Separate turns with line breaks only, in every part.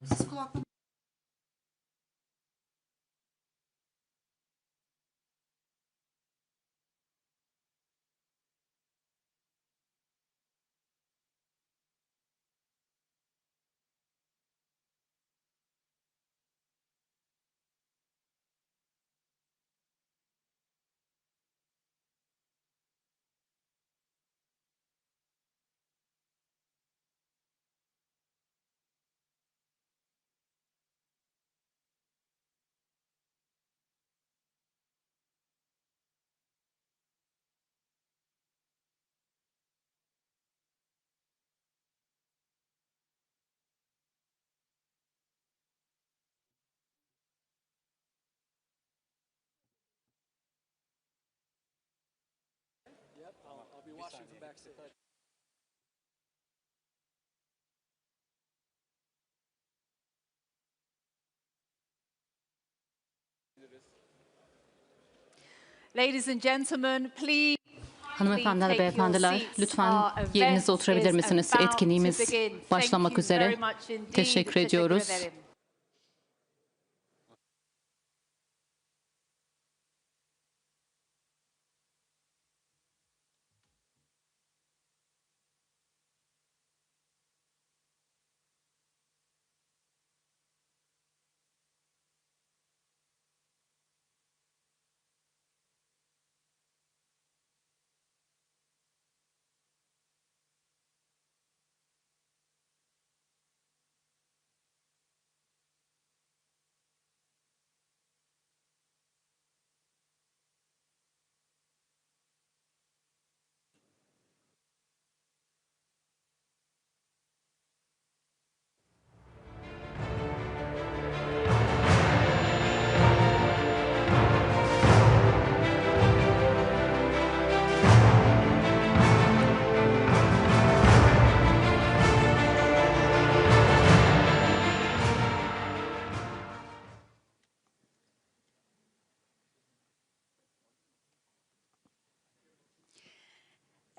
Siz kulaklık
Ladies and gentlemen, please.
Hanımefendiler ve beyefendiler, lütfen yerinize oturabilir misiniz? Etkinliğimiz başlamak üzere. Teşekkür ediyoruz.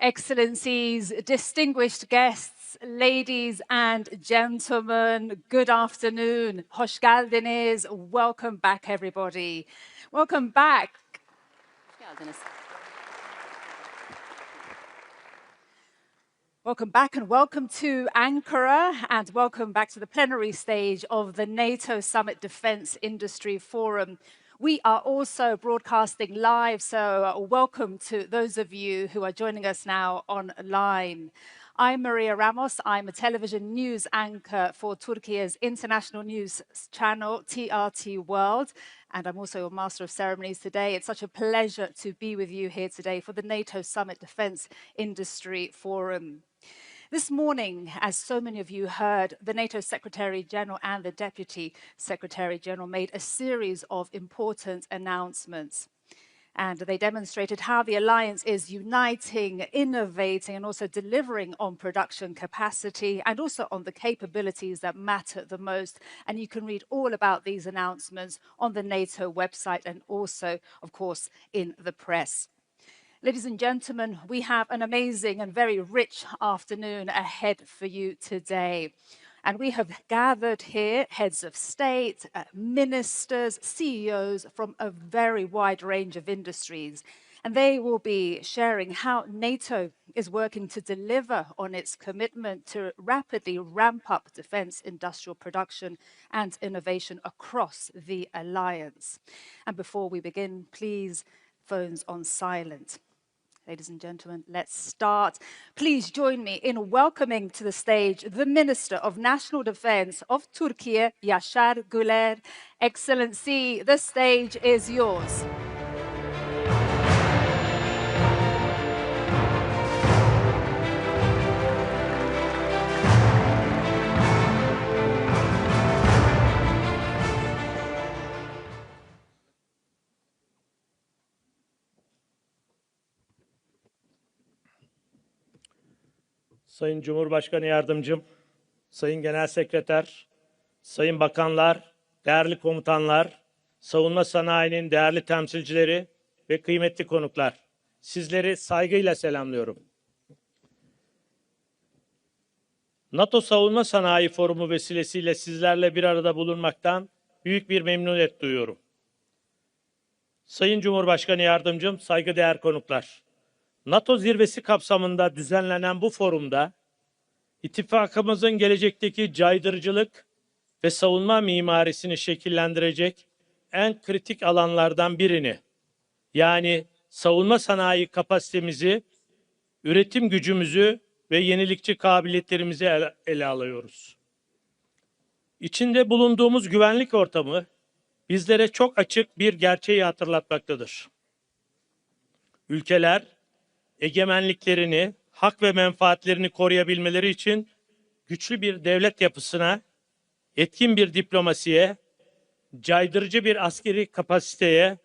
Excellencies, distinguished guests, ladies and gentlemen, good afternoon. Hoş geldiniz. Welcome back, everybody. Welcome back. Welcome back and welcome to Ankara and welcome back to the plenary stage of the NATO Summit Defence Industry Forum. We are also broadcasting live, so welcome to those of you who are joining us now online. I'm Maria Ramos. I'm a television news anchor for Turkey's international news channel, TRT World, and I'm also a Master of Ceremonies today. It's such a pleasure to be with you here today for the NATO Summit Defence Industry Forum. This morning, as so many of you heard, the NATO Secretary General and the Deputy Secretary General made a series of important announcements. And they demonstrated how the alliance is uniting, innovating, and also delivering on production capacity and also on the capabilities that matter the most. And you can read all about these announcements on the NATO website and also, of course, in the press. Ladies and gentlemen, we have an amazing and very rich afternoon ahead for you today. And we have gathered here heads of state, ministers, CEOs from a very wide range of industries. And they will be sharing how NATO is working to deliver on its commitment to rapidly ramp up defense industrial production and innovation across the alliance. And before we begin, please, phones on silent. Ladies and gentlemen, let's start. Please join me in welcoming to the stage the Minister of National Defense of Turkey, Yaşar Güler. Excellency, the stage is yours.
Sayın Cumhurbaşkanı Yardımcım, Sayın Genel Sekreter, Sayın Bakanlar, değerli komutanlar, savunma sanayinin değerli temsilcileri ve kıymetli konuklar, sizleri saygıyla selamlıyorum. NATO Savunma Sanayi Forumu vesilesiyle sizlerle bir arada bulunmaktan büyük bir memnuniyet duyuyorum. Sayın Cumhurbaşkanı Yardımcım, saygıdeğer konuklar. NATO zirvesi kapsamında düzenlenen bu forumda ittifakımızın gelecekteki caydırıcılık ve savunma mimarisini şekillendirecek en kritik alanlardan birini, yani savunma sanayi kapasitemizi, üretim gücümüzü ve yenilikçi kabiliyetlerimizi ele alıyoruz. İçinde bulunduğumuz güvenlik ortamı bizlere çok açık bir gerçeği hatırlatmaktadır. Ülkeler egemenliklerini, hak ve menfaatlerini koruyabilmeleri için güçlü bir devlet yapısına, etkin bir diplomasiye, caydırıcı bir askeri kapasiteye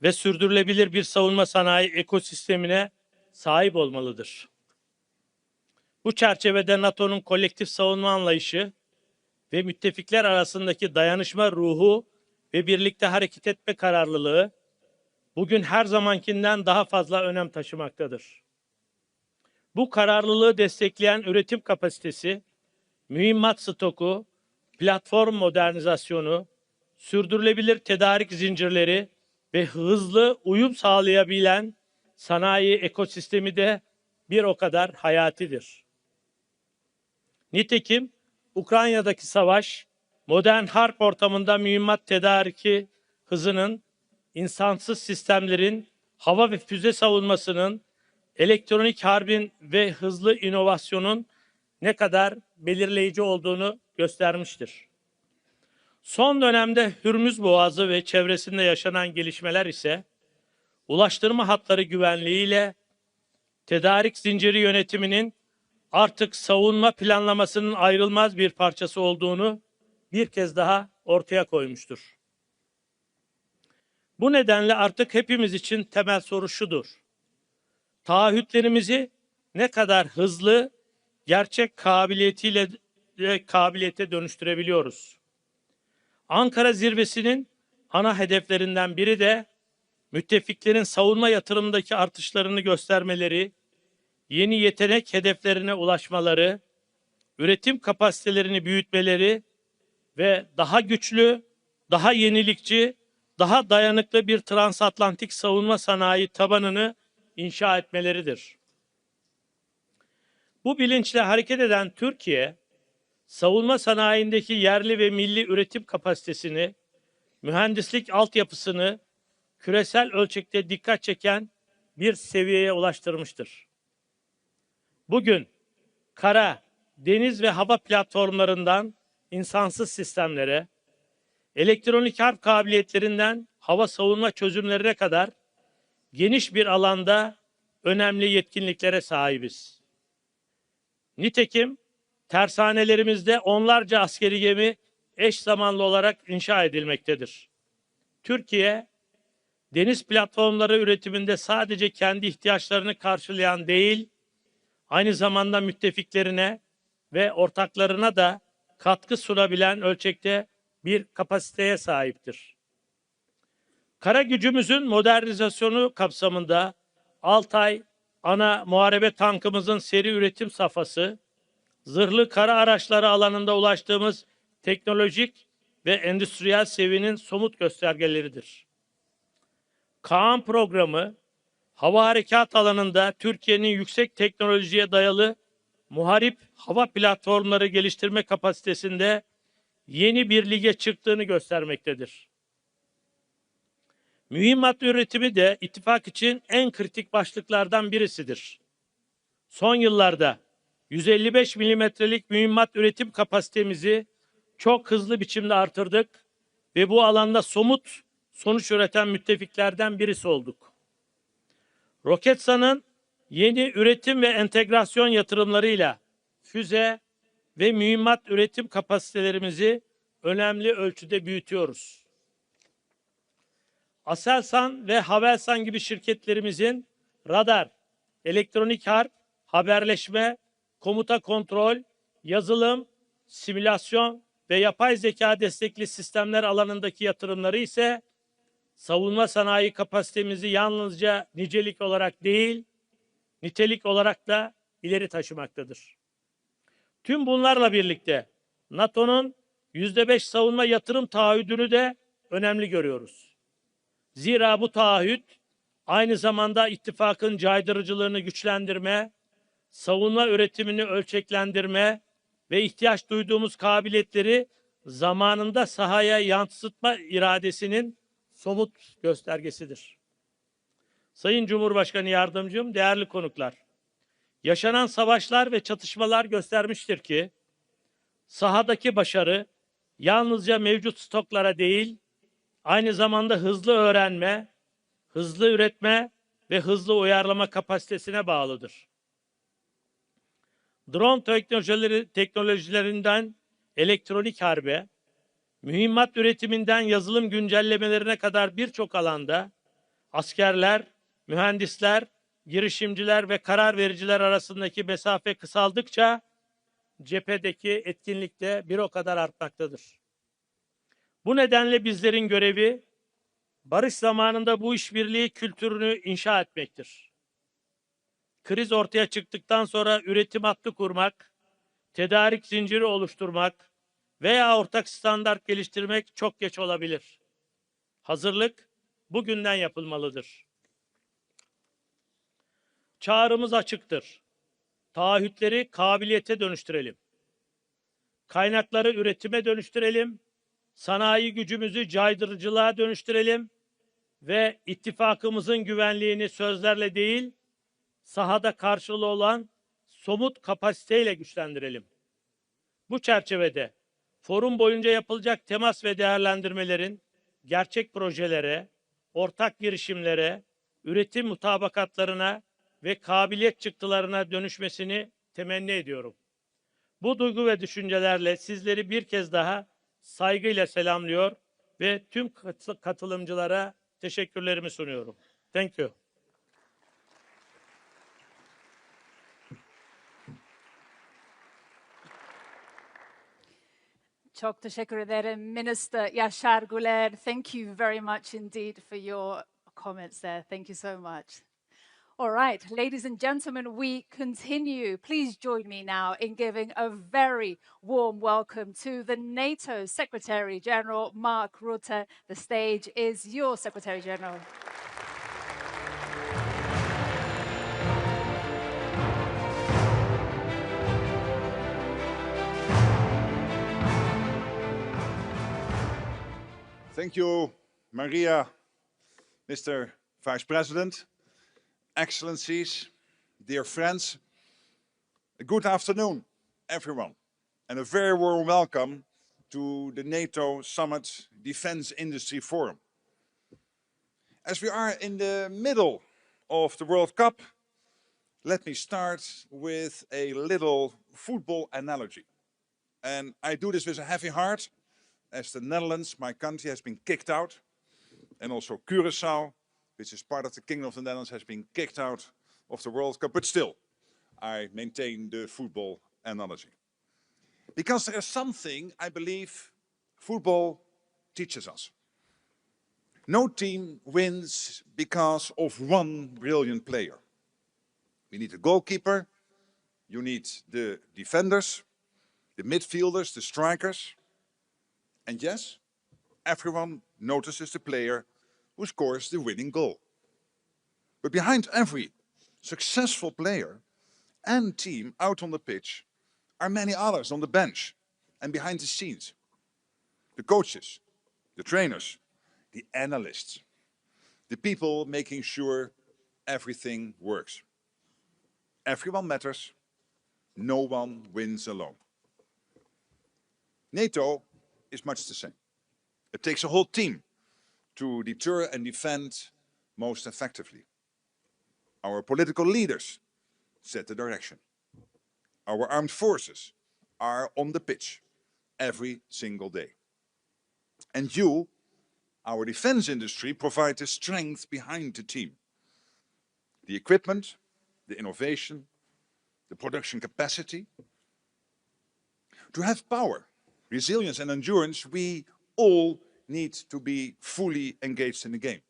ve sürdürülebilir bir savunma sanayi ekosistemine sahip olmalıdır. Bu çerçevede NATO'nun kolektif savunma anlayışı ve müttefikler arasındaki dayanışma ruhu ve birlikte hareket etme kararlılığı bugün her zamankinden daha fazla önem taşımaktadır. Bu kararlılığı destekleyen üretim kapasitesi, mühimmat stoku, platform modernizasyonu, sürdürülebilir tedarik zincirleri ve hızlı uyum sağlayabilen sanayi ekosistemi de bir o kadar hayatidir. Nitekim Ukrayna'daki savaş, modern harp ortamında mühimmat tedariki hızının, insansız sistemlerin, hava ve füze savunmasının, elektronik harbin ve hızlı inovasyonun ne kadar belirleyici olduğunu göstermiştir. Son dönemde Hürmüz Boğazı ve çevresinde yaşanan gelişmeler ise ulaştırma hatları güvenliğiyle tedarik zinciri yönetiminin artık savunma planlamasının ayrılmaz bir parçası olduğunu bir kez daha ortaya koymuştur. Bu nedenle artık hepimiz için temel soru şudur: taahhütlerimizi ne kadar hızlı, gerçek kabiliyete dönüştürebiliyoruz? Ankara zirvesinin ana hedeflerinden biri de müttefiklerin savunma yatırımındaki artışlarını göstermeleri, yeni yetenek hedeflerine ulaşmaları, üretim kapasitelerini büyütmeleri ve daha güçlü, daha yenilikçi, daha dayanıklı bir transatlantik savunma sanayi tabanını inşa etmeleridir. Bu bilinçle hareket eden Türkiye, savunma sanayindeki yerli ve milli üretim kapasitesini, mühendislik altyapısını küresel ölçekte dikkat çeken bir seviyeye ulaştırmıştır. Bugün kara, deniz ve hava platformlarından insansız sistemlere, elektronik harp kabiliyetlerinden hava savunma çözümlerine kadar geniş bir alanda önemli yetkinliklere sahibiz. Nitekim tersanelerimizde onlarca askeri gemi eş zamanlı olarak inşa edilmektedir. Türkiye, deniz platformları üretiminde sadece kendi ihtiyaçlarını karşılayan değil, aynı zamanda müttefiklerine ve ortaklarına da katkı sunabilen ölçekte bir kapasiteye sahiptir. Kara gücümüzün modernizasyonu kapsamında Altay ana muharebe tankımızın seri üretim safhası, zırhlı kara araçları alanında ulaştığımız teknolojik ve endüstriyel seviyenin somut göstergeleridir. Kaan programı, hava harekat alanında Türkiye'nin yüksek teknolojiye dayalı muharip hava platformları geliştirme kapasitesinde yeni bir lige çıktığını göstermektedir. Mühimmat üretimi de ittifak için en kritik başlıklardan birisidir. Son yıllarda 155 milimetrelik mühimmat üretim kapasitemizi çok hızlı biçimde artırdık ve bu alanda somut sonuç üreten müttefiklerden birisi olduk. Roketsan'ın yeni üretim ve entegrasyon yatırımlarıyla füze ve mühimmat üretim kapasitelerimizi önemli ölçüde büyütüyoruz. Aselsan ve Havelsan gibi şirketlerimizin radar, elektronik harp, haberleşme, komuta kontrol, yazılım, simülasyon ve yapay zeka destekli sistemler alanındaki yatırımları ise savunma sanayi kapasitemizi yalnızca nicelik olarak değil, nitelik olarak da ileri taşımaktadır. Tüm bunlarla birlikte NATO'nun %5 savunma yatırım taahhüdünü de önemli görüyoruz. Zira bu taahhüt aynı zamanda ittifakın caydırıcılığını güçlendirme, savunma üretimini ölçeklendirme ve ihtiyaç duyduğumuz kabiliyetleri zamanında sahaya yansıtma iradesinin somut göstergesidir. Sayın Cumhurbaşkanı Yardımcım, değerli konuklar, yaşanan savaşlar ve çatışmalar göstermiştir ki sahadaki başarı yalnızca mevcut stoklara değil, aynı zamanda hızlı öğrenme, hızlı üretme ve hızlı uyarlama kapasitesine bağlıdır. Drone teknolojilerinden elektronik harbe, mühimmat üretiminden yazılım güncellemelerine kadar birçok alanda askerler, mühendisler, girişimciler ve karar vericiler arasındaki mesafe kısaldıkça cephedeki etkinlik de bir o kadar artmaktadır. Bu nedenle bizlerin görevi barış zamanında bu işbirliği kültürünü inşa etmektir. Kriz ortaya çıktıktan sonra üretim hattı kurmak, tedarik zinciri oluşturmak veya ortak standart geliştirmek çok geç olabilir. Hazırlık bugünden yapılmalıdır. Çağrımız açıktır. Taahhütleri kabiliyete dönüştürelim. Kaynakları üretime dönüştürelim. Sanayi gücümüzü caydırıcılığa dönüştürelim ve ittifakımızın güvenliğini sözlerle değil, sahada karşılığı olan somut kapasiteyle güçlendirelim. Bu çerçevede forum boyunca yapılacak temas ve değerlendirmelerin gerçek projelere, ortak girişimlere, üretim mutabakatlarına ve kabiliyet çıktılarına dönüşmesini temenni ediyorum. Bu duygu ve düşüncelerle sizleri bir kez daha saygıyla selamlıyor ve tüm katılımcılara teşekkürlerimi sunuyorum. Thank you.
Çok teşekkür ederim, Minister Yaşar Güler. Thank you very much indeed for your comments there. Thank you so much. All right, ladies and gentlemen, we continue. Please join me now in giving a very warm welcome to the NATO Secretary General, Mark Rutte. The stage is yours, Secretary General.
Thank you, Maria, Mr. Vice President, Excellencies, dear friends. A good afternoon, everyone, and a very warm welcome to the NATO Summit Defense Industry Forum. As we are in the middle of the World Cup, let me start with a little football analogy. And I do this with a heavy heart, as the Netherlands, my country, has been kicked out, and also Curaçao, which is part of the Kingdom of the Netherlands, has been kicked out of the World Cup. But still, I maintain the football analogy. Because there is something I believe football teaches us. No team wins because of one brilliant player. We need a goalkeeper, you need the defenders, the midfielders, the strikers. And yes, everyone notices the player who scores the winning goal. But behind every successful player and team out on the pitch are many others on the bench and behind the scenes. The coaches, the trainers, the analysts, the people making sure everything works. Everyone matters, no one wins alone. NATO is much the same. It takes a whole team to deter and defend most effectively. Our political leaders set the direction. Our armed forces are on the pitch every single day. And you, our defense industry, provide the strength behind the team. The equipment, the innovation, the production capacity. To have power, resilience and endurance, we all need to be fully engaged in the game,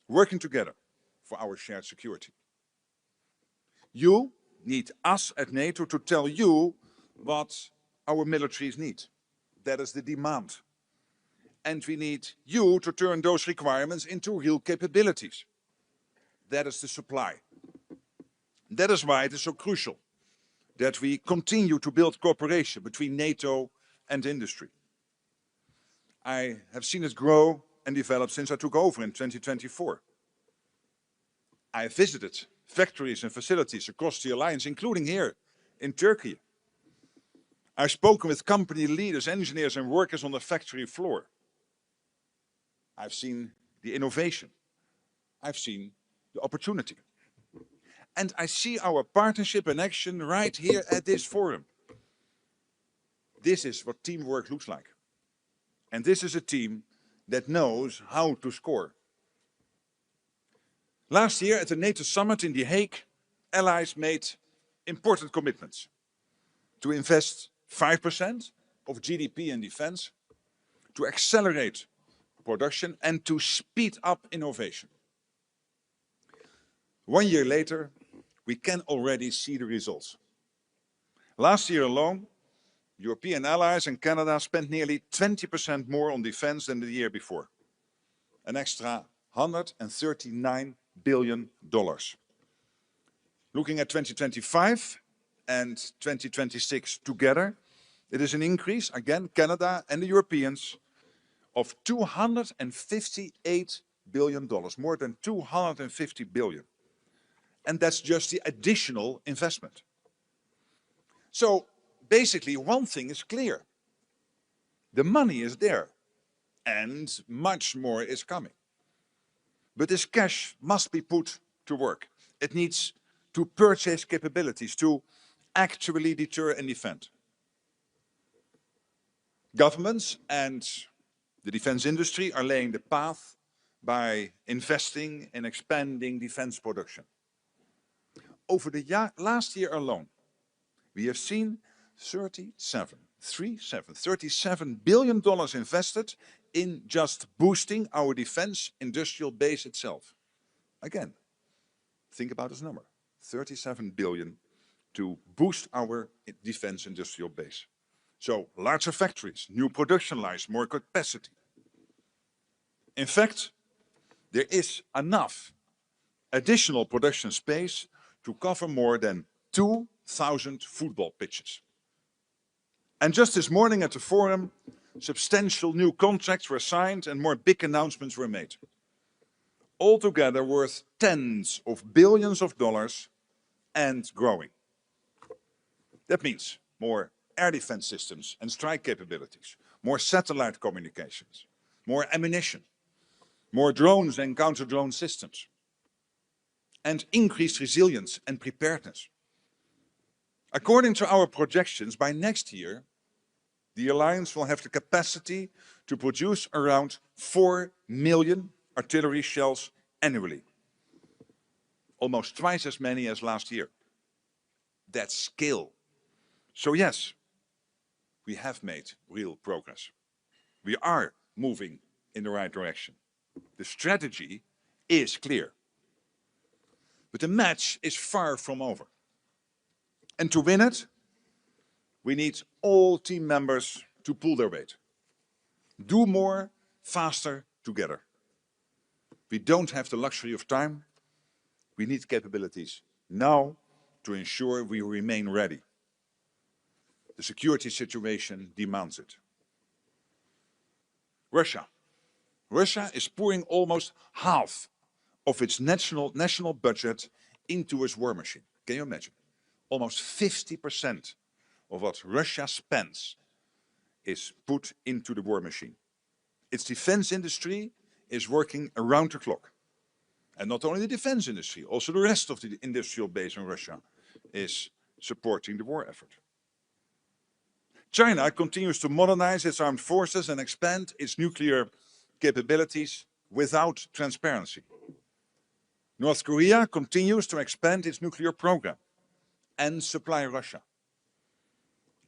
working together for our shared security. You, need us at NATO to tell you what our militaries need. That is the demand. And we need you to turn those requirements into real capabilities. That is the supply. That is why it is so crucial that we continue to build cooperation between NATO and industry. I have seen it grow and develop since I took over in 2024. I have visited factories and facilities across the alliance, including here in Turkey. I've spoken with company leaders, engineers and workers on the factory floor. I've seen the innovation. I've seen the opportunity. And I see our partnership in action right here at this forum. This is what teamwork looks like. And this is a team that knows how to score. Last year at the NATO summit in The Hague, allies made important commitments to invest 5% of GDP in defense, to accelerate production and to speed up innovation. 1 year later, we can already see the results. Last year alone, European allies and Canada spent nearly 20% more on defense than the year before. An extra $139 billion. Looking at 2025 and 2026 together, it is an increase, again, Canada and the Europeans, of $258 billion, more than 250 billion. And that's just the additional investment. So basically, one thing is clear. The money is there, and much more is coming. But this cash must be put to work. It needs to purchase capabilities, to actually deter and defend. Governments and the defense industry are laying the path by investing in expanding defense production. Over the last year alone, we have seen $37 billion invested in just boosting our defense industrial base itself. Again, think about this number, 37 billion to boost our defense industrial base. So larger factories, new production lines, more capacity. In fact, there is enough additional production space to cover more than 2,000 football pitches. And just this morning at the forum, substantial new contracts were signed and more big announcements were made. Altogether worth tens of billions of dollars and growing. That means more air defense systems and strike capabilities, more satellite communications, more ammunition, more drones and counter-drone systems, and increased resilience and preparedness. According to our projections, by next year, the alliance will have the capacity to produce around 4 million artillery shells annually. Almost twice as many as last year. That's scale. So yes, we have made real progress. We are moving in the right direction. The strategy is clear. But the match is far from over. And to win it, we need all team members to pull their weight. Do more, faster, together. We don't have the luxury of time. We need capabilities now to ensure we remain ready. The security situation demands it. Russia. Russia is pouring almost half of its national budget into its war machine. Can you imagine? Almost 50% of what Russia spends is put into the war machine. Its defense industry is working around the clock. And not only the defense industry, also the rest of the industrial base in Russia is supporting the war effort. China continues to modernize its armed forces and expand its nuclear capabilities without transparency. North Korea continues to expand its nuclear program and supply Russia.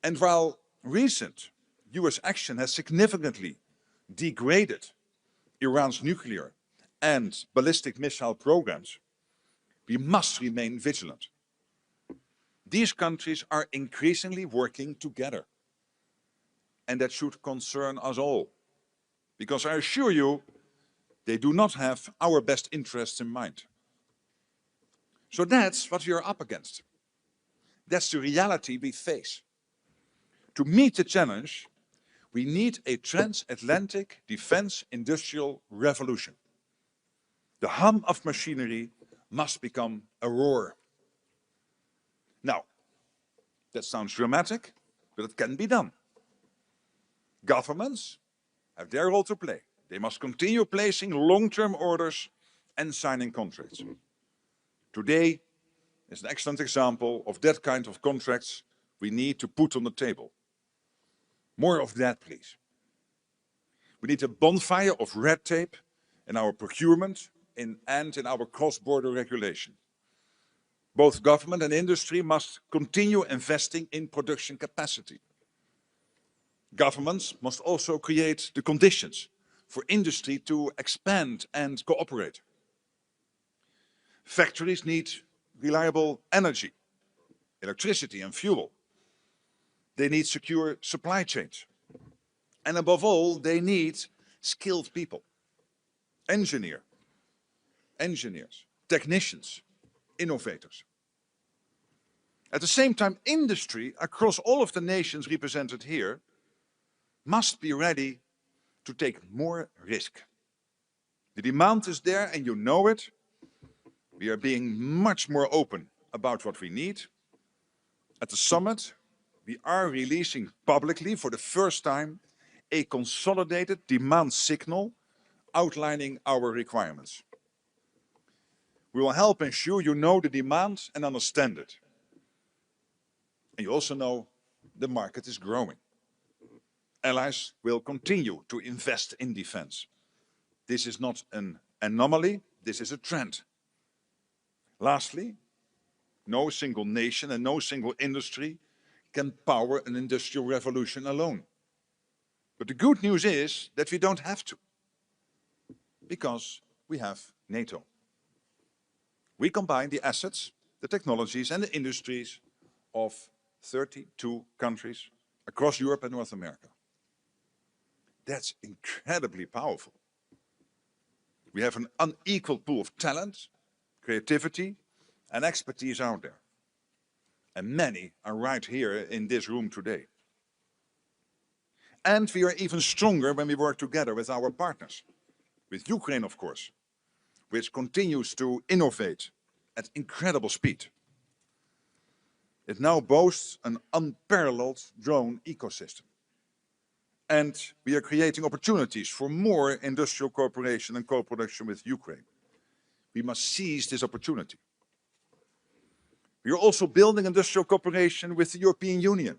And while recent US action has significantly degraded Iran's nuclear and ballistic missile programs, we must remain vigilant. these countries are increasingly working together. And that should concern us all. Because I assure you, they do not have our best interests in mind. So that's what we are up against. That's the reality we face. To meet the challenge, we need a transatlantic defense industrial revolution. The hum of machinery must become a roar. Now, that sounds dramatic, but it can be done. Governments have their role to play. They must continue placing long-term orders and signing contracts. Today is an excellent example of that kind of contracts we need to put on the table. More of that, please. We need a bonfire of red tape in our procurement and in our cross-border regulation. Both government and industry must continue investing in production capacity. Governments must also create the conditions for industry to expand and cooperate. Factories need reliable energy, electricity and fuel. They need secure supply chains. And above all, they need skilled people. Engineers, technicians, innovators. At the same time, industry across all of the nations represented here must be ready to take more risk. The demand is there and you know it. We are being much more open about what we need. At the summit, we are releasing publicly for the first time a consolidated demand signal outlining our requirements. We will help ensure you know the demand and understand it. And you also know the market is growing. Allies will continue to invest in defense. This is not an anomaly, this is a trend. Lastly, no single nation and no single industry can power an industrial revolution alone. But the good news is that we don't have to, because we have NATO. We combine the assets, the technologies and the industries of 32 countries across Europe and North America. That's incredibly powerful. We have an unequaled pool of talent, creativity and expertise out there. And many are right here in this room today. And we are even stronger when we work together with our partners. With Ukraine, of course, which continues to innovate at incredible speed. It now boasts an unparalleled drone ecosystem. And we are creating opportunities for more industrial cooperation and co-production with Ukraine. We must seize this opportunity. We are also building industrial cooperation with the European Union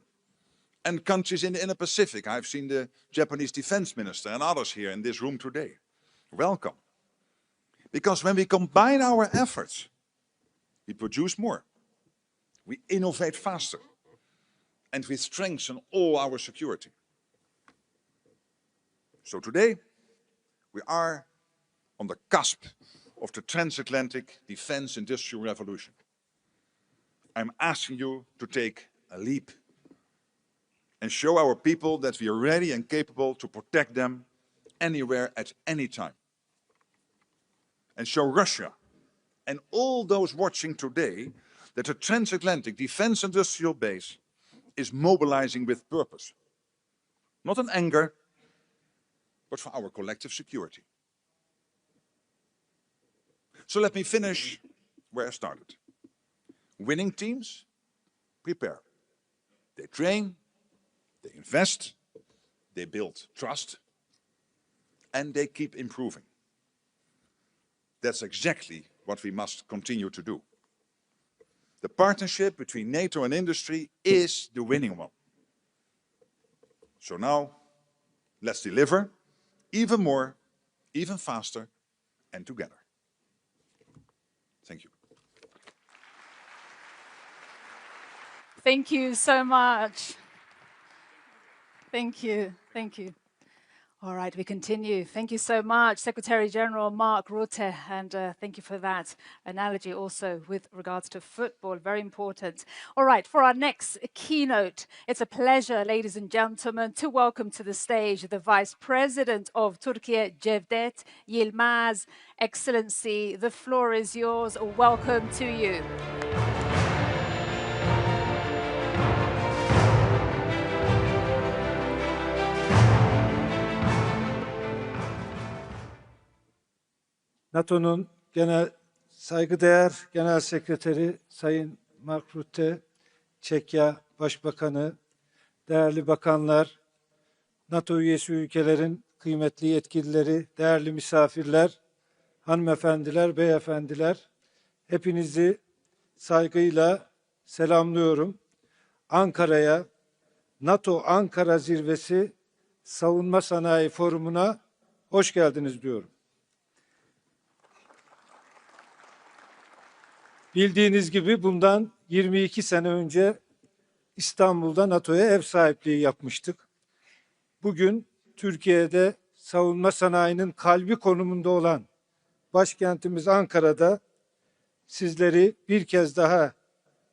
and countries in the Indo-Pacific. I've seen the Japanese defense minister and others here in this room today. Welcome. Because when we combine our efforts, we produce more, we innovate faster, and we strengthen all our security. So today, we are on the cusp of the transatlantic defense industrial revolution. I'm asking you to take a leap and show our people that we are ready and capable to protect them anywhere at any time. And show Russia and all those watching today that the transatlantic defense industrial base is mobilizing with purpose. Not in anger, but for our collective security. So let me finish where I started. Winning teams prepare. They train, they invest, they build trust, and they keep improving. That's exactly what we must continue to do. The partnership between NATO and industry is the winning one. So now, let's deliver even more, even faster, and together. Thank you.
Thank you so much. Thank you. Thank you. All right, we continue. Thank you so much, Secretary General Mark Rutte, and thank you for that analogy also with regards to football, very important. All right, for our next keynote, it's a pleasure, ladies and gentlemen, to welcome to the stage the Vice President of Turkey, Cevdet Yilmaz. Excellency, the floor is yours. Welcome to you.
NATO'nun saygıdeğer Genel Sekreteri Sayın Mark Rutte, Çekya Başbakanı, değerli bakanlar, NATO üyesi ülkelerin kıymetli yetkilileri, değerli misafirler, hanımefendiler, beyefendiler, hepinizi saygıyla selamlıyorum. Ankara'ya, NATO Ankara Zirvesi Savunma Sanayi Forumu'na hoş geldiniz diyorum. Bildiğiniz gibi bundan 22 sene önce İstanbul'da NATO'ya ev sahipliği yapmıştık. Bugün Türkiye'de savunma sanayinin kalbi konumunda olan başkentimiz Ankara'da sizleri bir kez daha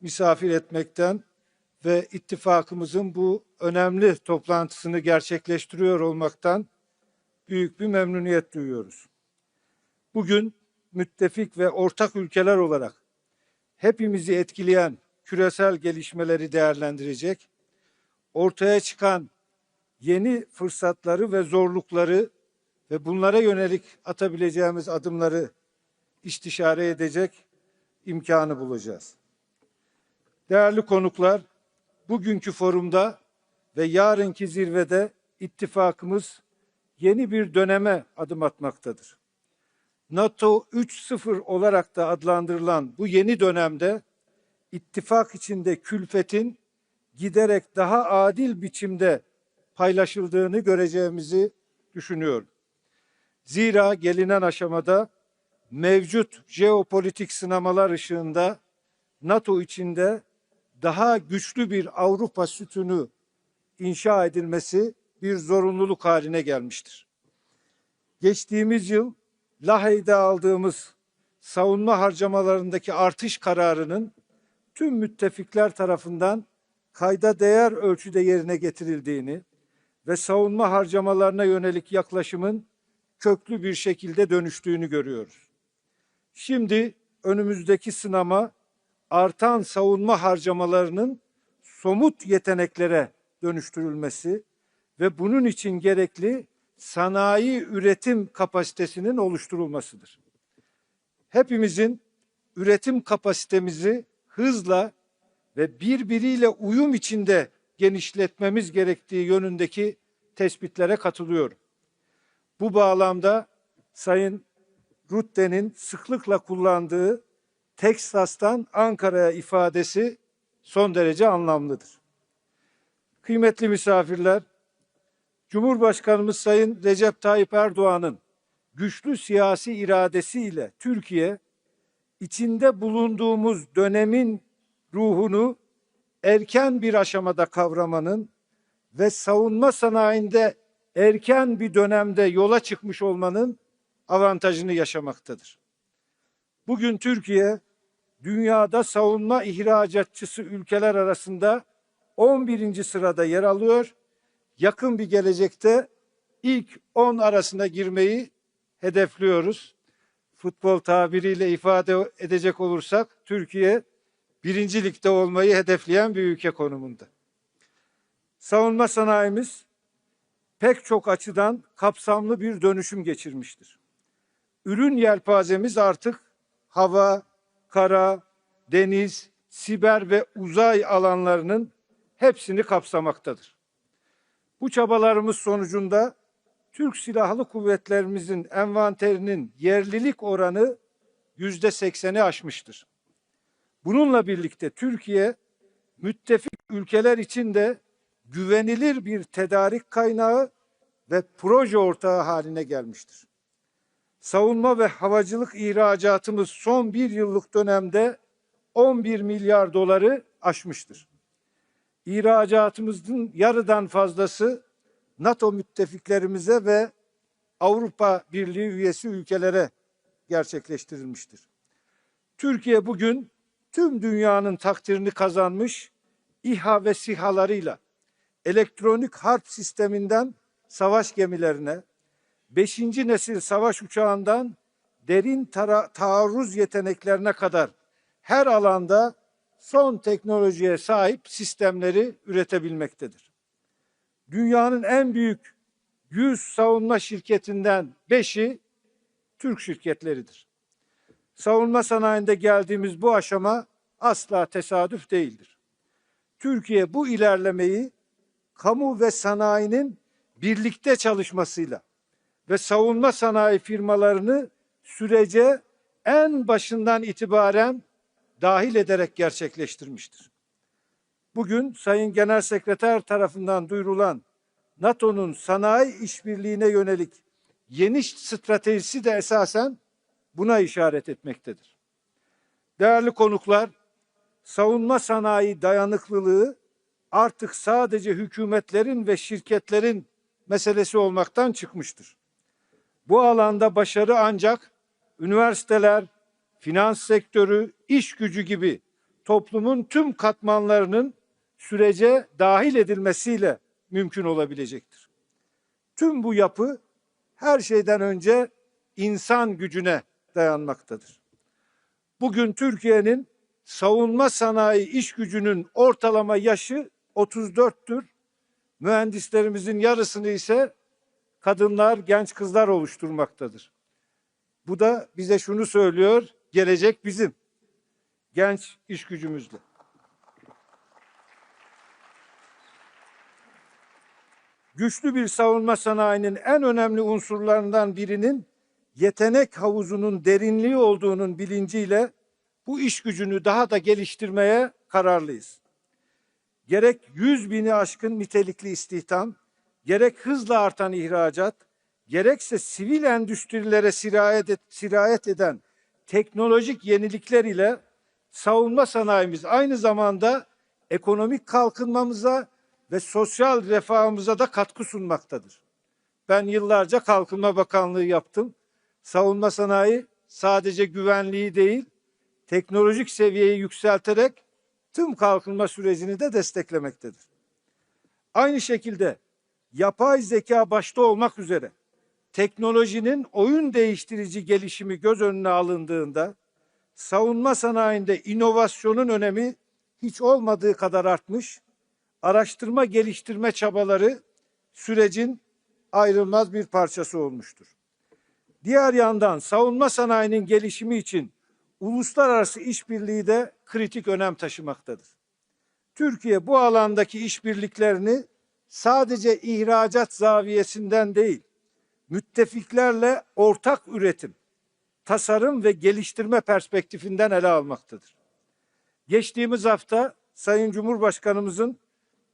misafir etmekten ve ittifakımızın bu önemli toplantısını gerçekleştiriyor olmaktan büyük bir memnuniyet duyuyoruz. Bugün müttefik ve ortak ülkeler olarak hepimizi etkileyen küresel gelişmeleri değerlendirecek, ortaya çıkan yeni fırsatları ve zorlukları ve bunlara yönelik atabileceğimiz adımları istişare edecek imkanı bulacağız. Değerli konuklar, bugünkü forumda ve yarınki zirvede ittifakımız yeni bir döneme adım atmaktadır. NATO 3.0 olarak da adlandırılan bu yeni dönemde ittifak içinde külfetin giderek daha adil biçimde paylaşıldığını göreceğimizi düşünüyorum. Zira gelinen aşamada mevcut jeopolitik sınamalar ışığında NATO içinde daha güçlü bir Avrupa sütunu inşa edilmesi bir zorunluluk haline gelmiştir. Geçtiğimiz yıl Lahey'de aldığımız savunma harcamalarındaki artış kararının tüm müttefikler tarafından kayda değer ölçüde yerine getirildiğini ve savunma harcamalarına yönelik yaklaşımın köklü bir şekilde dönüştüğünü görüyoruz. Şimdi önümüzdeki sınama artan savunma harcamalarının somut yeteneklere dönüştürülmesi ve bunun için gerekli sanayi üretim kapasitesinin oluşturulmasıdır. Hepimizin üretim kapasitemizi hızla ve birbiriyle uyum içinde genişletmemiz gerektiği yönündeki tespitlere katılıyorum. Bu bağlamda Sayın Rutte'nin sıklıkla kullandığı Teksas'tan Ankara'ya ifadesi son derece anlamlıdır. Kıymetli misafirler, Cumhurbaşkanımız Sayın Recep Tayyip Erdoğan'ın güçlü siyasi iradesiyle Türkiye, içinde bulunduğumuz dönemin ruhunu erken bir aşamada kavramanın ve savunma sanayinde erken bir dönemde yola çıkmış olmanın avantajını yaşamaktadır. Bugün Türkiye, dünyada savunma ihracatçısı ülkeler arasında 11. sırada yer alıyor. Yakın bir gelecekte ilk 10 arasına girmeyi hedefliyoruz. Futbol tabiriyle ifade edecek olursak Türkiye 1. ligde olmayı hedefleyen bir ülke konumunda. Savunma sanayimiz pek çok açıdan kapsamlı bir dönüşüm geçirmiştir. Ürün yelpazemiz artık hava, kara, deniz, siber ve uzay alanlarının hepsini kapsamaktadır. Bu çabalarımız sonucunda Türk Silahlı Kuvvetlerimizin envanterinin yerlilik oranı %80'i aşmıştır. Bununla birlikte Türkiye, müttefik ülkeler için de güvenilir bir tedarik kaynağı ve proje ortağı haline gelmiştir. Savunma ve havacılık ihracatımız son bir yıllık dönemde 11 milyar doları aşmıştır. İhracatımızın yarıdan fazlası NATO müttefiklerimize ve Avrupa Birliği üyesi ülkelere gerçekleştirilmiştir. Türkiye bugün tüm dünyanın takdirini kazanmış İHA ve SİHA'larıyla elektronik harp sisteminden savaş gemilerine, 5. nesil savaş uçağından derin taarruz yeteneklerine kadar her alanda son teknolojiye sahip sistemleri üretebilmektedir. Dünyanın en büyük 100 savunma şirketinden 5'i Türk şirketleridir. Savunma sanayinde geldiğimiz bu aşama asla tesadüf değildir. Türkiye bu ilerlemeyi kamu ve sanayinin birlikte çalışmasıyla ve savunma sanayi firmalarını sürece en başından itibaren dahil ederek gerçekleştirmiştir. Bugün Sayın Genel Sekreter tarafından duyurulan NATO'nun sanayi işbirliğine yönelik yeni stratejisi de esasen buna işaret etmektedir. Değerli konuklar, savunma sanayi dayanıklılığı artık sadece hükümetlerin ve şirketlerin meselesi olmaktan çıkmıştır. Bu alanda başarı ancak üniversiteler, finans sektörü, iş gücü gibi toplumun tüm katmanlarının sürece dahil edilmesiyle mümkün olabilecektir. Tüm bu yapı her şeyden önce insan gücüne dayanmaktadır. Bugün Türkiye'nin savunma sanayi iş gücünün ortalama yaşı 34'tür. Mühendislerimizin yarısını ise kadınlar, genç kızlar oluşturmaktadır. Bu da bize şunu söylüyor, gelecek bizim genç iş gücümüzle. Güçlü bir savunma sanayinin en önemli unsurlarından birinin yetenek havuzunun derinliği olduğunun bilinciyle bu iş gücünü daha da geliştirmeye kararlıyız. Gerek 100.000'i aşkın nitelikli istihdam, gerek hızla artan ihracat, gerekse sivil endüstrilere sirayet eden teknolojik yenilikler ile savunma sanayimiz aynı zamanda ekonomik kalkınmamıza ve sosyal refahımıza da katkı sunmaktadır. Ben yıllarca Kalkınma Bakanlığı yaptım. Savunma sanayi sadece güvenliği değil, teknolojik seviyeyi yükselterek tüm kalkınma sürecini de desteklemektedir. Aynı şekilde yapay zeka başta olmak üzere teknolojinin oyun değiştirici gelişimi göz önüne alındığında savunma sanayinde inovasyonun önemi hiç olmadığı kadar artmış, araştırma geliştirme çabaları sürecin ayrılmaz bir parçası olmuştur. Diğer yandan savunma sanayinin gelişimi için uluslararası işbirliği de kritik önem taşımaktadır. Türkiye bu alandaki işbirliklerini sadece ihracat zaviyesinden değil, müttefiklerle ortak üretim, tasarım ve geliştirme perspektifinden ele almaktadır. Geçtiğimiz hafta Sayın Cumhurbaşkanımızın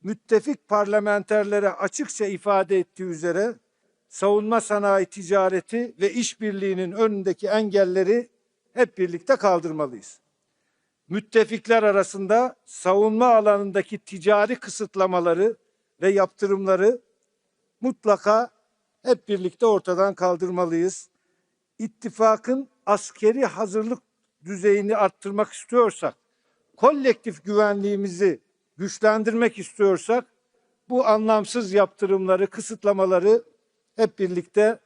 müttefik parlamenterlere açıkça ifade ettiği üzere savunma sanayi ticareti ve işbirliğinin önündeki engelleri hep birlikte kaldırmalıyız. Müttefikler arasında savunma alanındaki ticari kısıtlamaları ve yaptırımları mutlaka hep birlikte ortadan kaldırmalıyız. İttifakın askeri hazırlık düzeyini arttırmak istiyorsak, kolektif güvenliğimizi güçlendirmek istiyorsak, bu anlamsız yaptırımları, kısıtlamaları hep birlikte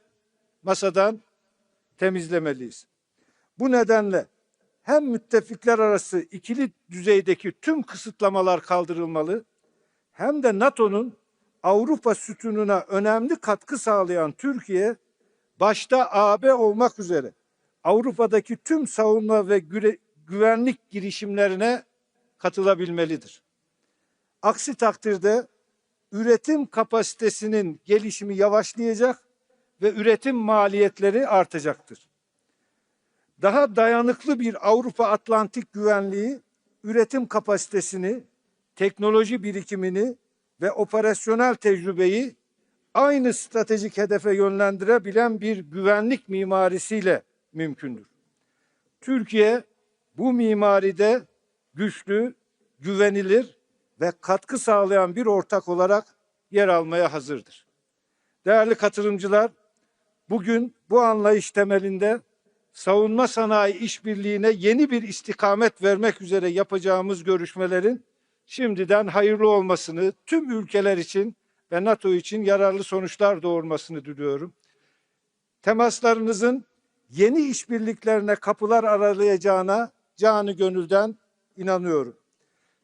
masadan temizlemeliyiz. Bu nedenle hem müttefikler arası ikili düzeydeki tüm kısıtlamalar kaldırılmalı, hem de NATO'nun Avrupa sütununa önemli katkı sağlayan Türkiye, başta AB olmak üzere Avrupa'daki tüm savunma ve güvenlik girişimlerine katılabilmelidir. Aksi takdirde üretim kapasitesinin gelişimi yavaşlayacak ve üretim maliyetleri artacaktır. Daha dayanıklı bir Avrupa Atlantik güvenliği, üretim kapasitesini, teknoloji birikimini ve operasyonel tecrübeyi aynı stratejik hedefe yönlendirebilen bir güvenlik mimarisiyle mümkündür. Türkiye bu mimaride güçlü, güvenilir ve katkı sağlayan bir ortak olarak yer almaya hazırdır. Değerli katılımcılar, bugün bu anlayış temelinde savunma sanayi işbirliğine yeni bir istikamet vermek üzere yapacağımız görüşmelerin şimdiden hayırlı olmasını, tüm ülkeler için ve NATO için yararlı sonuçlar doğurmasını diliyorum. Temaslarınızın yeni işbirliklerine kapılar aralayacağına canı gönülden inanıyorum.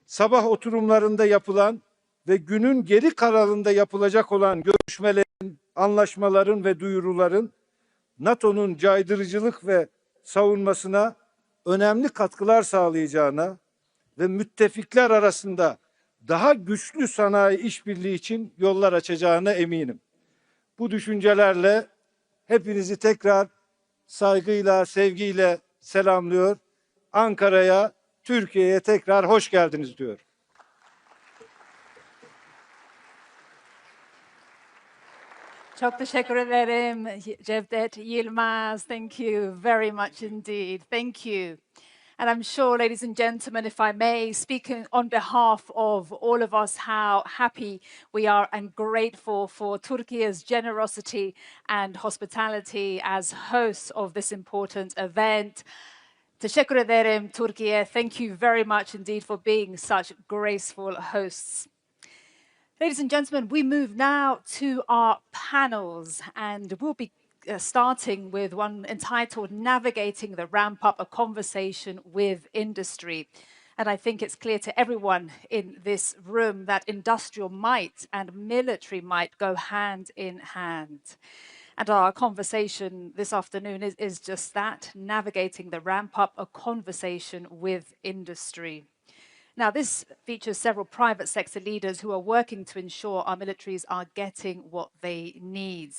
Sabah oturumlarında yapılan ve günün geri kalanında yapılacak olan görüşmelerin, anlaşmaların ve duyuruların NATO'nun caydırıcılık ve savunmasına önemli katkılar sağlayacağına ve müttefikler arasında daha güçlü sanayi işbirliği için yollar açacağına eminim. Bu düşüncelerle hepinizi tekrar saygıyla, sevgiyle selamlıyor. Ankara'ya, Türkiye'ye tekrar hoş geldiniz diyor.
Çok teşekkür ederim Cevdet Yilmaz. Thank you very much indeed. Thank you. And I'm sure, ladies and gentlemen, if I may, speaking on behalf of all of us, how happy we are and grateful for Turkey's generosity and hospitality as hosts of this important event. Teşekkür ederim, Turkey. Thank you very much indeed for being such graceful hosts. Ladies and gentlemen, we move now to our panels, and we'll be starting with one entitled Navigating the Ramp Up, a Conversation with Industry. And I think it's clear to everyone in this room that industrial might and military might go hand in hand. And our conversation this afternoon is just that, navigating the ramp up, a conversation with industry. Now, this features several private sector leaders who are working to ensure our militaries are getting what they need.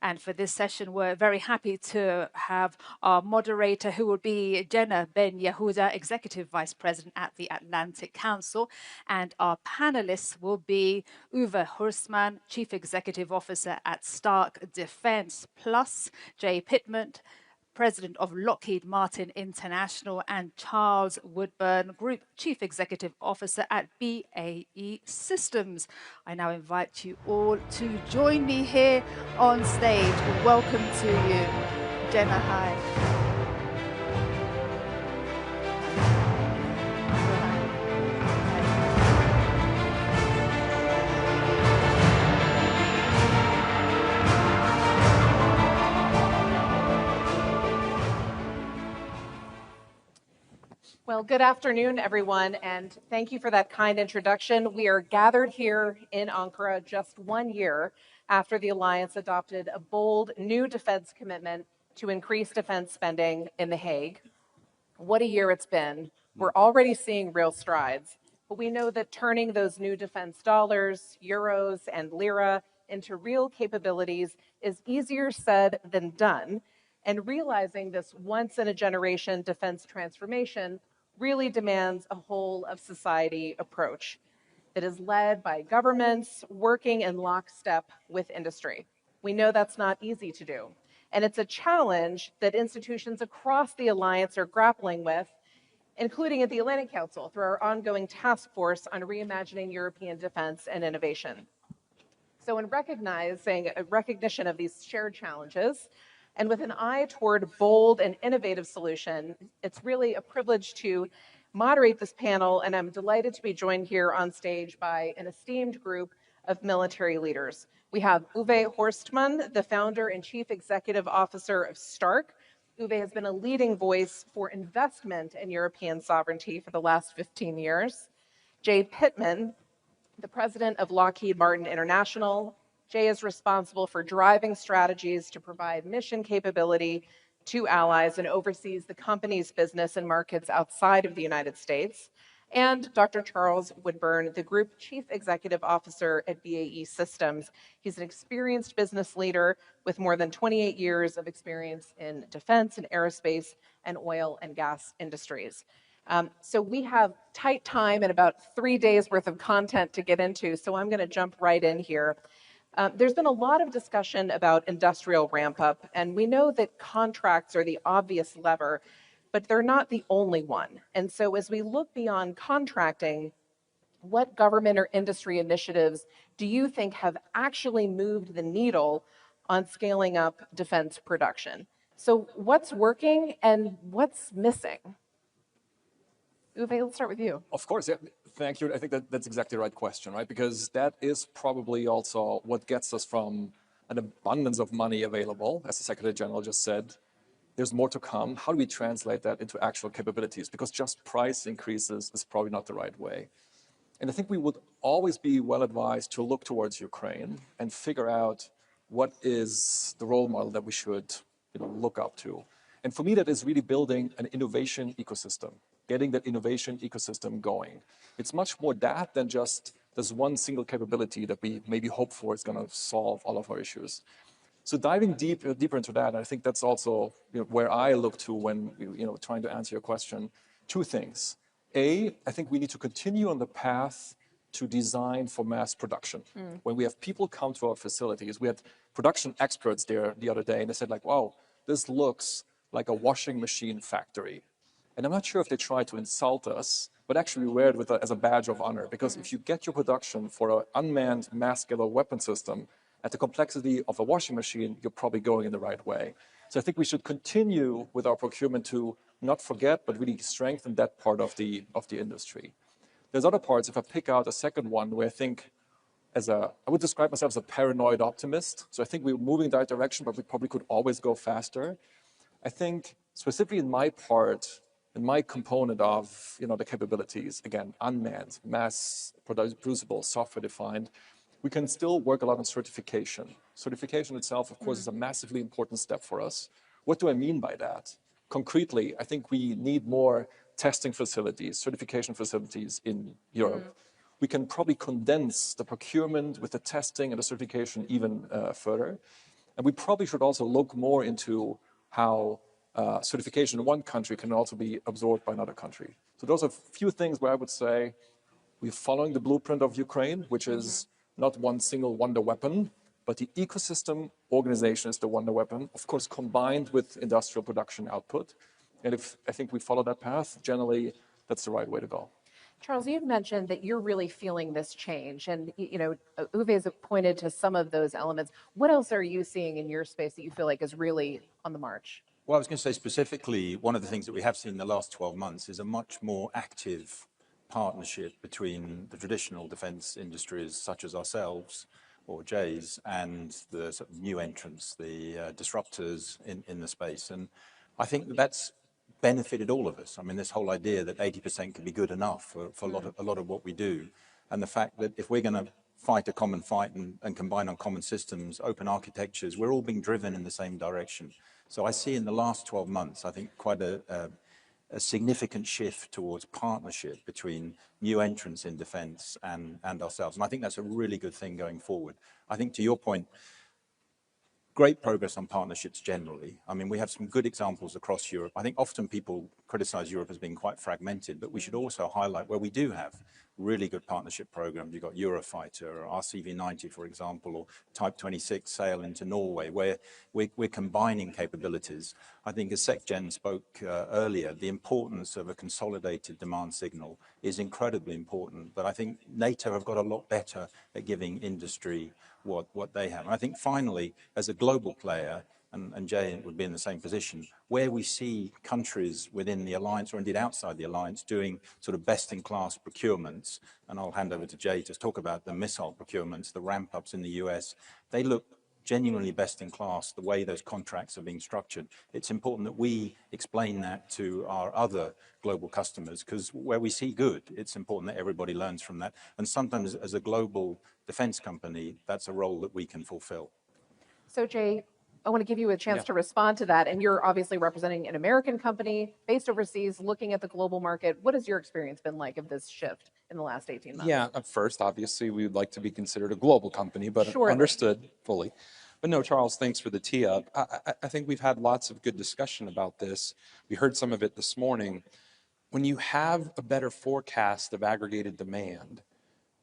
And for this session, we're very happy to have our moderator, who will be Jenna Ben Yehuda, Executive Vice President at the Atlantic Council. And our panelists will be Uwe Horstmann, Chief Executive Officer at Stark Defense, plus Jay Pittman, President of Lockheed Martin International, and Charles Woodburn, Group Chief Executive Officer at BAE Systems. I now invite you all to join me here on stage. Welcome to you. Jenna, hi.
Well, good afternoon, everyone, and thank you for that kind introduction. We are gathered here in Ankara just 1 year after the alliance adopted a bold new defense commitment to increase defense spending in The Hague. What a year it's been. We're already seeing real strides, but we know that turning those new defense dollars, euros, and lira into real capabilities is easier said than done, and realizing this once-in-a-generation defense transformation really demands a whole-of-society approach that is led by governments working in lockstep with industry. We know that's not easy to do, and it's a challenge that institutions across the alliance are grappling with, including at the Atlantic Council through our ongoing task force on reimagining European defense and innovation. So in recognition of these shared challenges, and with an eye toward bold and innovative solution, it's really a privilege to moderate this panel, and I'm delighted to be joined here on stage by an esteemed group of military leaders. We have Uwe Horstmann, the founder and chief executive officer of Stark. Uwe has been a leading voice for investment in European sovereignty for the last 15 years. Jay Pittman, the president of Lockheed Martin International. Jay is responsible for driving strategies to provide mission capability to allies and oversees the company's business and markets outside of the United States. And Dr. Charles Woodburn, the Group Chief Executive Officer at BAE Systems. He's an experienced business leader with more than 28 years of experience in defense and aerospace and oil and gas industries. So we have tight time and about 3 days worth of content to get into, so I'm going to jump right in here. There's been a lot of discussion about industrial ramp up, and we know that contracts are the obvious lever, but they're not the only one. And so as we look beyond contracting, what government or industry initiatives do you think have actually moved the needle on scaling up defense production? So what's working and what's missing? Uwe, let's start with you.
Of course, yeah. Thank you. I think that's exactly the right question, right? Because that is probably also what gets us from an abundance of money available, as the Secretary General just said. There's more to come. How do we translate that into actual capabilities? Because just price increases is probably not the right way. And I think we would always be well advised to look towards Ukraine and figure out what is the role model that we should look up to. And for me, that is really building an innovation ecosystem, getting that innovation ecosystem going. It's much more that than just this one single capability that we maybe hope for is going to solve all of our issues. So diving deeper into that, I think that's also where I look to when trying to answer your question. Two things. A, I think we need to continue on the path to design for mass production. When we have people come to our facilities, we had production experts there the other day, and they said like, wow, this looks like a washing machine factory. And I'm not sure if they try to insult us, but actually we wear it as a badge of honor, because if you get your production for an unmanned mass-scale weapon system at the complexity of a washing machine, you're probably going in the right way. So I think we should continue with our procurement to not forget, but really strengthen that part of the industry. There's other parts, if I pick out a second one, where I think I would describe myself as a paranoid optimist. So I think we're moving in that direction, but we probably could always go faster. I think specifically in my part, in my component of the capabilities, again, unmanned, mass producible, software defined, we can still work a lot on certification. Certification itself, of course, is a massively important step for us. What do I mean by that? Concretely, I think we need more testing facilities, certification facilities in Europe. We can probably condense the procurement with the testing and the certification even further. And we probably should also look more into how certification in one country can also be absorbed by another country. So those are a few things where I would say we're following the blueprint of Ukraine, which is not one single wonder weapon, but the ecosystem organization is the wonder weapon, of course, combined with industrial production output. And if I think we follow that path, generally, that's the right way to go.
Charles, you've mentioned that you're really feeling this change, and Uwe has pointed to some of those elements. What else are you seeing in your space that you feel like is really on the march?
Well, I was going to say specifically, one of the things that we have seen in the last 12 months is a much more active partnership between the traditional defense industries, such as ourselves or Jay's, and the sort of new entrants, the disruptors in the space. And I think that's benefited all of us. I mean, this whole idea that 80% can be good enough for a lot of what we do, and the fact that if we're going to fight a common fight and combine on common systems, open architectures, we're all being driven in the same direction. So I see in the last 12 months, I think quite a significant shift towards partnership between new entrants in defense and ourselves. And I think that's a really good thing going forward. I think to your point, great progress on partnerships generally. I mean, we have some good examples across Europe. I think often people criticize Europe as being quite fragmented, but we should also highlight where we do have really good partnership programs. You've got Eurofighter or RCV90, for example, or Type 26 sail into Norway, where we're combining capabilities. I think as SecGen spoke earlier, the importance of a consolidated demand signal is incredibly important. But I think NATO have got a lot better at giving industry what they have. And I think finally, as a global player, and Jay would be in the same position, where we see countries within the alliance or indeed outside the alliance doing sort of best-in-class procurements, and I'll hand over to Jay to talk about the missile procurements, the ramp-ups in the US, they look genuinely best in class, the way those contracts are being structured. It's important that we explain that to our other global customers, because where we see good, it's important that everybody learns from that. And sometimes as a global defense company, that's a role that we can fulfill.
So Jay, I want to give you a chance to respond to that. And you're obviously representing an American company based overseas, looking at the global market. What has your experience been like of this shift in the last 18 months?
Yeah, first, obviously, we would like to be considered a global company, but
Surely.
Understood fully. But no, Charles, thanks for the tee up. I think we've had lots of good discussion about this. We heard some of it this morning. When you have a better forecast of aggregated demand,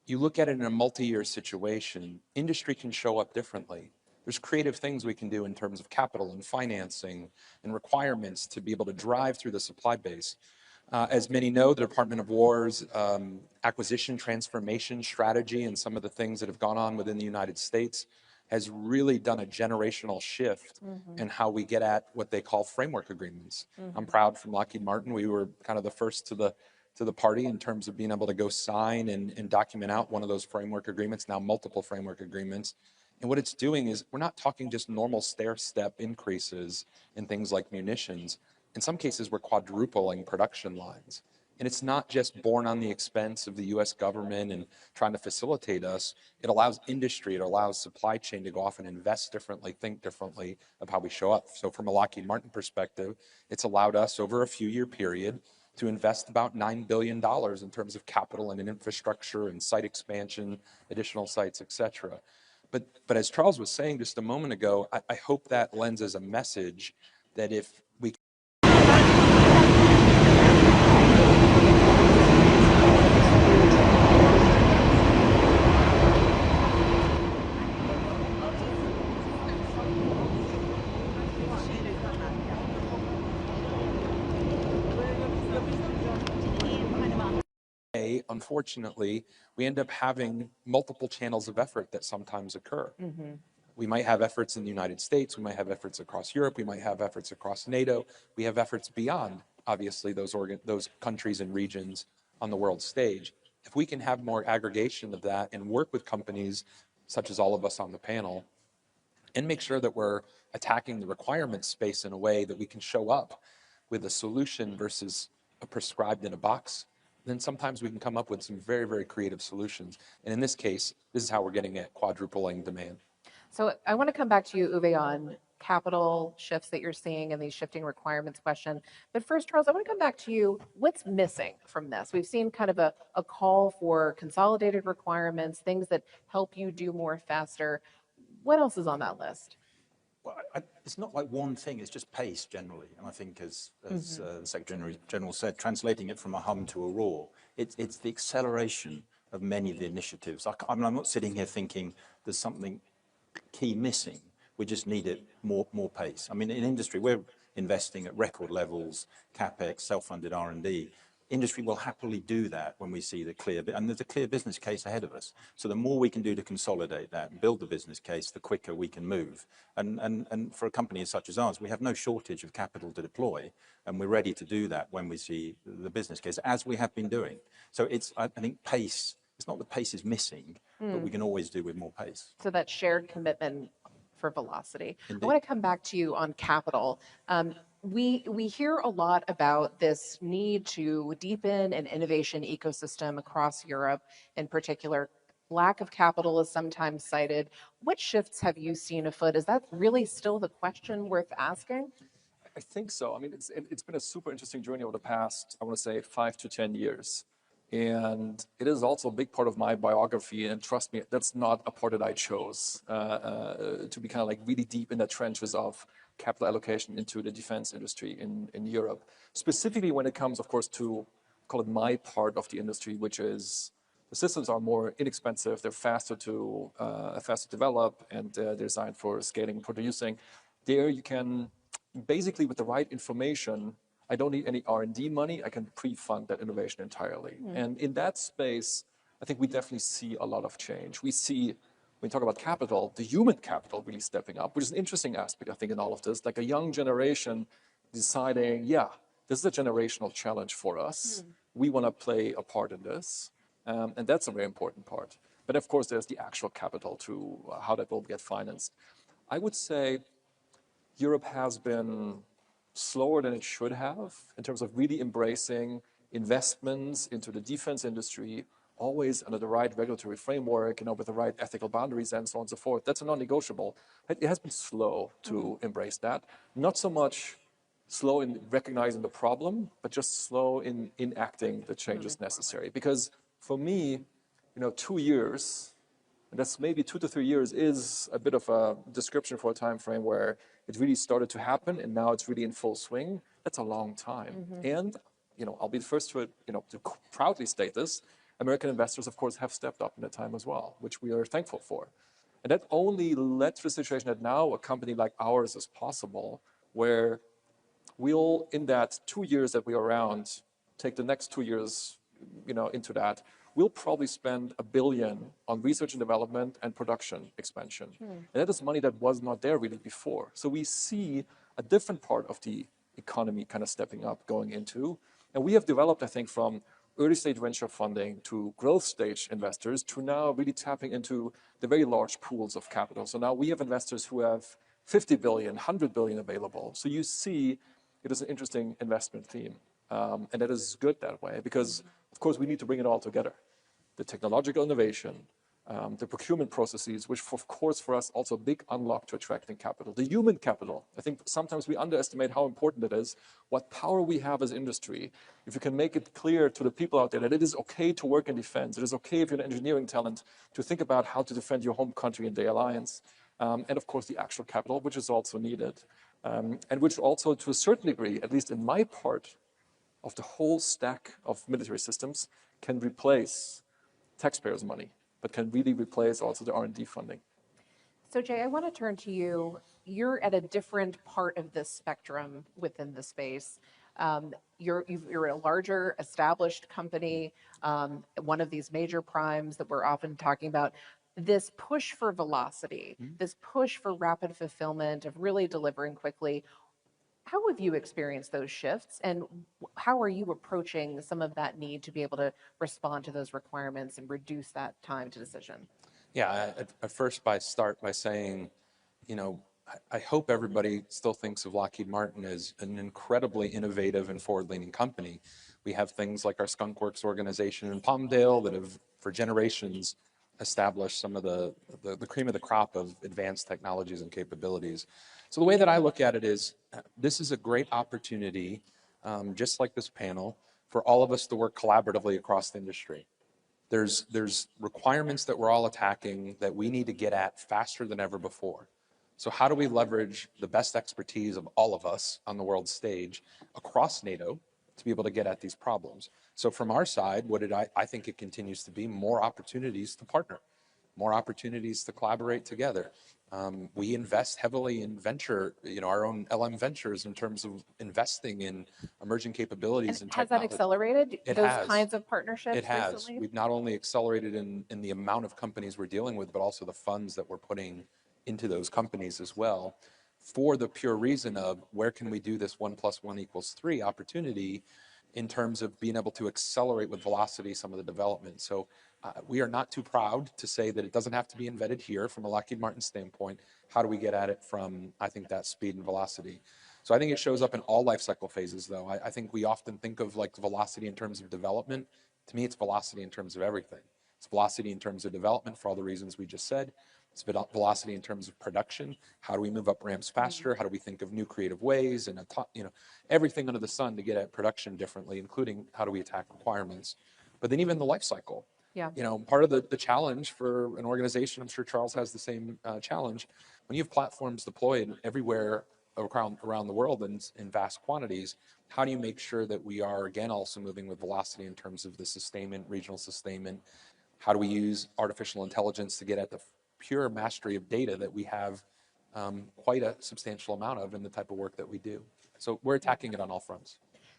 you look at it in a multi-year situation, industry can show up differently. There's creative things we can do in terms of capital and financing and requirements to be able to drive through the supply base. As many know, the Department of War's acquisition transformation strategy and some of the things that have gone on within the United States has really done a generational shift in how we get at what they call framework agreements. I'm proud from Lockheed Martin. We were kind of the first to the party in terms of being able to go sign and document out one of those framework agreements, now multiple framework agreements. And what it's doing is we're not talking just normal stair-step increases in things like munitions. In some cases, we're quadrupling production lines. And it's not just borne on the expense of the US government and trying to facilitate us. It allows industry, it allows supply chain to go off and invest differently, think differently of how we show up. So from a Lockheed Martin perspective, it's allowed us over a few-year period to invest about $9 billion in terms of capital and in infrastructure and site expansion, additional sites, et cetera. But as Charles was saying just a moment ago, I hope that lends as a message that if we unfortunately, we end up having multiple channels of effort that sometimes occur. We might have efforts in the United States, we might have efforts across Europe, we might have efforts across NATO, we have efforts beyond, obviously, those countries and regions on the world stage. If we can have more aggregation of that and work with companies, such as all of us on the panel, and make sure that we're attacking the requirement space in a way that we can show up with a solution versus a prescribed in a box, then sometimes we can come up with some very, very creative solutions. And in this case, this is how we're getting at quadrupling demand.
So I want to come back to you, Uwe, on capital shifts that you're seeing and these shifting requirements question. But first, Charles, I want to come back to you. What's missing from this? We've seen kind of a call for consolidated requirements, things that help you do more faster. What else is on that list?
Well, it's not like one thing, it's just pace generally. And I think as the Secretary General said, translating it from a hum to a roar, it's the acceleration of many of the initiatives. I'm not sitting here thinking there's something key missing. We just need it more pace. I mean, in industry, we're investing at record levels, CapEx, self-funded R&D. Industry will happily do that when we see and there's a clear business case ahead of us. So the more we can do to consolidate that and build the business case, the quicker we can move. And for a company such as ours, we have no shortage of capital to deploy, and we're ready to do that when we see the business case, as we have been doing. So I think pace, it's not that pace is missing, but we can always do with more pace.
So that shared commitment for velocity.
Indeed.
I want to come back to you on capital. We hear a lot about this need to deepen an innovation ecosystem across Europe in particular. Lack of capital is sometimes cited. What shifts have you seen afoot? Is that really still the question worth asking?
I think so. I mean, it's been a super interesting journey over the past, I want to say, 5 to 10 years. And it is also a big part of my biography. And trust me, that's not a part that I chose to be kind of like really deep in the trenches of capital allocation into the defense industry in Europe. Specifically when it comes, of course, to call it my part of the industry, which is the systems are more inexpensive, they're faster to develop, and they're designed for scaling and producing. There you can basically, with the right information, I don't need any R&D money. I can pre-fund that innovation entirely. And in that space, I think we definitely see a lot of change. We see, when we talk about capital, the human capital really stepping up, which is an interesting aspect, I think, in all of this. Like a young generation deciding, yeah, this is a generational challenge for us. We want to play a part in this. And that's a very important part. But of course, there's the actual capital to how that will get financed. I would say Europe has been slower than it should have in terms of really embracing investments into the defense industry, always under the right regulatory framework, with the right ethical boundaries and so on and so forth. That's a non-negotiable. It has been slow to embrace that. Not so much slow in recognizing the problem, but just slow in enacting the changes necessary. Because for me, 2 years, and that's maybe 2 to 3 years, is a bit of a description for a time frame where it really started to happen and now it's really in full swing. That's a long time. And, I'll be the first to proudly state this. American investors, of course, have stepped up in that time as well, which we are thankful for. And that only led to the situation that now a company like ours is possible, where we'll, in that 2 years that we're around, take the next 2 years, into that, we'll probably spend $1 billion on research and development and production expansion. And that is money that was not there really before. So we see a different part of the economy kind of stepping up, going into. And we have developed, I think, from early stage venture funding to growth stage investors to now really tapping into the very large pools of capital. So now we have investors who have 50 billion, 100 billion available. So you see it is an interesting investment theme. And that is good that way because, of course, we need to bring it all together. The technological innovation, the procurement processes, which of course for us also a big unlock to attracting capital. The human capital, I think sometimes we underestimate how important it is, what power we have as industry. If you can make it clear to the people out there that it is okay to work in defense, it is okay if you're an engineering talent to think about how to defend your home country in the alliance. And of course the actual capital, which is also needed. And which also to a certain degree, at least in my part of the whole stack of military systems, can replace taxpayers' money, but can really replace also the R&D funding.
So Jay, I want to turn to you. You're at a different part of this spectrum within the space. You're a larger established company, one of these major primes that we're often talking about. This push for velocity, this push for rapid fulfillment of really delivering quickly. How have you experienced those shifts, and how are you approaching some of that need to be able to respond to those requirements and reduce that time to decision?
Yeah, I first start by saying, I hope everybody still thinks of Lockheed Martin as an incredibly innovative and forward-leaning company. We have things like our Skunk Works organization in Palmdale that have, for generations, established some of the cream of the crop of advanced technologies and capabilities. So the way that I look at it is, this is a great opportunity, just like this panel, for all of us to work collaboratively across the industry. There's requirements that we're all attacking that we need to get at faster than ever before. So how do we leverage the best expertise of all of us on the world stage across NATO to be able to get at these problems? So from our side, I think it continues to be more opportunities to partner, more opportunities to collaborate together. We invest heavily in venture, our own LM Ventures in terms of investing in emerging capabilities and technology.
Has that accelerated those kinds of partnerships
It has.
recently?
We've not only accelerated in the amount of companies we're dealing with, but also the funds that we're putting into those companies as well, for the pure reason of where can we do this 1 + 1 = 3 opportunity in terms of being able to accelerate with velocity some of the development. So we are not too proud to say that it doesn't have to be invented here from a Lockheed Martin standpoint. How do we get at it from, I think, that speed and velocity? So I think it shows up in all life cycle phases, though. I think we often think of like velocity in terms of development. To me, it's velocity in terms of everything. It's velocity in terms of development for all the reasons we just said. It's velocity in terms of production. How do we move up ramps faster? How do we think of new creative ways and everything under the sun to get at production differently, including how do we attack requirements? But then even the life cycle.
Yeah.
Part of the challenge for an organization, I'm sure Charles has the same challenge, when you have platforms deployed everywhere around the world in vast quantities, how do you make sure that we are, again, also moving with velocity in terms of the sustainment, regional sustainment? How do we use artificial intelligence to get at the pure mastery of data that we have quite a substantial amount of in the type of work that we do? So we're attacking it on all fronts.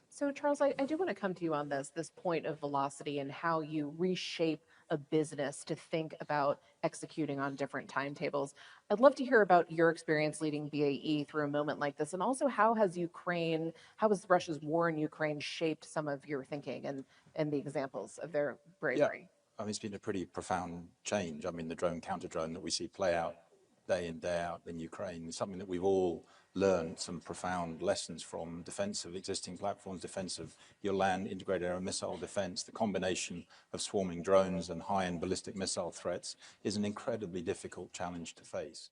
So Charles, I do want to come to you on this point of velocity and how you reshape a business to think about executing on different timetables. I'd love to hear about your experience leading BAE through a moment like this, and also how has Russia's war in Ukraine shaped some of your thinking and the examples of their bravery?
Yeah. It's been a pretty profound change. The drone, counter-drone that we see play out day in, day out in Ukraine is something that we've all learned some profound lessons from: defense of existing platforms, defense of your land, integrated air and missile defense. The combination of swarming drones and high-end ballistic missile threats is an incredibly difficult challenge to face.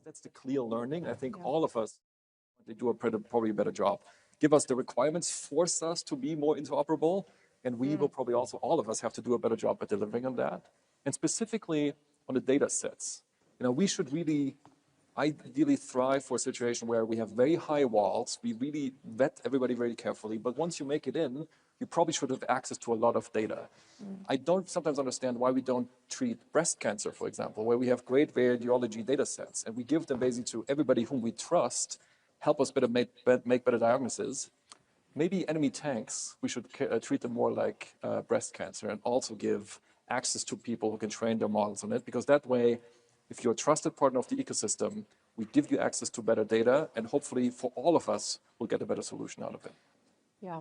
That's the clear learning. I think all of us do a probably better job. Give us the requirements, force us to be more interoperable, and we will probably also, all of us, have to do a better job at delivering on that. And specifically on the data sets, we should really ideally thrive for a situation where we have very high walls. We really vet everybody very carefully, but once you make it in, you probably should have access to a lot of data. I don't sometimes understand why we don't treat breast cancer, for example, where we have great radiology data sets, and we give them basically to everybody whom we trust, help us make better diagnoses. Maybe enemy tanks, we should treat them more like breast cancer and also give access to people who can train their models on it, because that way, if you're a trusted partner of the ecosystem, we give you access to better data, and hopefully for all of us, we'll get a better solution out of it.
Yeah.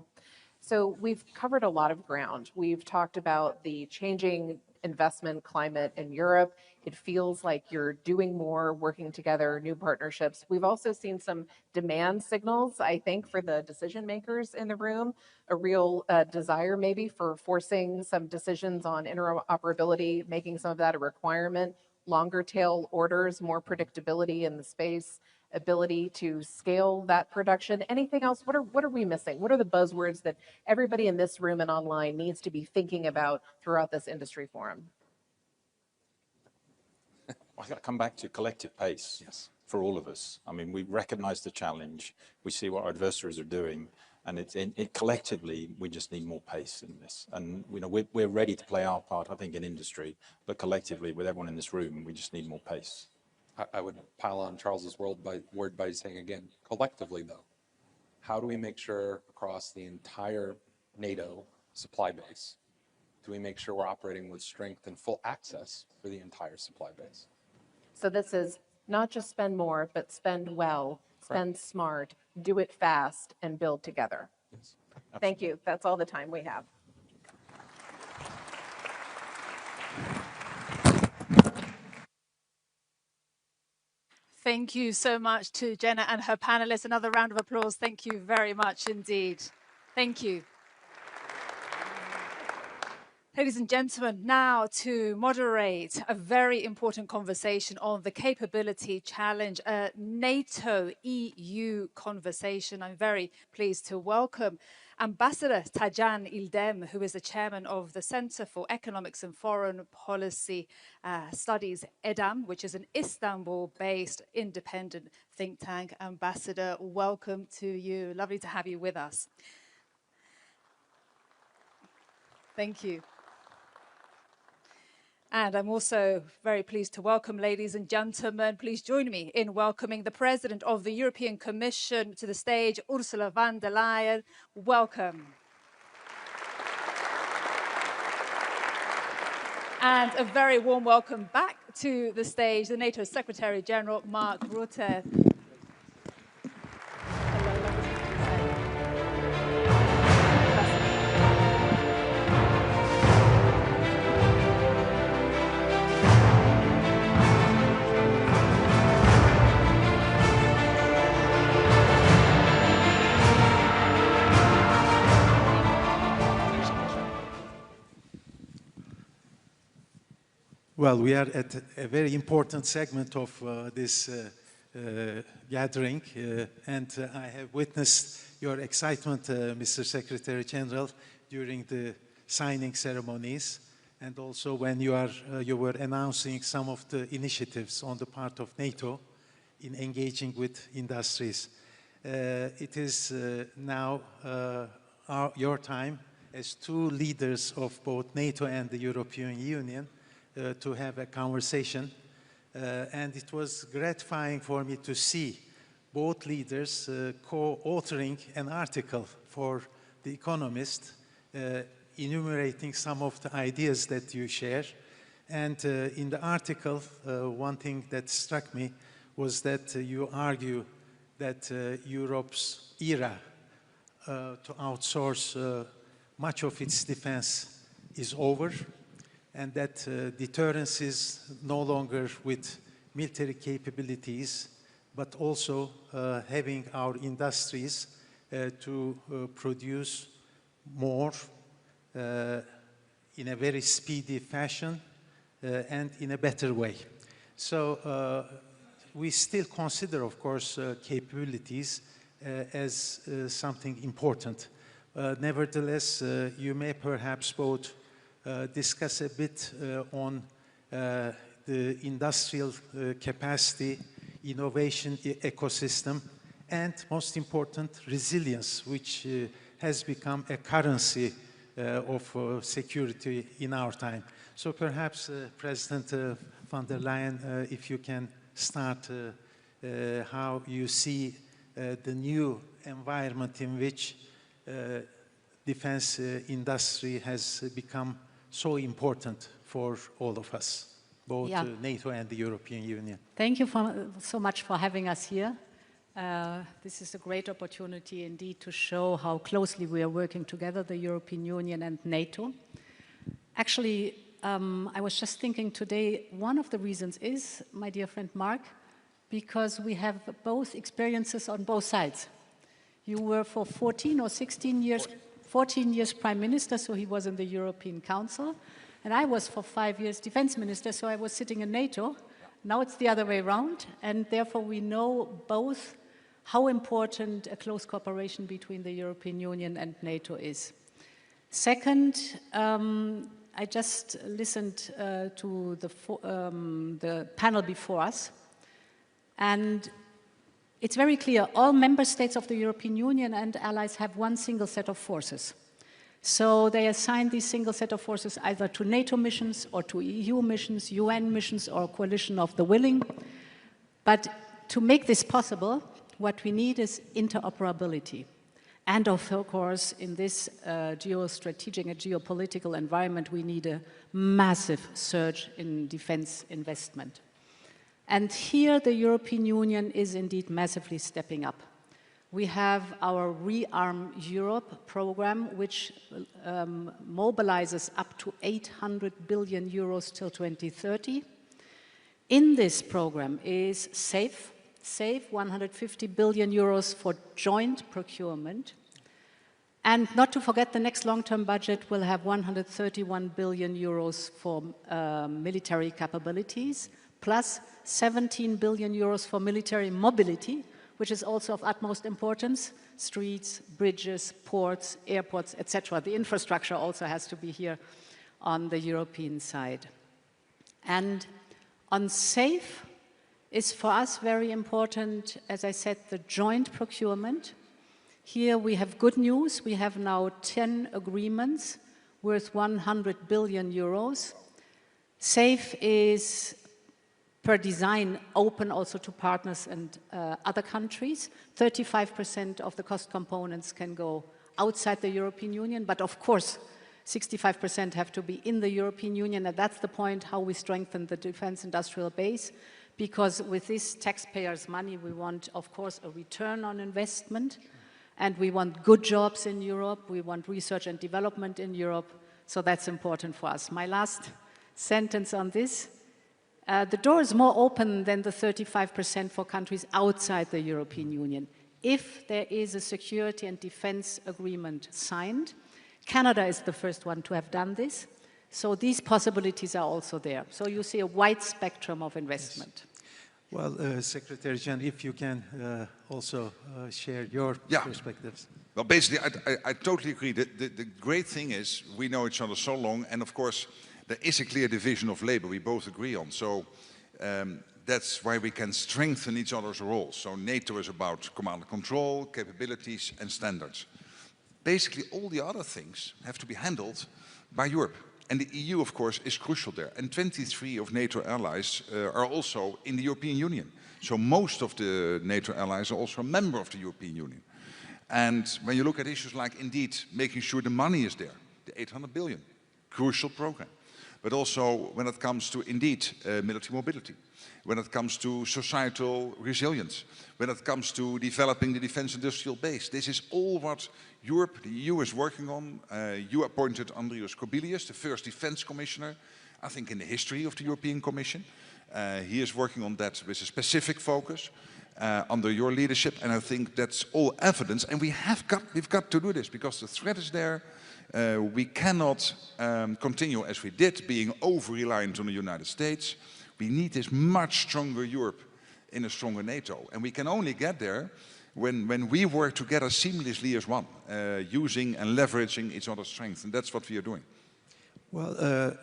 So we've covered a lot of ground. We've talked about the changing investment climate in Europe. It feels like you're doing more, working together, new partnerships. We've also seen some demand signals, I think, for the decision makers in the room, a real desire maybe for forcing some decisions on interoperability, making some of that a requirement, longer tail orders, more predictability in the space, ability to scale that production. Anything else? What are we missing? What are the buzzwords that everybody in this room and online needs to be thinking about throughout this industry forum?
I've got to come back to collective pace. Yes. For all of us. I mean, we recognize the challenge. We see what our adversaries are doing, and collectively, we just need more pace in this. And you know, we're ready to play our part, I think, in industry, but collectively, with everyone in this room, we just need more pace.
I would pile on Charles's word by saying again, collectively though, how do we make sure across the entire NATO supply base, do we make sure we're operating with strength and full access for the entire supply base?
So this is not just spend more, but spend well, spend smart, do it fast, and build together.
Yes.
Thank you. That's all the time we have.
Thank you so much to Jenna and her panelists. Another round of applause. Thank you very much indeed. Thank you. Ladies and gentlemen, now to moderate a very important conversation on the capability challenge, a NATO-EU conversation. I'm very pleased to welcome Ambassador Tajan İldem, who is the chairman of the Center for Economics and Foreign Policy Studies, EDAM, which is an Istanbul-based independent think tank. Ambassador, welcome to you. Lovely to have you with us. Thank you. And I'm also very pleased to welcome, ladies and gentlemen, please join me in welcoming the President of the European Commission to the stage, Ursula von der Leyen. Welcome. And a very warm welcome back to the stage, the NATO Secretary General, Mark Rutte.
Well, we are at a very important segment of this gathering, and I have witnessed your excitement, Mr. Secretary General, during the signing ceremonies, and also when you were announcing some of the initiatives on the part of NATO in engaging with industries. It is now your time as two leaders of both NATO and the European Union to have a conversation, and it was gratifying for me to see both leaders co-authoring an article for The Economist, enumerating some of the ideas that you share. And in the article, one thing that struck me was that you argue that Europe's era to outsource much of its defense is over, and that deterrence is no longer with military capabilities, but also having our industries to produce more in a very speedy fashion and in a better way. So we still consider, of course, capabilities as something important. Nevertheless, you may perhaps both discuss a bit on the industrial capacity, innovation ecosystem, and most important, resilience, which has become a currency of security in our time. So perhaps President von der Leyen, if you can start how you see the new environment in which defense industry has become so important for all of us, both NATO and the European Union.
Thank you so much for having us here. This is a great opportunity indeed to show how closely we are working together, the European Union and NATO. Actually, I was just thinking today, one of the reasons is, my dear friend Mark, because we have both experiences on both sides. You were for 14 or 16 years, 14 years Prime Minister, so he was in the European Council. And I was for 5 years Defense Minister, so I was sitting in NATO. Now it's the other way around, and therefore we know both how important a close cooperation between the European Union and NATO is. Second, I just listened to the panel before us, and it's very clear, all member states of the European Union and allies have one single set of forces. So they assign this single set of forces either to NATO missions or to EU missions, UN missions, or coalition of the willing. But to make this possible, what we need is interoperability. And of course, in this geostrategic and geopolitical environment, we need a massive surge in defense investment. And here the European Union is indeed massively stepping up. We have our Rearm Europe program, which mobilizes up to 800 billion euros till 2030. In this program is SAFE, 150 billion euros for joint procurement. And not to forget, the next long-term budget will have 131 billion euros for military capabilities, plus 17 billion euros for military mobility, which is also of utmost importance: streets, bridges, ports, airports, etc. The infrastructure also has to be here on the European side. And on SAFE is for us very important, as I said, the joint procurement. Here we have good news. We have now 10 agreements worth 100 billion euros. SAFE is per design open also to partners and other countries. 35% of the cost components can go outside the European Union, but of course 65% have to be in the European Union, and that's the point how we strengthen the defense industrial base, because with this taxpayers' money we want, of course, a return on investment, and we want good jobs in Europe, we want research and development in Europe, so that's important for us. My last sentence on this: the door is more open than the 35% for countries outside the European Union. If there is a security and defense agreement signed, Canada is the first one to have done this, so these possibilities are also there. So you see a wide spectrum of investment.
Yes. Well, Secretary General, if you can also share your perspectives.
Well, basically, I totally agree. The great thing is we know each other so long, and of course, there is a clear division of labor we both agree on. So that's why we can strengthen each other's roles. So NATO is about command and control, capabilities, and standards. Basically, all the other things have to be handled by Europe. And the EU, of course, is crucial there. And 23 of NATO allies are also in the European Union. So most of the NATO allies are also a member of the European Union. And when you look at issues like, indeed, making sure the money is there, the 800 billion, crucial program. But also when it comes to, indeed, military mobility, when it comes to societal resilience, when it comes to developing the defense industrial base. This is all what Europe, the EU, is working on. You appointed Andrius Kubilius, the first defense commissioner, I think in the history of the European Commission. He is working on that with a specific focus under your leadership, and I think that's all evidence. And we've got to do this because the threat is there. We cannot continue as we did, being over-reliant on the United States. We need this much stronger Europe in a stronger NATO. And we can only get there when we work together seamlessly as one, using and leveraging each other's strengths. And that's what we are doing.
Well,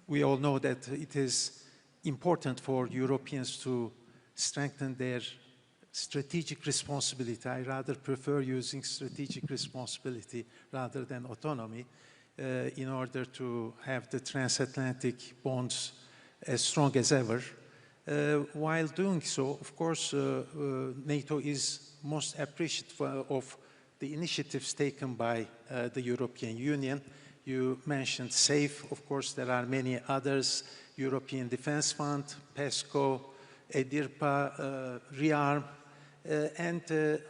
we all know that it is important for Europeans to strengthen their strategic responsibility. I rather prefer using strategic responsibility rather than autonomy in order to have the transatlantic bonds as strong as ever. While doing so, of course, NATO is most appreciative of the initiatives taken by the European Union. You mentioned SAFE. Of course, there are many others: European Defence Fund, PESCO, EDIRPA, REARM, and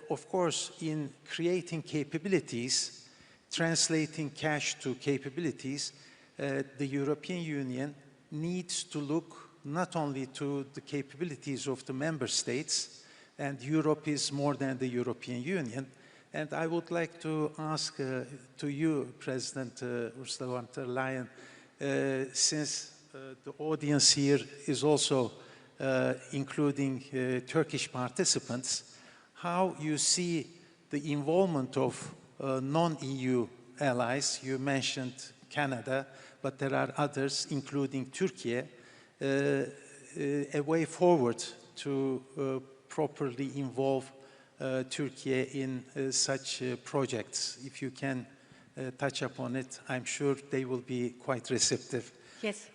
of course, in creating capabilities, translating cash to capabilities, the European Union needs to look not only to the capabilities of the member states, and Europe is more than the European Union. And I would like to ask to you, President Ursula von der Leyen, since the audience here is also including Turkish participants, how you see the involvement of non-EU allies. You mentioned Canada, but there are others, including Turkey, a way forward to properly involve Turkey in such projects. If you can touch upon it, I'm sure they will be quite receptive.
Yes.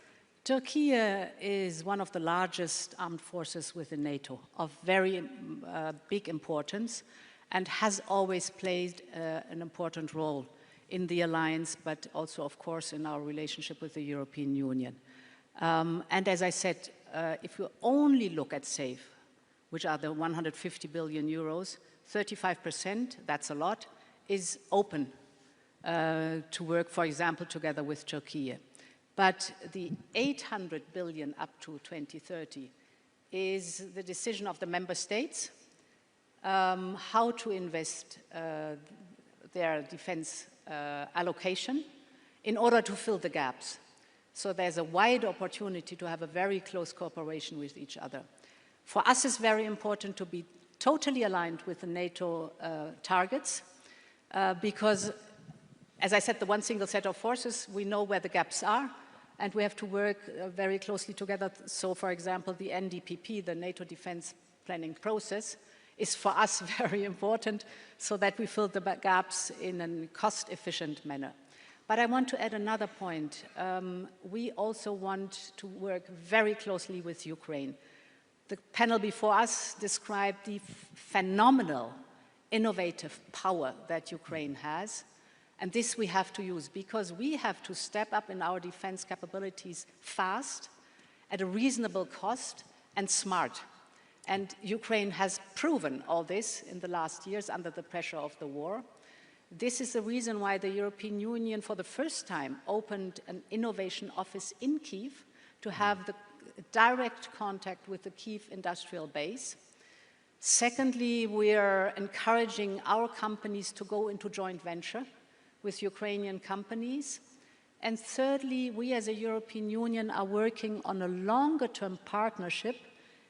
Turkey is one of the largest armed forces within NATO, of very big importance, and has always played an important role in the alliance, but also, of course, in our relationship with the European Union. And as I said, if you only look at SAFE, which are the 150 billion euros, 35%, that's a lot, is open to work, for example, together with Turkey. But the 800 billion up to 2030 is the decision of the member states how to invest their defense allocation in order to fill the gaps. So there's a wide opportunity to have a very close cooperation with each other. For us, it's very important to be totally aligned with the NATO targets because, as I said, the one single set of forces, we know where the gaps are, and we have to work very closely together. So, for example, the NDPP, the NATO defense planning process, is for us very important so that we fill the gaps in a cost-efficient manner. But I want to add another point. We also want to work very closely with Ukraine. The panel before us described the phenomenal, innovative power that Ukraine has. And this we have to use because we have to step up in our defense capabilities fast, at a reasonable cost, and smart. And Ukraine has proven all this in the last years under the pressure of the war. This is the reason why the European Union, for the first time, opened an innovation office in Kyiv to have the direct contact with the Kyiv industrial base. Secondly, we are encouraging our companies to go into joint venture with Ukrainian companies. And thirdly, we as a European Union are working on a longer-term partnership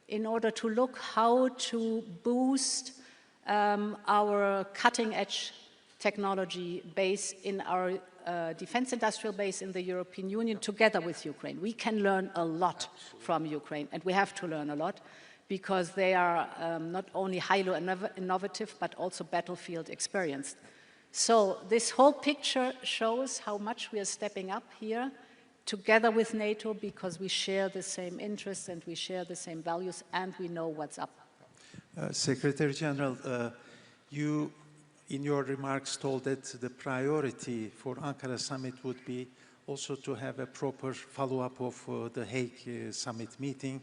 in order to look how to boost our cutting-edge technology base in our defense industrial base in the European Union together with Ukraine. We can learn a lot from Ukraine, and we have to learn a lot because they are not only highly innovative, but also battlefield experienced. So this whole picture shows how much we are stepping up here together with NATO because we share the same interests and we share the same values and we know what's up.
Secretary General, you in your remarks told that the priority for Ankara summit would be also to have a proper follow-up of the Hague summit meeting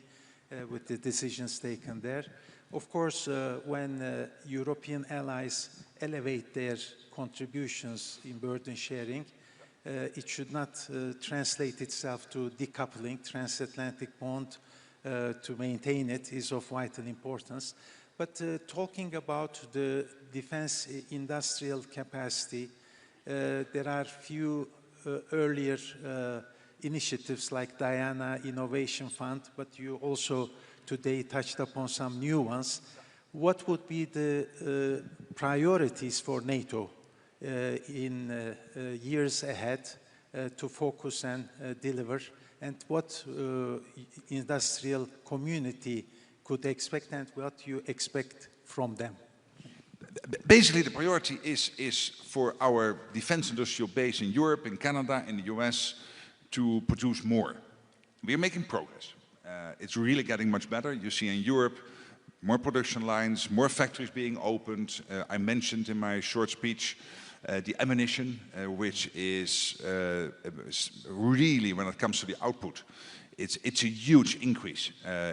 with the decisions taken there. Of course, when European allies elevate their contributions in burden sharing, it should not translate itself to decoupling. Transatlantic bond to maintain it is of vital importance. But talking about the defense industrial capacity, there are few earlier initiatives like Diana Innovation Fund, but you also today touched upon some new ones. What would be the priorities for NATO in years ahead to focus and deliver, and what industrial community could expect and what you expect from them?
Basically, the priority is for our defense industrial base in Europe, in Canada, in the US, to produce more. We are making progress. It's really getting much better. You see in Europe, more production lines, more factories being opened. I mentioned in my short speech the ammunition, which is really, when it comes to the output, it's a huge increase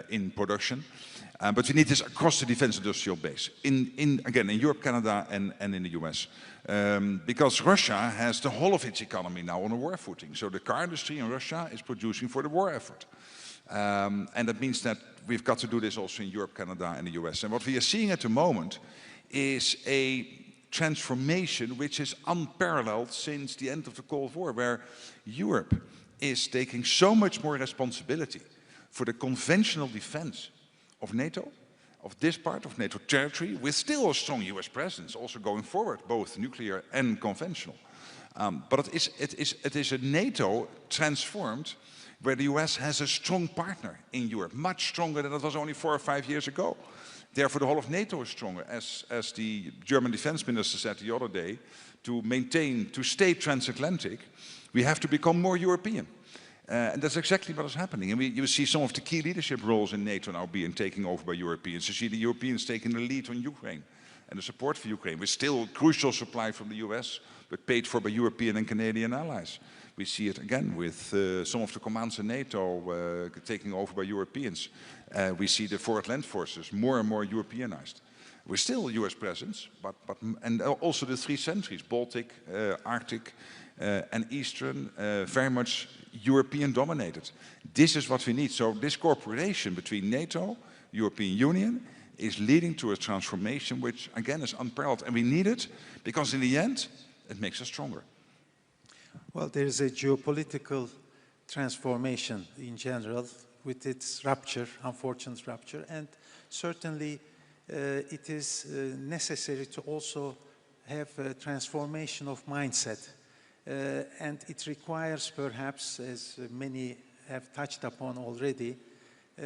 in production. But we need this across the defense industrial base, again, in Europe, Canada, and in the US. Because Russia has the whole of its economy now on a war footing. So the car industry in Russia is producing for the war effort. And that means that we've got to do this also in Europe, Canada, and the US. And what we are seeing at the moment is a transformation which is unparalleled since the end of the Cold War, where Europe is taking so much more responsibility for the conventional defense of NATO, of this part of NATO territory, with still a strong US presence, also going forward, both nuclear and conventional. But it is a NATO transformed, where the US has a strong partner in Europe, much stronger than it was only 4 or 5 years ago. Therefore, the whole of NATO is stronger, as the German defense minister said the other day, to stay transatlantic, we have to become more European. And that's exactly what is happening. And you see some of the key leadership roles in NATO now being taken over by Europeans. You see the Europeans taking the lead on Ukraine and the support for Ukraine, with still crucial supply from the US, but paid for by European and Canadian allies. We see it again with some of the commands in NATO taking over by Europeans. We see the forward land forces more and more Europeanized. We're still a US presence, and also the 3 centuries, Baltic, Arctic, and Eastern, very much European dominated. This is what we need. So this cooperation between NATO, European Union, is leading to a transformation which, again, is unparalleled. And we need it because in the end, it makes us stronger.
Well, there is a geopolitical transformation in general with its rupture, unfortunate rupture, and certainly it is necessary to also have a transformation of mindset. And it requires perhaps, as many have touched upon already,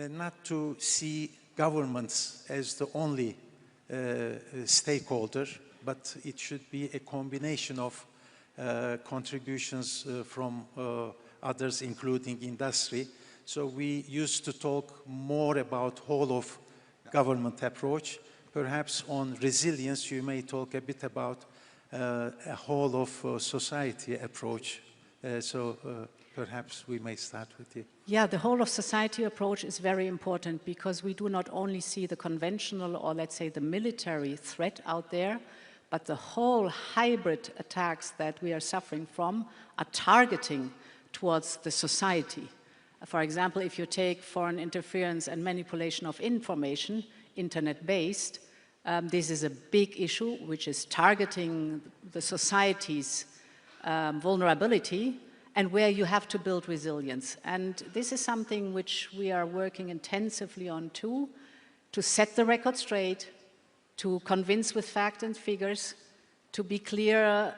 not to see governments as the only stakeholder, but it should be a combination of contributions from others, including industry. So we used to talk more about whole of government approach. Perhaps on resilience, you may talk a bit about a whole of society approach. Perhaps we may start with you.
Yeah, the whole of society approach is very important because we do not only see the conventional or let's say the military threat out there, but the whole hybrid attacks that we are suffering from are targeting towards the society. For example, if you take foreign interference and manipulation of information, internet-based, this is a big issue which is targeting the society's vulnerability and where you have to build resilience. And this is something which we are working intensively on too, to set the record straight, to convince with facts and figures, to be clear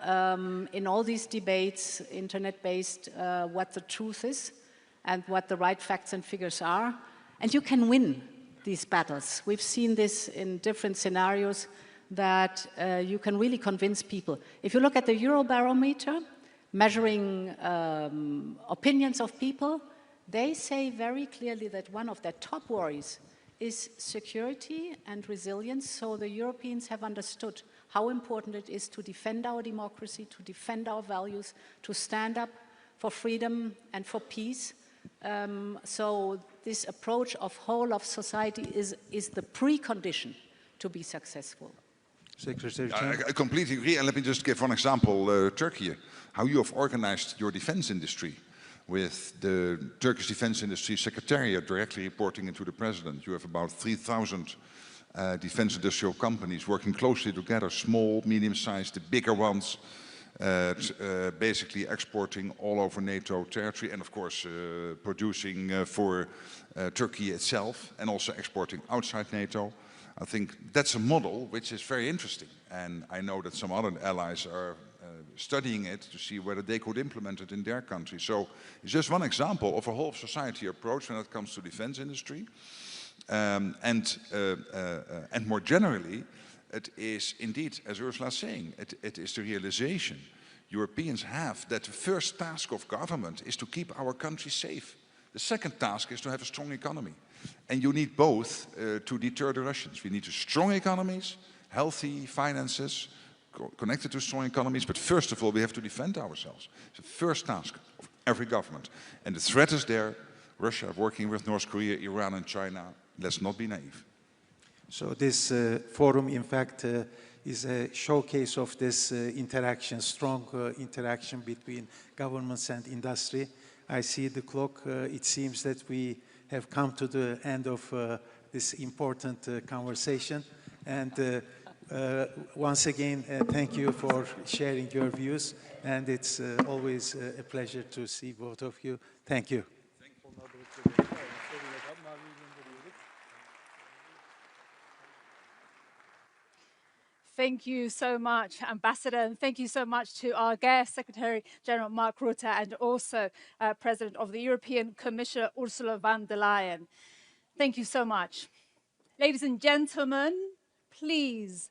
in all these debates, internet-based, what the truth is and what the right facts and figures are. And you can win these battles. We've seen this in different scenarios that you can really convince people. If you look at the Eurobarometer, measuring opinions of people, they say very clearly that one of their top worries is security and resilience. So the Europeans have understood how important it is to defend our democracy, to defend our values, to stand up for freedom and for peace. So this approach of whole of society is the precondition to be successful.
Secretary
I completely agree. And let me just give one example, Turkey, how you have organized your defense industry with the Turkish Defense Industry Secretariat directly reporting into the President. You have about 3,000 defense industrial companies working closely together, small, medium-sized, the bigger ones, basically exporting all over NATO territory and, of course, producing for Turkey itself and also exporting outside NATO. I think that's a model which is very interesting. And I know that some other allies are studying it to see whether they could implement it in their country. So it's just one example of a whole society approach when it comes to defense industry. And more generally, it is indeed, as Ursula is saying, it is the realization Europeans have that the first task of government is to keep our country safe. The second task is to have a strong economy. And you need both to deter the Russians. We need strong economies, healthy finances, connected to strong economies, but first of all, we have to defend ourselves. It's the first task of every government. And the threat is there. Russia working with North Korea, Iran and China. Let's not be naive.
So this forum, in fact, is a showcase of this interaction, strong interaction between governments and industry. I see the clock. It seems that we have come to the end of this important conversation. And once again, thank you for sharing your views. And it's always a pleasure to see both of you. Thank you.
Thank you so much, Ambassador, and thank you so much to our guest, Secretary General Mark Rutte, and also President of the European Commission, Ursula von der Leyen. Thank you so much. Ladies and gentlemen, please,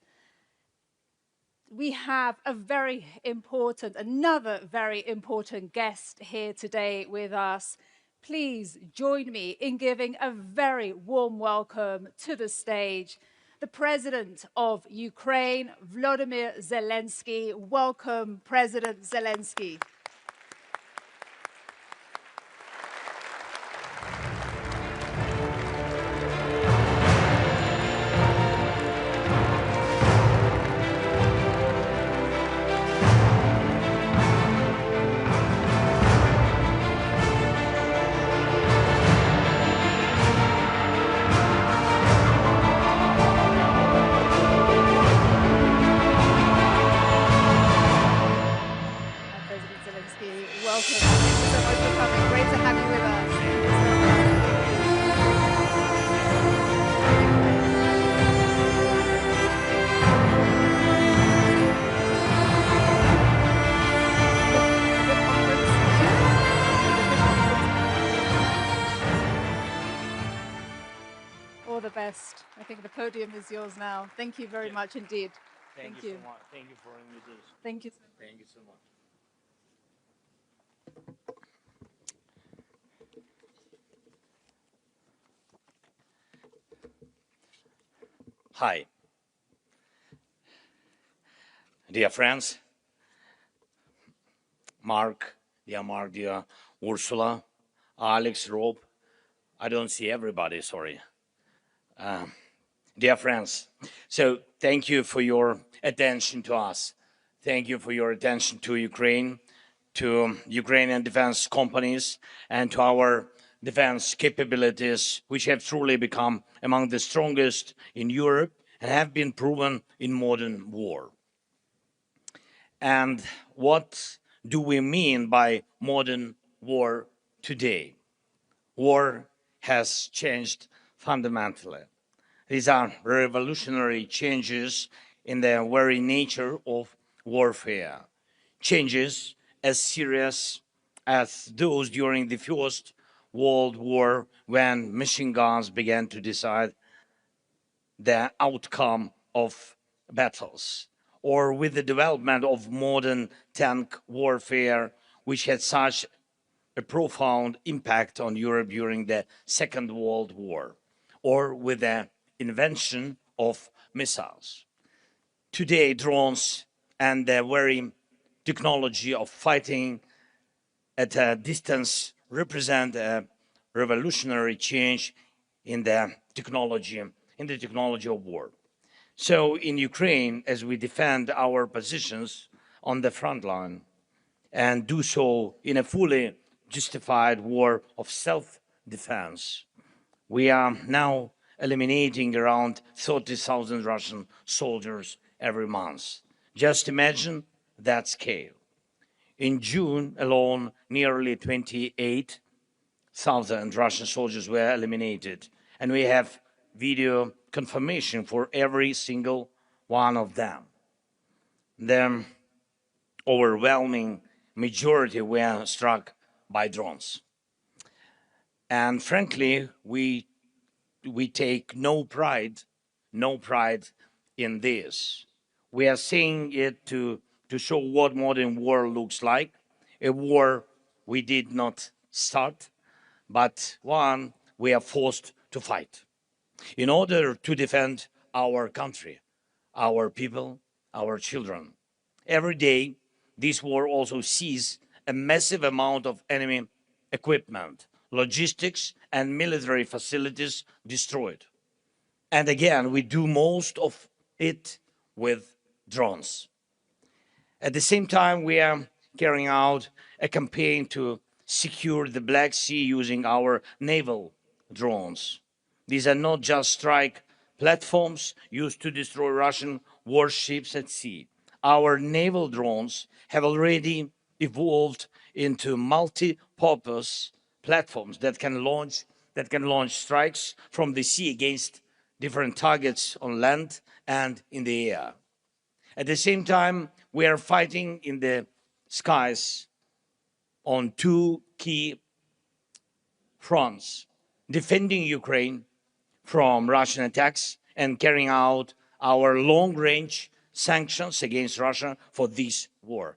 we have another very important guest here today with us. Please join me in giving a very warm welcome to the stage the President of Ukraine, Volodymyr Zelensky. Welcome, President Zelensky. All the best. I think the podium is yours now. Thank you very much indeed.
Thank you so much. Thank you for invitation.
Thank you.
Thank you so much. Hi. Dear friends, Mark, dear Ursula, Alex, Rob, I don't see everybody, sorry. Dear friends, so thank you for your attention to us. Thank you for your attention to Ukraine, to Ukrainian defense companies, and to our defense capabilities, which have truly become among the strongest in Europe and have been proven in modern war. And what do we mean by modern war today? War has changed fundamentally. These are revolutionary changes in the very nature of warfare, changes as serious as those during the First World War, when machine guns began to decide the outcome of battles, or with the development of modern tank warfare, which had such a profound impact on Europe during the Second World War, or with the invention of missiles. Today, drones and the very technology of fighting at a distance represent a revolutionary change in the technology of war. So in Ukraine, as we defend our positions on the front line and do so in a fully justified war of self-defense, we are now eliminating around 30,000 Russian soldiers every month. Just imagine that scale. In June alone, nearly 28,000 Russian soldiers were eliminated, and we have video confirmation for every single one of them. The overwhelming majority were struck by drones. And frankly, we
we take no pride in this. We are saying it to show what modern war looks like, a war we did not start, but one we are forced to fight in order to defend our country, our people, our children. Every day, this war also sees a massive amount of enemy equipment, logistics, and military facilities destroyed. And again, we do most of it with drones. At the same time, we are carrying out a campaign to secure the Black Sea using our naval drones. These are not just strike platforms used to destroy Russian warships at sea. Our naval drones have already evolved into multi-purpose platforms that can launch strikes from the sea against different targets on land and in the air. At the same time, we are fighting in the skies on two key fronts: defending Ukraine from Russian attacks and carrying out our long-range sanctions against Russia for this war,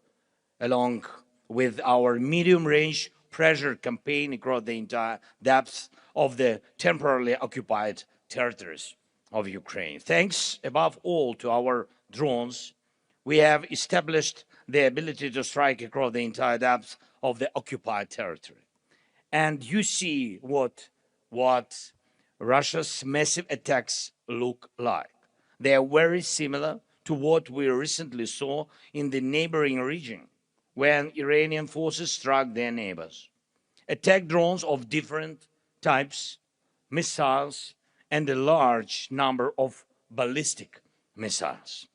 along with our medium-range pressure campaign across the entire depth of the temporarily occupied territories of Ukraine. Thanks above all to our drones, we have established the ability to strike across the entire depth of the occupied territory. And you see what Russia's massive attacks look like. They are very similar to what we recently saw in the neighboring region when Iranian forces struck their neighbors. Attack drones of different types, missiles, and a large number of ballistic missiles.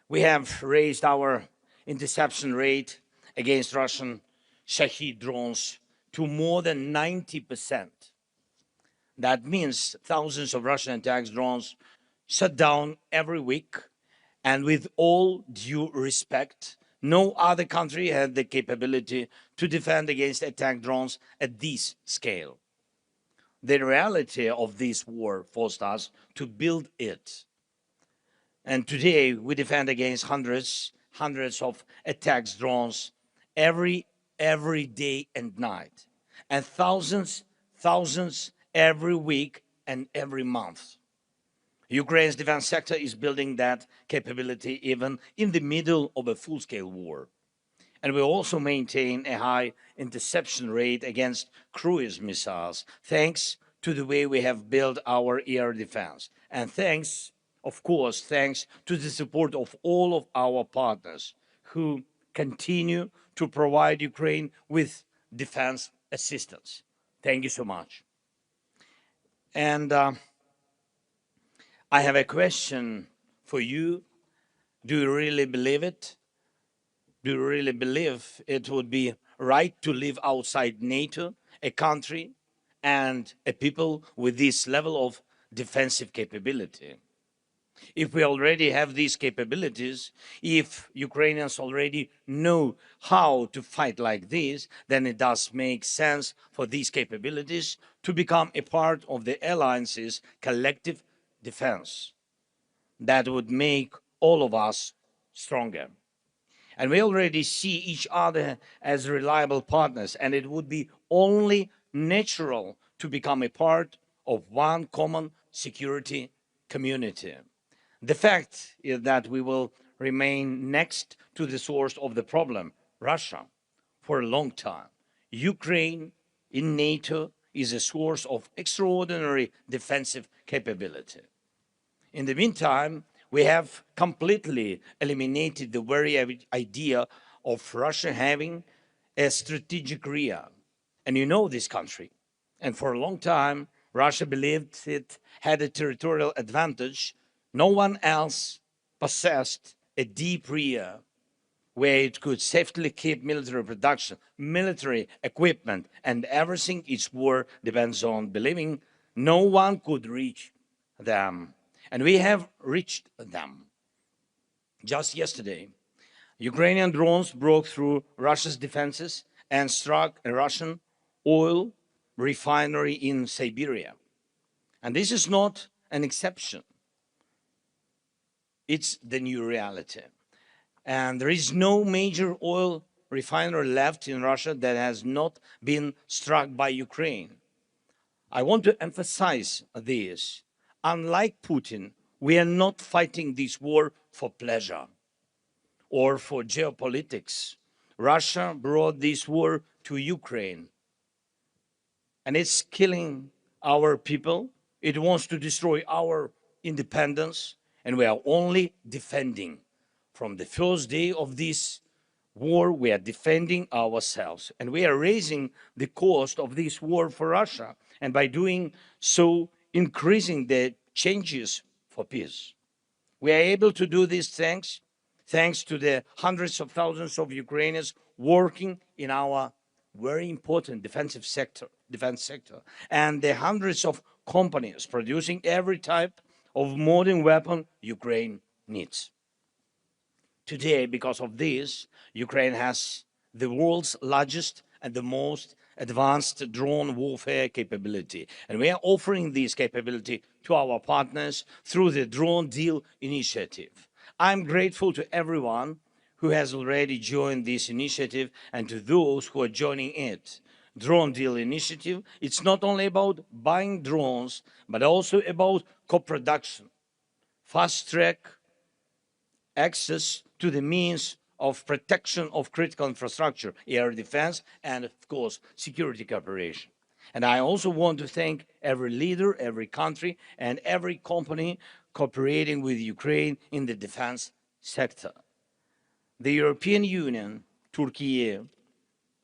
We have raised our interception rate against Russian Shahed drones to more than 90%. That means thousands of Russian attack drones shut down every week, and with all due respect, no other country had the capability to defend against attack drones at this scale. The reality of this war forced us to build it. And today we defend against hundreds of attack drones every day and night, and thousands every week and every month. Ukraine's defense sector is building that capability even in the middle of a full-scale war. And we also maintain a high interception rate against cruise missiles, thanks to the way we have built our air defense. And thanks, of course, thanks to the support of all of our partners who continue to provide Ukraine with defense assistance. Thank you so much. And I have a question for you. Do you really believe it? Do you really believe it would be right to live outside NATO, a country and a people with this level of defensive capability? If we already have these capabilities, if Ukrainians already know how to fight like this, then it does make sense for these capabilities to become a part of the alliance's collective defense. That would make all of us stronger. And we already see each other as reliable partners, and it would be only natural to become a part of one common security community. The fact is that we will remain next to the source of the problem, Russia, for a long time. Ukraine in NATO is a source of extraordinary defensive capability. In the meantime, we have completely eliminated the very idea of Russia having a strategic area. And you know this country. And for a long time, Russia believed it had a territorial advantage. No one else possessed a deep area where it could safely keep military production, military equipment, and everything its war depends on, believing no one could reach them. And we have reached them. Just yesterday, Ukrainian drones broke through Russia's defenses and struck a Russian oil refinery in Siberia. And this is not an exception. It's the new reality. And there is no major oil refinery left in Russia that has not been struck by Ukraine. I want to emphasize this. Unlike Putin, we are not fighting this war for pleasure or for geopolitics. Russia brought this war to Ukraine, and it's killing our people. It wants to destroy our independence, and we are only defending. From the first day of this war, we are defending ourselves, and we are raising the cost of this war for Russia, and by doing so, increasing the changes for peace. We are able to do this thanks to the hundreds of thousands of Ukrainians working in our very important defense sector, and the hundreds of companies producing every type of modern weapon Ukraine needs. Today, because of this, Ukraine has the world's largest and the most advanced drone warfare capability. And we are offering this capability to our partners through the Drone Deal Initiative. I'm grateful to everyone who has already joined this initiative and to those who are joining it. Drone Deal Initiative, it's not only about buying drones, but also about co-production, fast-track access to the means of protection of critical infrastructure, air defense, and of course, security cooperation. And I also want to thank every leader, every country, and every company cooperating with Ukraine in the defense sector. The European Union, Turkey,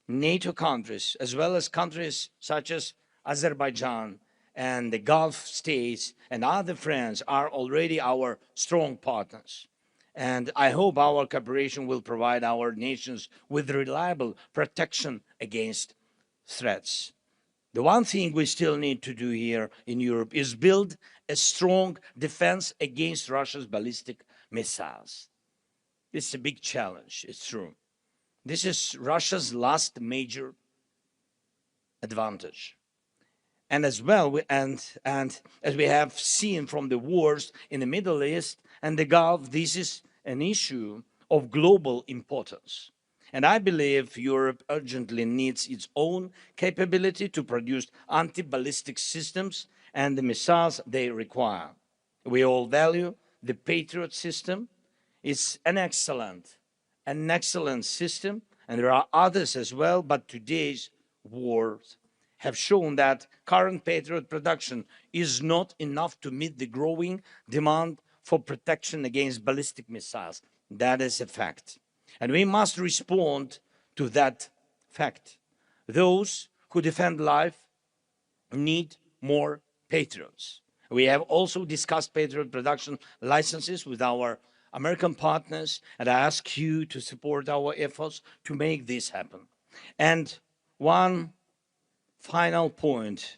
NATO countries, as well as countries such as Azerbaijan and the Gulf states and other friends are already our strong partners. And I hope our cooperation will provide our nations with reliable protection against threats. The one thing we still need to do here in Europe is build a strong defense against Russia's ballistic missiles. It's a big challenge, it's true. This is Russia's last major advantage. And as well, and as we have seen from the wars in the Middle East and the Gulf, this is an issue of global importance. And I believe Europe urgently needs its own capability to produce anti-ballistic systems and the missiles they require. We all value the Patriot system. It's an excellent system, and there are others as well, but today's wars have shown that current Patriot production is not enough to meet the growing demand for protection against ballistic missiles. That is a fact. And we must respond to that fact. Those who defend life need more Patriots. We have also discussed Patriot production licenses with our American partners, and I ask you to support our efforts to make this happen. And one final point.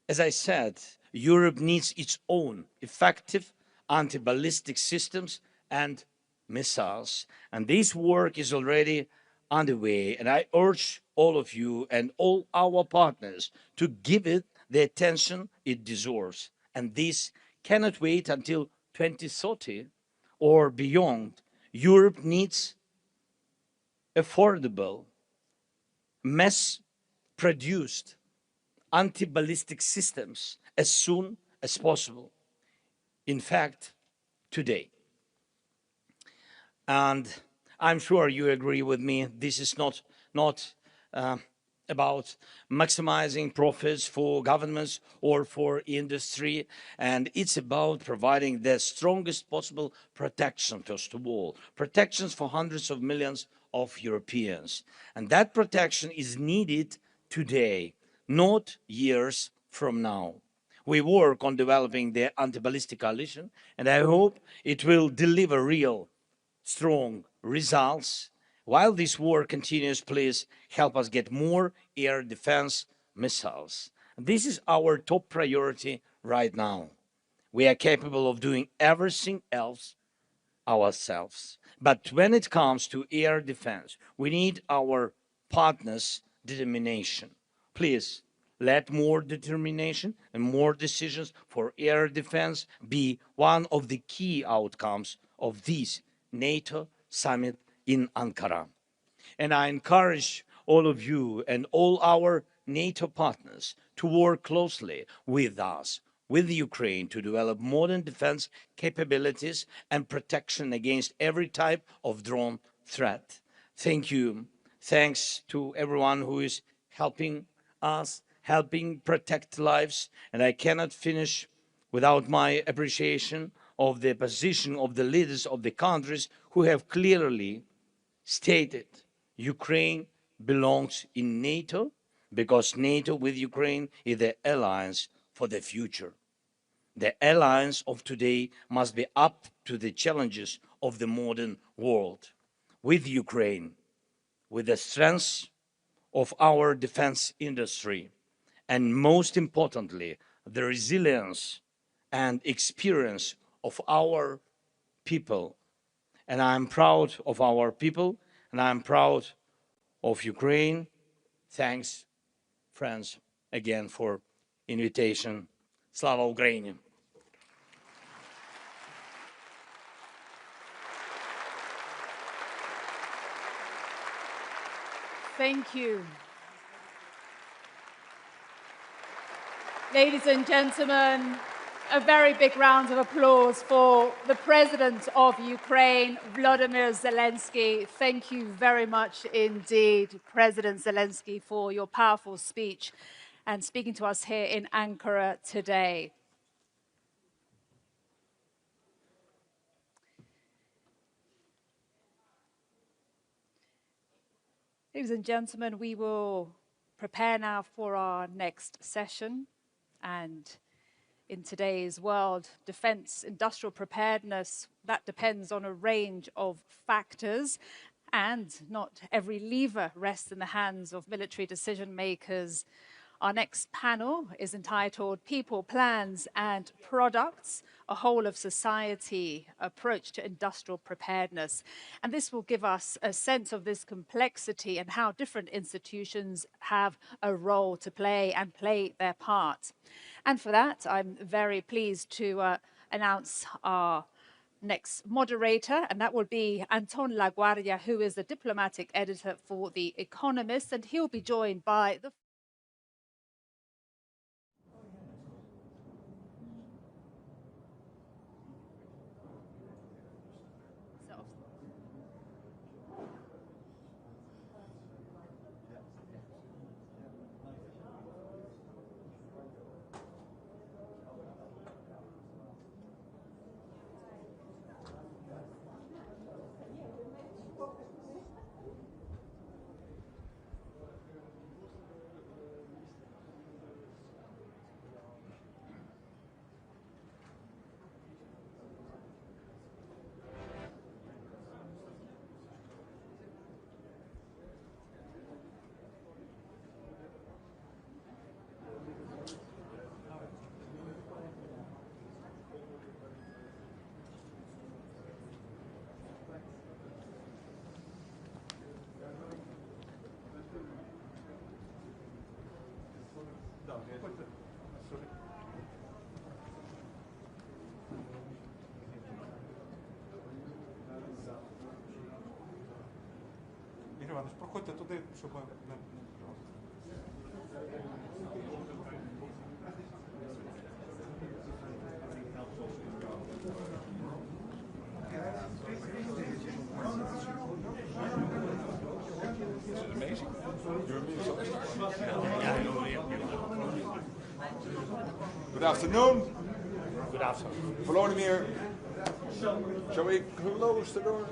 As I said, Europe needs its own effective anti-ballistic systems and missiles. And this work is already underway. And I urge all of you and all our partners to give it the attention it deserves. And this cannot wait until 2030 or beyond. Europe needs affordable, mass-produced anti-ballistic systems as soon as possible. In fact, today. And I'm sure you agree with me, this is not about maximizing profits for governments or for industry, and it's about providing the strongest possible protection, first of all. Protections for hundreds of millions of Europeans. And that protection is needed today, not years from now. We work on developing the anti-ballistic coalition, and I hope it will deliver real, strong results. While this war continues, please help us get more air defense missiles. This is our top priority right now. We are capable of doing everything else ourselves. But when it comes to air defense, we need our partners' determination. Please Let more determination and more decisions for air defense be one of the key outcomes of this NATO summit in Ankara. And I encourage all of you and all our NATO partners to work closely with us, with Ukraine, to develop modern defense capabilities and protection against every type of drone threat. Thank you. Thanks to everyone who is helping us, helping protect lives. And I cannot finish without my appreciation of the position of the leaders of the countries who have clearly stated Ukraine belongs in NATO because NATO with Ukraine is the alliance for the future. The alliance of today must be up to the challenges of the modern world. With Ukraine, with the strength of our defense industry, and most importantly, the resilience and experience of our people. And I'm proud of our people, and I'm proud of Ukraine. Thanks, friends, again for invitation. Slava Ukraini!
Thank you. Ladies and gentlemen, a very big round of applause for the President of Ukraine, Volodymyr Zelensky. Thank you very much indeed, President Zelensky, for your powerful speech and speaking to us here in Ankara today. Ladies and gentlemen, we will prepare now for our next session. And in today's world, defense, industrial preparedness, that depends on a range of factors. And not every lever rests in the hands of military decision makers. Our next panel is entitled People, Plans and Products, a Whole of Society Approach to Industrial Preparedness. And this will give us a sense of this complexity and how different institutions have a role to play and play their part. And for that, I'm very pleased to announce our next moderator, and that will be Anton Laguardia, who is the diplomatic editor for The Economist, and he'll be joined by the
Іванович, проходьте туди, щоб не...
Good afternoon.
Good afternoon.
Volodymyr, shall we close the door?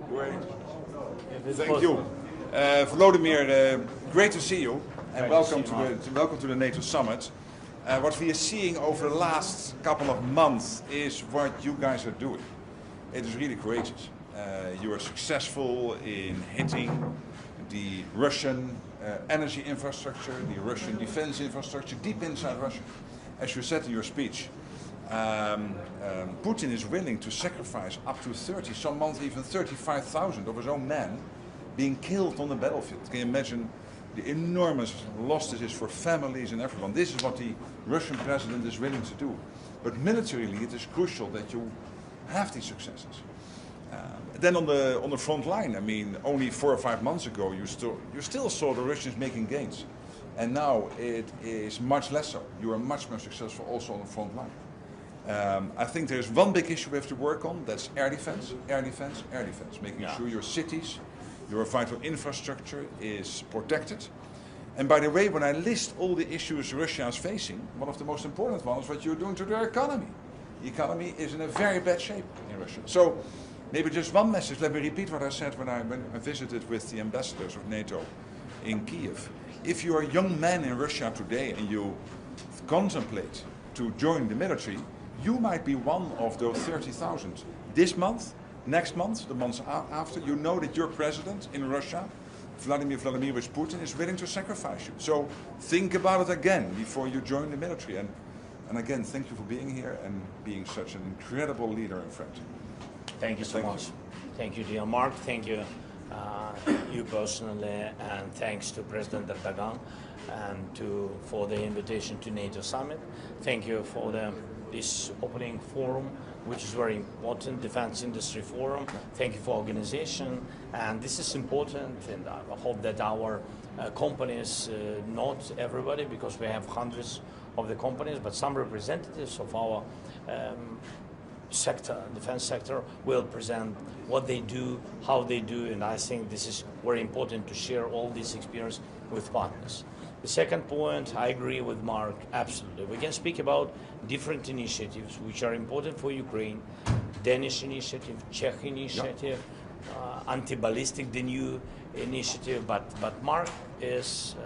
Great. Thank you. Volodymyr, great to see you and welcome to the NATO summit. What we are seeing over the last couple of months is what you guys are doing. It is really courageous. You are successful in hitting the Russian energy infrastructure, the Russian defense infrastructure, deep inside Russia. As you said in your speech, Putin is willing to sacrifice up to 30, some months even 35,000 of his own men being killed on the battlefield. Can you imagine the enormous loss this is for families and everyone. This is what the Russian president is willing to do. But militarily, it is crucial that you have these successes. Then on the front line, I mean, only 4 or 5 months ago, you still saw the Russians making gains. And now it is much less so. You are much more successful also on the front line. I think there's one big issue we have to work on, that's air defense, air defense, air defense. Making sure your cities, your vital infrastructure is protected. And by the way, when I list all the issues Russia is facing, one of the most important ones is what you're doing to their economy. The economy is in a very bad shape in Russia. So maybe just one message, let me repeat what I said when I visited with the ambassadors of NATO in Kiev. If you are a young man in Russia today and you contemplate to join the military, you might be one of those 30,000. This month, next month, the months after, you know that your president in Russia, Vladimir Vladimirovich Putin, is willing to sacrifice you. So think about it again before you join the military. And again, thank you for being here and being such an incredible leader and friend.
Thank you so much. Thank you, dear Mark. Thank you, you personally, and thanks to President Erdogan and for the invitation to NATO summit. Thank you for this opening forum, which is very important, Defense Industry Forum. Thank you for organization, and this is important, and I hope that our companies, not everybody, because we have hundreds of the companies, but some representatives of our sector, defense sector, will present what they do, how they do, and I think this is very important to share all this experience with partners. The second point, I agree with Mark, absolutely. We can speak about different initiatives which are important for Ukraine, Danish initiative, Czech initiative, anti-ballistic, the new initiative, but Mark is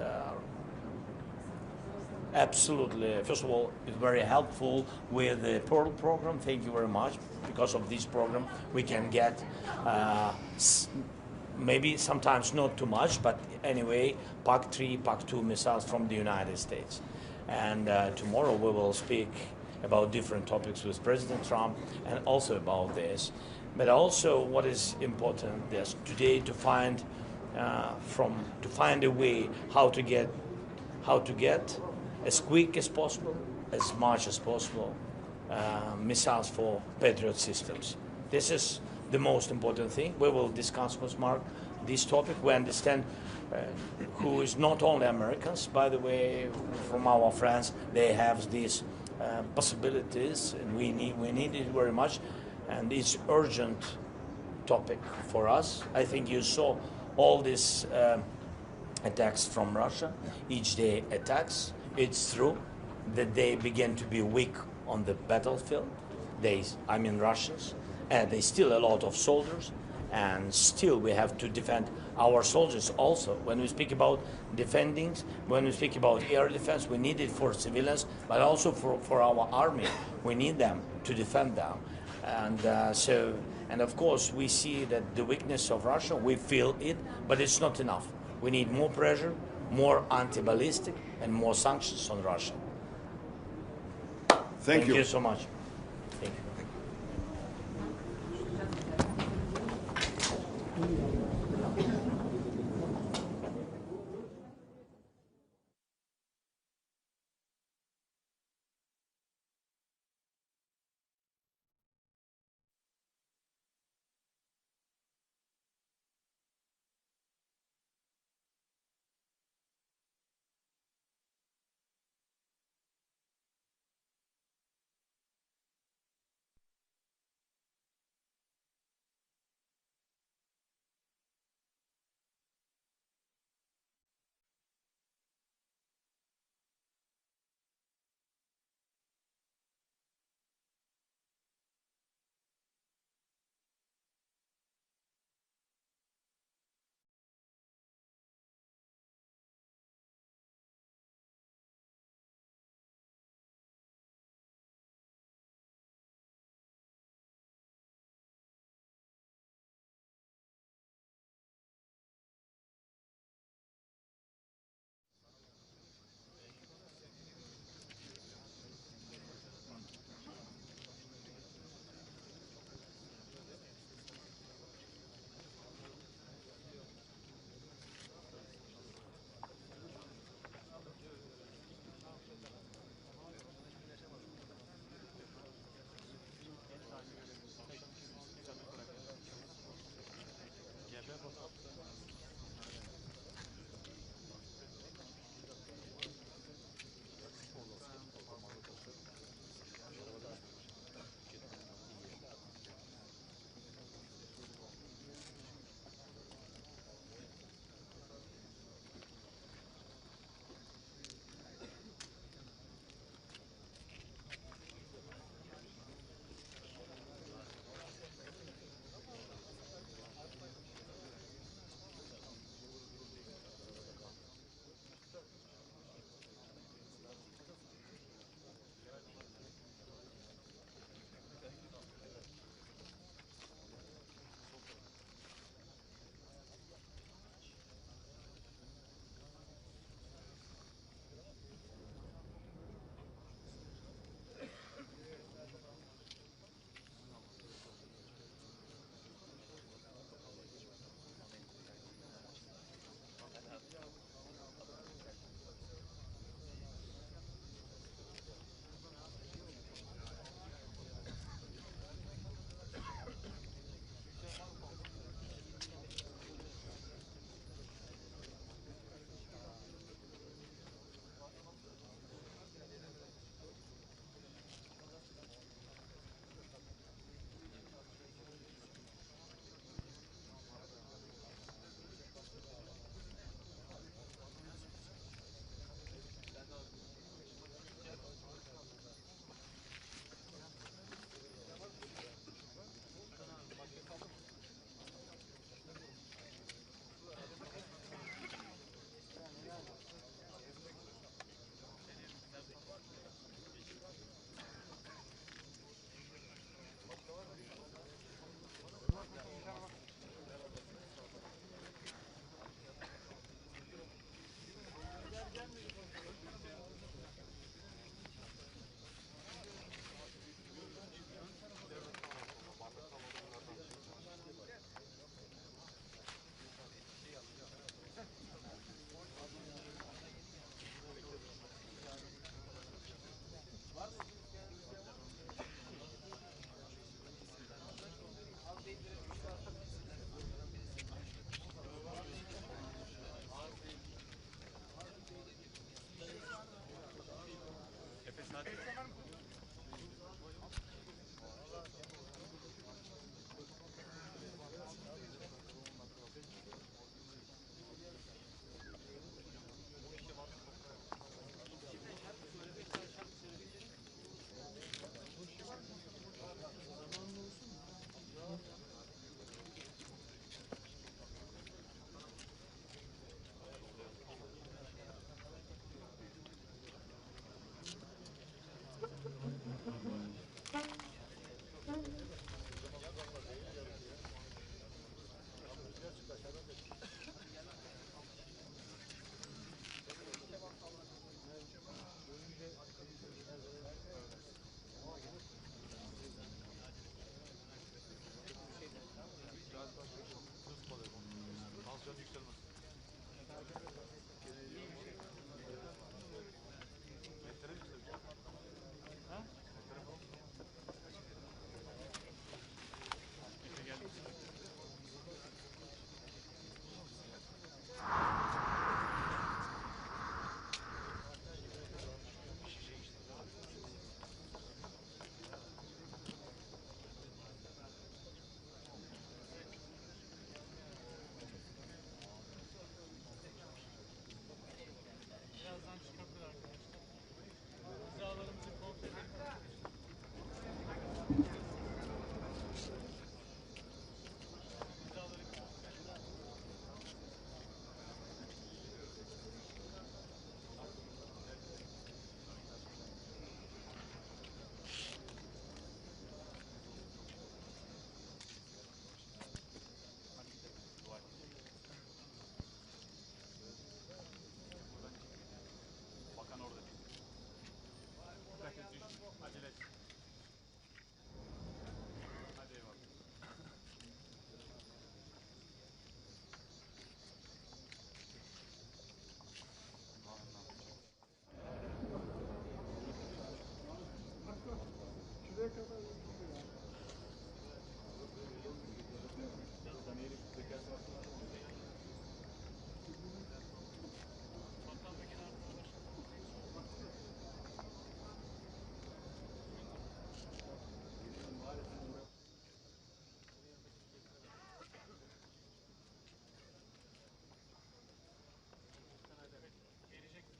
absolutely, first of all, is very helpful with the Pearl program. Thank you very much. Because of this program, we can get maybe sometimes not too much, but anyway, PAC-3, PAC-2 missiles from the United States. And tomorrow we will speak about different topics with President Trump and also about this. But also what is important is today to find a way how to get as quick as possible, as much as possible, missiles for Patriot systems. This is the most important thing. We will discuss with Mark this topic. We understand who is not only Americans, by the way, from our friends, they have these possibilities, and we need it very much, and it's urgent topic for us. I think you saw all these attacks from Russia, each day attacks. It's true that they begin to be weak on the battlefield. I mean Russians, and they still a lot of soldiers, and still we have to defend our soldiers also. When we speak about defending, when we speak about air defense, we need it for civilians, but also for our army. We need them to defend them. And of course, we see that the weakness of Russia, we feel it, but it's not enough. We need more pressure, more anti-ballistic, and more sanctions on Russia. Thank you so much. Thank you.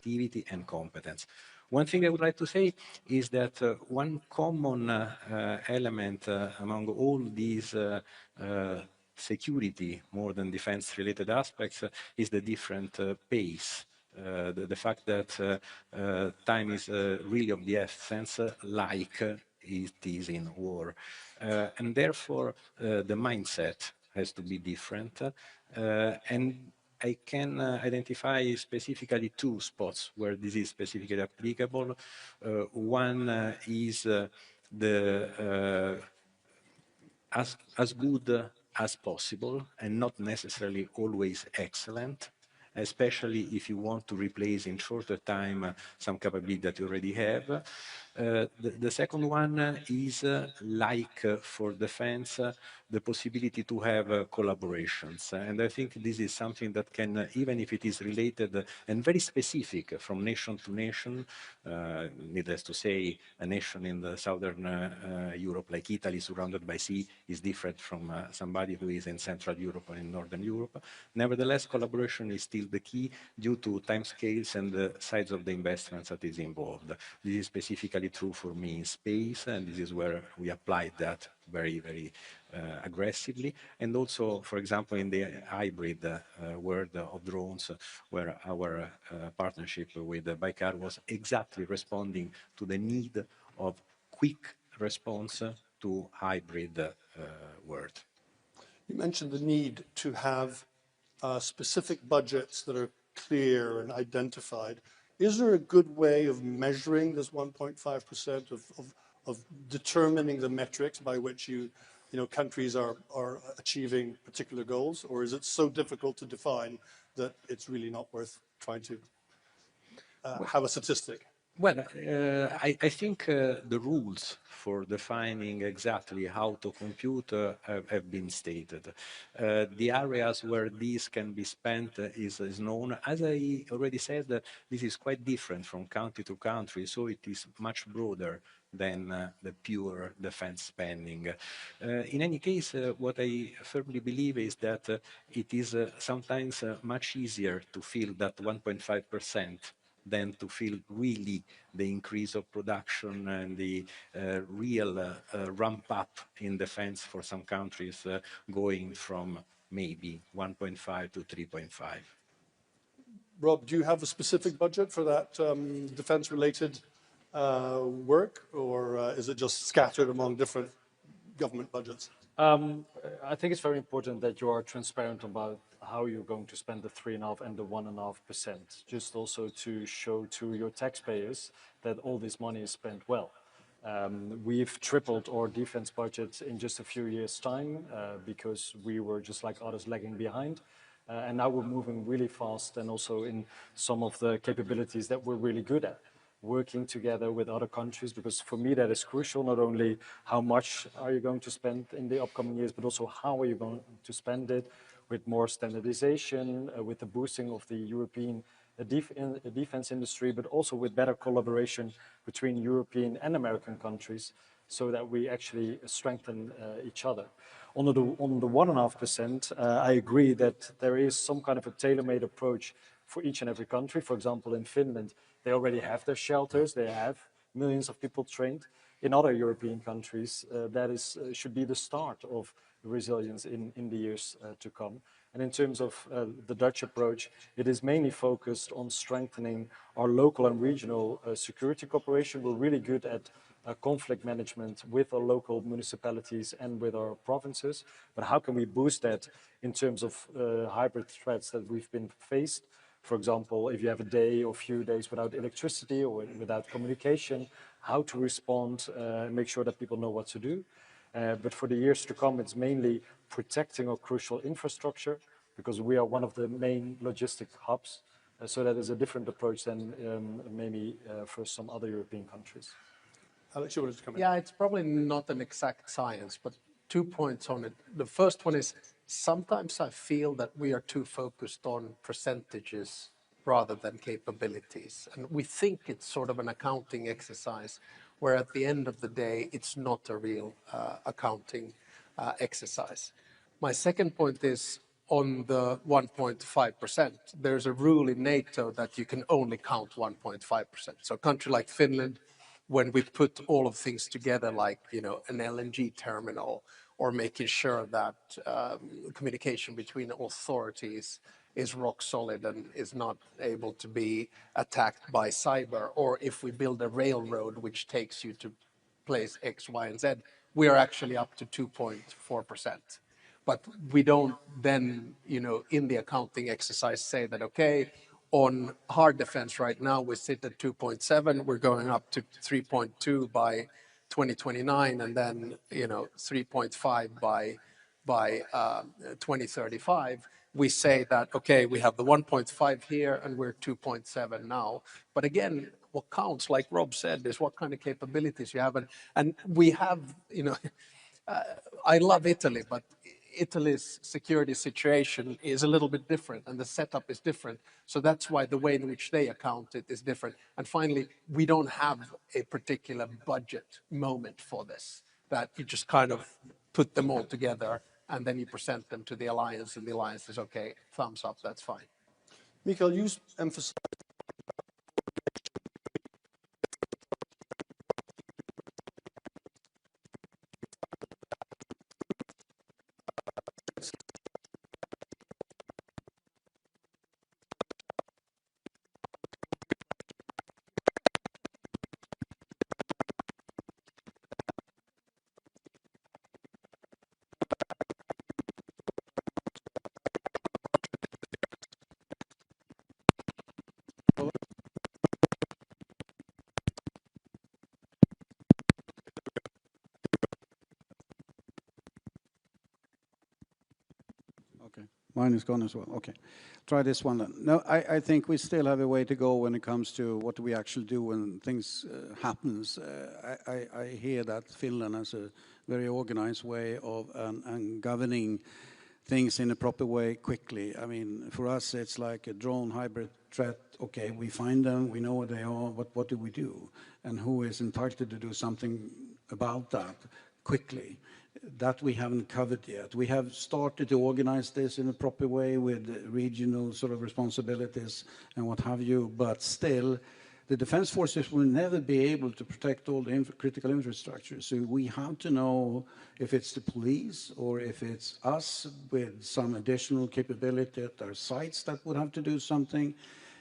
activity and competence. One thing I would like to say is that one common element among all these security, more than defense-related aspects, is the different pace. The fact that time is really of the essence, like it is in war. And therefore, the mindset has to be different. And I can identify specifically two spots where this is specifically applicable. One is as good as possible and not necessarily always excellent, especially if you want to replace in shorter time some capability that you already have. The second one is like for defense, the possibility to have collaborations. And I think this is something that can, even if it is related and very specific from nation to nation, needless to say, a nation in the southern Europe like Italy surrounded by sea is different from somebody who is in Central Europe or in Northern Europe. Nevertheless, collaboration is still the key due to timescales and the size of the investments that is involved. This is specifically true for me in space, and this is where we applied that very, very aggressively. And also, for example, in the hybrid world of drones, where our partnership with Baykar was exactly responding to the need of quick response to hybrid world.
You mentioned the need to have specific budgets that are clear and identified. Is there a good way of measuring this 1.5%, of determining the metrics by which countries are achieving particular goals? Or is it so difficult to define that it's really not worth trying to have a statistic?
Well, I think the rules for defining exactly how to compute have been stated. The areas where this can be spent is known. As I already said, this is quite different from country to country, so it is much broader than the pure defense spending. In any case, what I firmly believe is that it is sometimes much easier to feel that 1.5% than to feel really the increase of production and the real ramp up in defense for some countries going from maybe 1.5 to 3.5.
Rob, do you have a specific budget for that defense-related work, or is it just scattered among different government budgets?
I think it's very important that you are transparent about how you're going to spend the 3.5% and the 1.5%, just also to show to your taxpayers that all this money is spent well. We've tripled our defense budget in just a few years' time because we were just like others lagging behind. And now we're moving really fast and also in some of the capabilities that we're really good at, working together with other countries, because for me that is crucial, not only how much are you going to spend in the upcoming years, but also how are you going to spend it with more standardization, with the boosting of the European defense industry, but also with better collaboration between European and American countries so that we actually strengthen each other. On the 1.5%, I agree that there is some kind of a tailor-made approach for each and every country. For example, in Finland, they already have their shelters, they have millions of people trained. In other European countries, that should be the start of resilience in the years to come. And in terms of the Dutch approach, it is mainly focused on strengthening our local and regional security cooperation. We're really good at conflict management with our local municipalities and with our provinces. But how can we boost that in terms of hybrid threats that we've been faced? For example, if you have a day or few days without electricity or without communication, how to respond, make sure that people know what to do. But for the years to come, it's mainly protecting our crucial infrastructure, because we are one of the main logistic hubs. So that is a different approach than maybe for some other European countries.
Alex, you wanted to come in?
Yeah, it's probably not an exact science, but 2 points on it. The first one is sometimes I feel that we are too focused on percentages rather than capabilities. And we think it's sort of an accounting exercise, where at the end of the day, it's not a real accounting exercise. My second point is on the 1.5%. There's a rule in NATO that you can only count 1.5%. So a country like Finland, when we put all of things together, like an LNG terminal, or making sure that communication between authorities is rock solid and is not able to be attacked by cyber, or if we build a railroad which takes you to place X, Y, and Z, we are actually up to 2.4%. But we don't then, in the accounting exercise say that, okay, on hard defense right now, we sit at 2.7, we're going up to 3.2 by 2029, and then 3.5 by 2035. We say that, okay, we have the 1.5 here and we're 2.7 now. But again, what counts, like Rob said, is what kind of capabilities you have. And we have, I love Italy, but Italy's security situation is a little bit different and the setup is different. So that's why the way in which they account it is different. And finally, we don't have a particular budget moment for this, that you just kind of put them all together and then you present them to the alliance and the alliance is, okay, thumbs up, that's fine.
Mikael, you emphasized
Mine is gone as well. Okay. Try this one then. No, I think we still have a way to go when it comes to what we actually do when things happens. I hear that Finland has a very organized way of and governing things in a proper way quickly. I mean, for us, it's like a drone hybrid threat. Okay, we find them, we know where they are, but what do we do? And who is entitled to do something about that quickly? That we haven't covered yet. We have started to organize this in a proper way with regional sort of responsibilities and what have you, but still, the defense forces will never be able to protect all the critical infrastructure. So we have to know if it's the police or if it's us with some additional capability at our sites that would have to do something.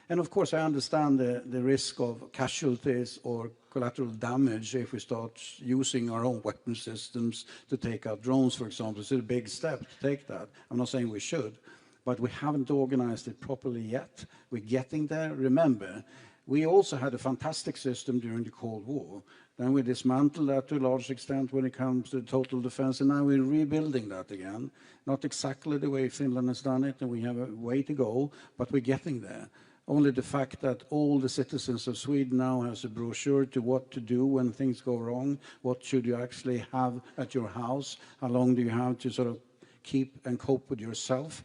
And of course, I understand the risk of casualties or collateral damage if we start using our own weapon systems to take out drones, for example. It's a big step to take that. I'm not saying we should, but we haven't organized it properly yet. We're getting there. Remember, we also had a fantastic system during the Cold War. Then we dismantled that to a large extent when it comes to total defense, and now we're rebuilding that again. Not exactly the way Finland has done it, and we have a way to go, but we're getting there. Only the fact that all the citizens of Sweden now has a brochure to what to do when things go wrong, what should you actually have at your house, how long do you have to sort of keep and cope with yourself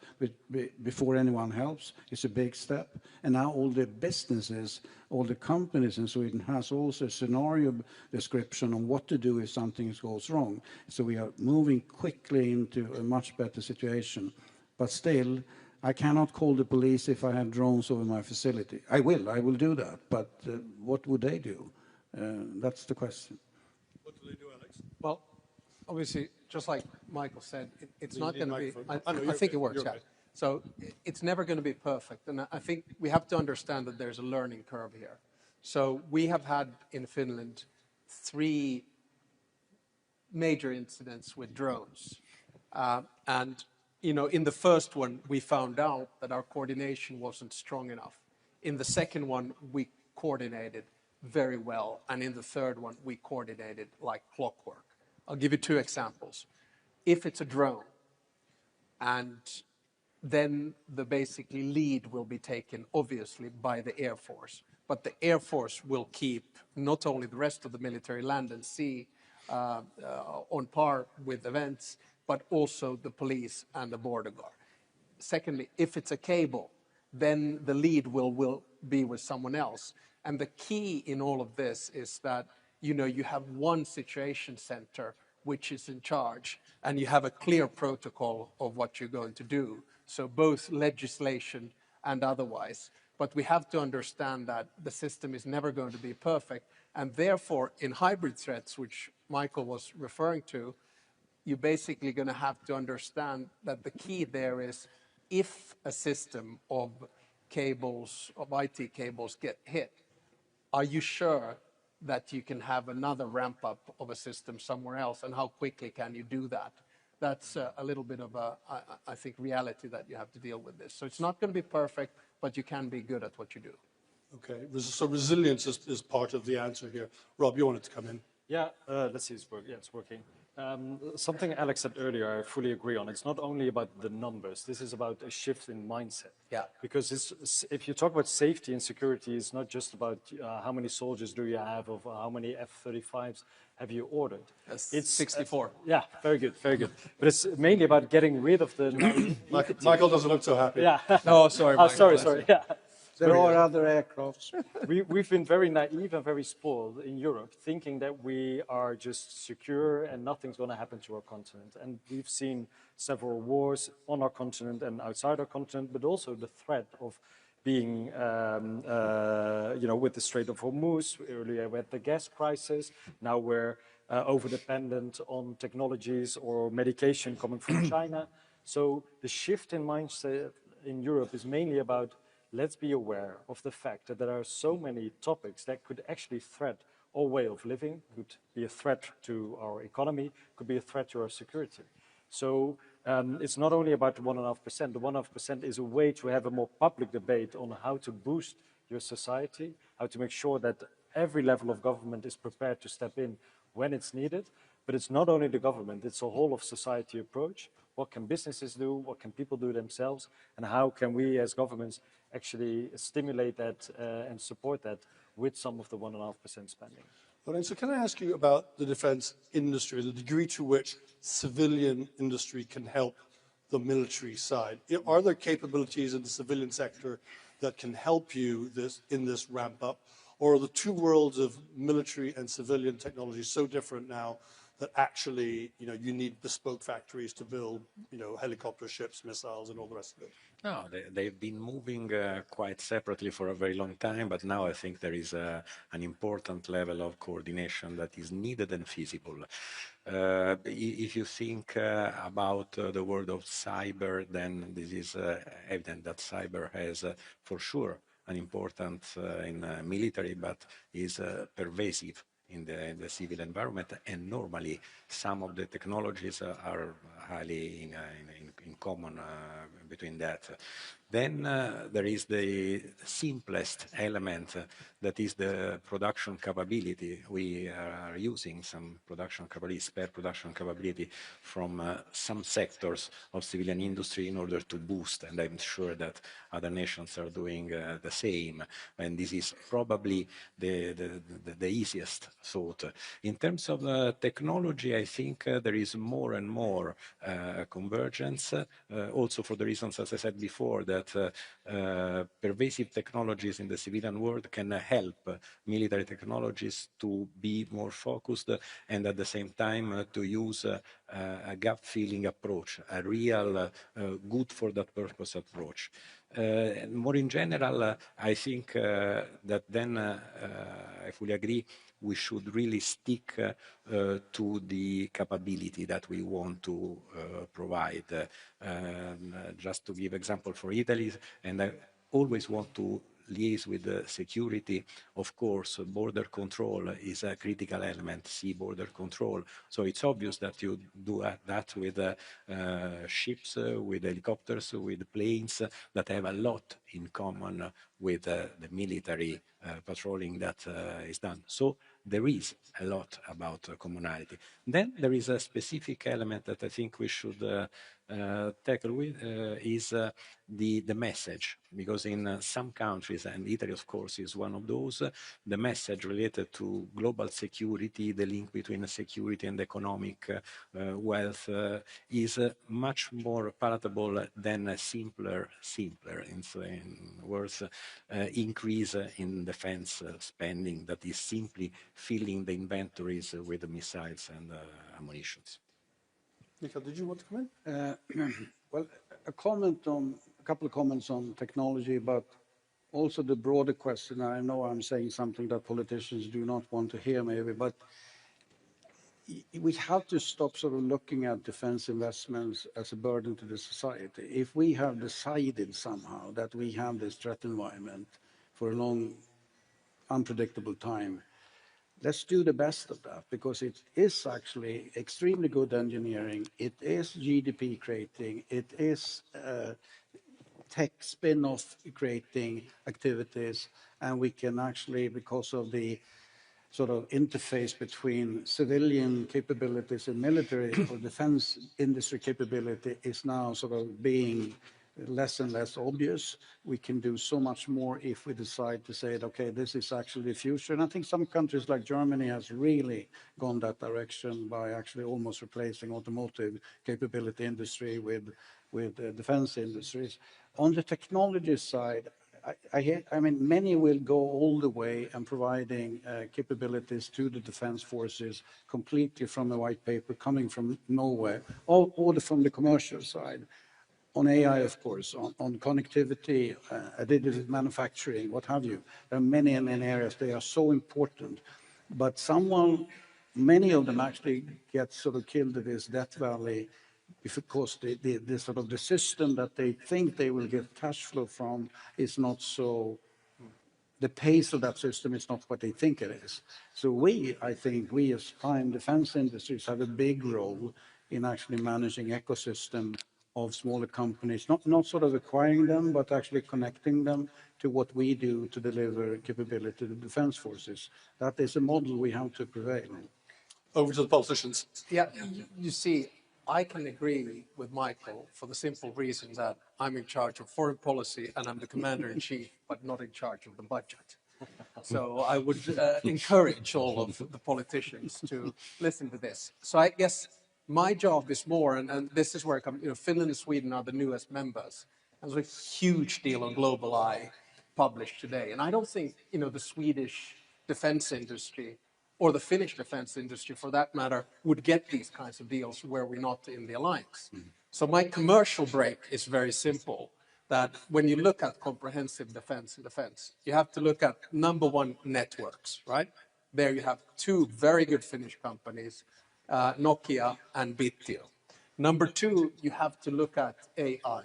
before anyone helps, is a big step. And now all the businesses, all the companies in Sweden has also a scenario description on what to do if something goes wrong. So we are moving quickly into a much better situation. But still, I cannot call the police if I have drones over my facility. I will do that, but what would they do? That's the question.
What do they do, Alex?
Well, obviously, just like Michael said, it's not going to be,
I
think it works, yeah. So it's never going to be perfect. And I think we have to understand that there's a learning curve here. So we have had in Finland 3 major incidents with drones. And you know, in the first one, we found out that our coordination wasn't strong enough. In the second one, we coordinated very well. And in the third one, we coordinated like clockwork. I'll give you 2 examples. If it's a drone, and then the basically lead will be taken, obviously, by the Air Force. But the Air Force will keep not only the rest of the military land and sea on par with events, but also the police and the border guard. Secondly, if it's a cable, then the lead will be with someone else. And the key in all of this is that, you know, you have one situation center which is in charge, and you have a clear protocol of what you're going to do. So both legislation and otherwise. But we have to understand that the system is never going to be perfect. And therefore, in hybrid threats, which Michael was referring to, you're basically going to have to understand that the key there is if a system of cables, of IT cables get hit, are you sure that you can have another ramp up of a system somewhere else, and how quickly can you do that? That's a little bit of a, I think, reality that you have to deal with this. So it's not going to be perfect, but you can be good at what you do.
Okay, so resilience is part of the answer here. Rob, you wanted to come in.
Yeah, let's see, it's working. Something Alex said earlier, I fully agree on. It's not only about the numbers. This is about a shift in mindset.
Yeah.
Because if you talk about safety and security, it's not just about how many soldiers do you have, or how many F-35s have you ordered.
It's 64.
Yeah, very good, very good. But it's mainly about getting rid of the...
Michael doesn't look so happy.
Yeah.
No, sorry, Michael.
Sorry, yeah.
There are other aircrafts.
We've been very naive and very spoiled in Europe, thinking that we are just secure and nothing's going to happen to our continent. And we've seen several wars on our continent and outside our continent, but also the threat of being, you know, with the Strait of Hormuz. Earlier we had the gas crisis. Now we're over-dependent on technologies or medication coming from China. So the shift in mindset in Europe is mainly about, let's be aware of the fact that there are so many topics that could actually threat our way of living, could be a threat to our economy, could be a threat to our security. So it's not only about the 1.5%. The 1.5% is a way to have a more public debate on how to boost your society, how to make sure that every level of government is prepared to step in when it's needed. But it's not only the government, it's a whole of society approach. What can businesses do? What can people do themselves? And how can we as governments actually stimulate that and support that with some of the 1.5% spending?
Lorenzo, can I ask you about the defense industry, the degree to which civilian industry can help the military side? Are there capabilities in the civilian sector that can help you in this ramp up? Or are the two worlds of military and civilian technology so different now that actually, you know, you need bespoke factories to build, you know, helicopter ships, missiles, and all the rest of it?
No, they've been moving quite separately for a very long time, but now I think there is an important level of coordination that is needed and feasible. If you think about the world of cyber, then this is evident that cyber has for sure unimportant in military, but is pervasive in the civil environment, and normally some of the technologies are highly in common between that. Then there is the simplest element that is the production capability. We are using some production capability, spare production capability from some sectors of civilian industry in order to boost, and I'm sure that other nations are doing the same. And this is probably the easiest thought. In terms of technology, I think there is more and more convergence, also for the reasons, as I said before, that pervasive technologies in the civilian world can help military technologies to be more focused and at the same time to use a gut feeling approach, a real good for that purpose approach. More in general, I think that then I fully agree we should really stick to the capability that we want to provide. Just to give example for Italy, and I always want to liaise with the security. Of course, border control is a critical element, sea border control. So it's obvious that you do that with ships, with helicopters, with planes that have a lot in common with the military patrolling that is done. So there is a lot about commonality. Then there is a specific element that I think we should tackle with is the message, because in some countries, and Italy of course is one of those, the message related to global security, the link between security and economic wealth is much more palatable than a simpler in words increase in defense spending that is simply filling the inventories with missiles and ammunitions.
Mikael, did you want to come in?
Well, a couple of comments on technology, but also the broader question. I know I'm saying something that politicians do not want to hear maybe, but we have to stop sort of looking at defense investments as a burden to the society. If we have decided somehow that we have this threat environment for a long, unpredictable time, let's do the best of that, because it is actually extremely good engineering. It is GDP creating. It is tech spin-off creating activities. And we can actually, because of the sort of interface between civilian capabilities and military or defense industry capability is now sort of being less and less obvious. We can do so much more if we decide to say, okay, this is actually the future. And I think some countries like Germany has really gone that direction by actually almost replacing automotive capability industry with defense industries. On the technology side, I mean, many will go all the way and providing capabilities to the defense forces completely from a white paper coming from nowhere, or from the commercial side. On AI, of course, on connectivity, digital manufacturing, what have you. There are many areas. They are so important. But many of them actually get sort of killed in this death valley because the sort of the system that they think they will get cash flow from is not so, the pace of that system is not what they think it is. So I think we as prime defense industries have a big role in actually managing ecosystem of smaller companies, not sort of acquiring them, but actually connecting them to what we do to deliver capability to the defense forces. That is a model we have to prevail.
Over to the politicians.
Yeah, you see, I can agree with Michael for the simple reason that I'm in charge of foreign policy and I'm the commander-in-chief, but not in charge of the budget. So I would encourage all of the politicians to listen to this. So I guess my job is more, and this is where I come, Finland and Sweden are the newest members. There's a huge deal on Global Eye published today. And I don't think, the Swedish defense industry or the Finnish defense industry, for that matter, would get these kinds of deals were we not in the alliance. So my commercial break is very simple, that when you look at comprehensive defense, you have to look at number one, networks, right? There you have two very good Finnish companies, Nokia and Bitio. Number two, you have to look at AI.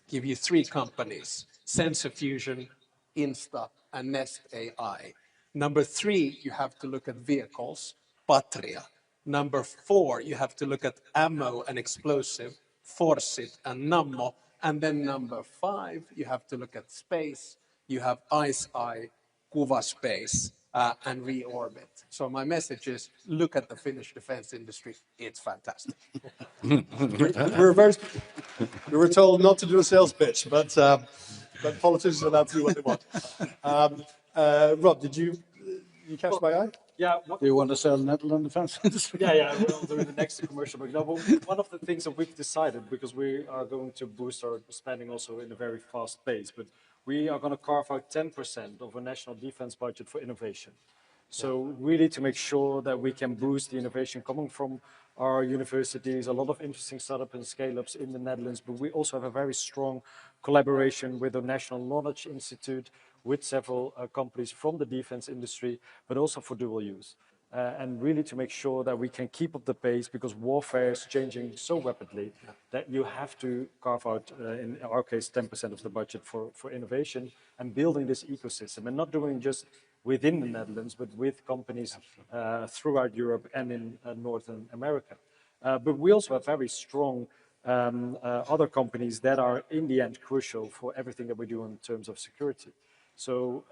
Give you three companies, Sensor Fusion, Insta, and Nest AI. Number 3, you have to look at vehicles, Patria. Number 4, you have to look at ammo and explosive, Forsit and Nammo. And then number 5, you have to look at space. You have ICEYE, Kuva Space, and Reorbit. So my message is, look at the Finnish defense industry. It's fantastic.
We were told not to do a sales pitch, but politicians are allowed to do what they want. Rob, did you catch my eye?
Yeah.
Do you want to sell Netherlands defense industry?
Yeah, we'll do the next commercial break. No, but one of the things that we've decided, because we are going to boost our spending also in a very fast pace, but we are going to carve out 10% of our national defense budget for innovation. So really to make sure that we can boost the innovation coming from our universities, a lot of interesting startups and scale-ups in the Netherlands, but we also have a very strong collaboration with the National Knowledge Institute, with several companies from the defense industry, but also for dual use. And really to make sure that we can keep up the pace, because warfare is changing so rapidly that you have to carve out, in our case, 10% of the budget for innovation and building this ecosystem, and not doing just within the Netherlands, but with companies throughout Europe and in Northern America. But we also have very strong other companies that are in the end crucial for everything that we do in terms of security. So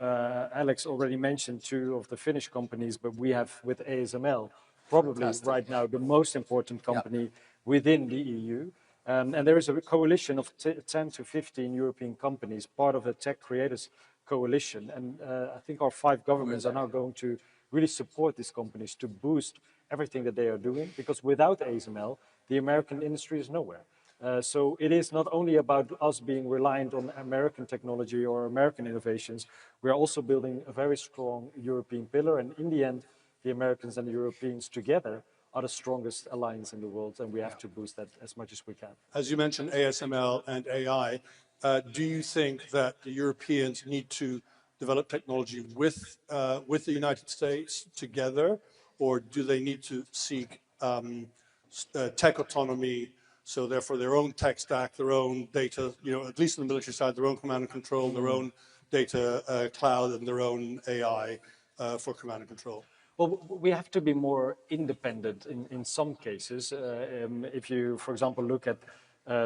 Alex already mentioned 2 of the Finnish companies, but we have with ASML probably right now the most important company within the EU. And there is a coalition of 10 to 15 European companies, part of the Tech Creators Coalition. And I think our 5 governments are now going to really support these companies to boost everything that they are doing, because without ASML, the American industry is nowhere. So it is not only about us being reliant on American technology or American innovations, we are also building a very strong European pillar. And in the end, the Americans and the Europeans together are the strongest alliance in the world, and we have to boost that as much as we can.
As you mentioned, ASML and AI, do you think that the Europeans need to develop technology with the United States together, or do they need to seek tech autonomy, so therefore their own tech stack, their own data, at least on the military side, their own command and control, their own data cloud, and their own AI for command and control?
Well, we have to be more independent in some cases. If you, for example, look at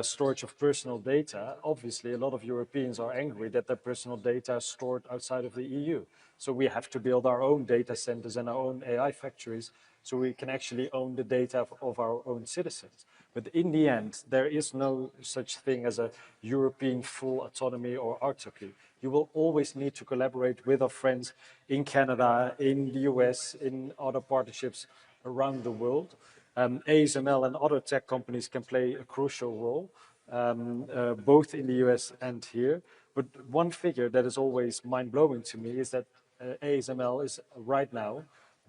storage of personal data, obviously a lot of Europeans are angry that their personal data is stored outside of the EU. So we have to build our own data centers and our own AI factories so we can actually own the data of our own citizens. But in the end, there is no such thing as a European full autonomy or autarky. You will always need to collaborate with our friends in Canada, in the US, in other partnerships around the world. ASML and other tech companies can play a crucial role, both in the US and here. But one figure that is always mind-blowing to me is that ASML is right now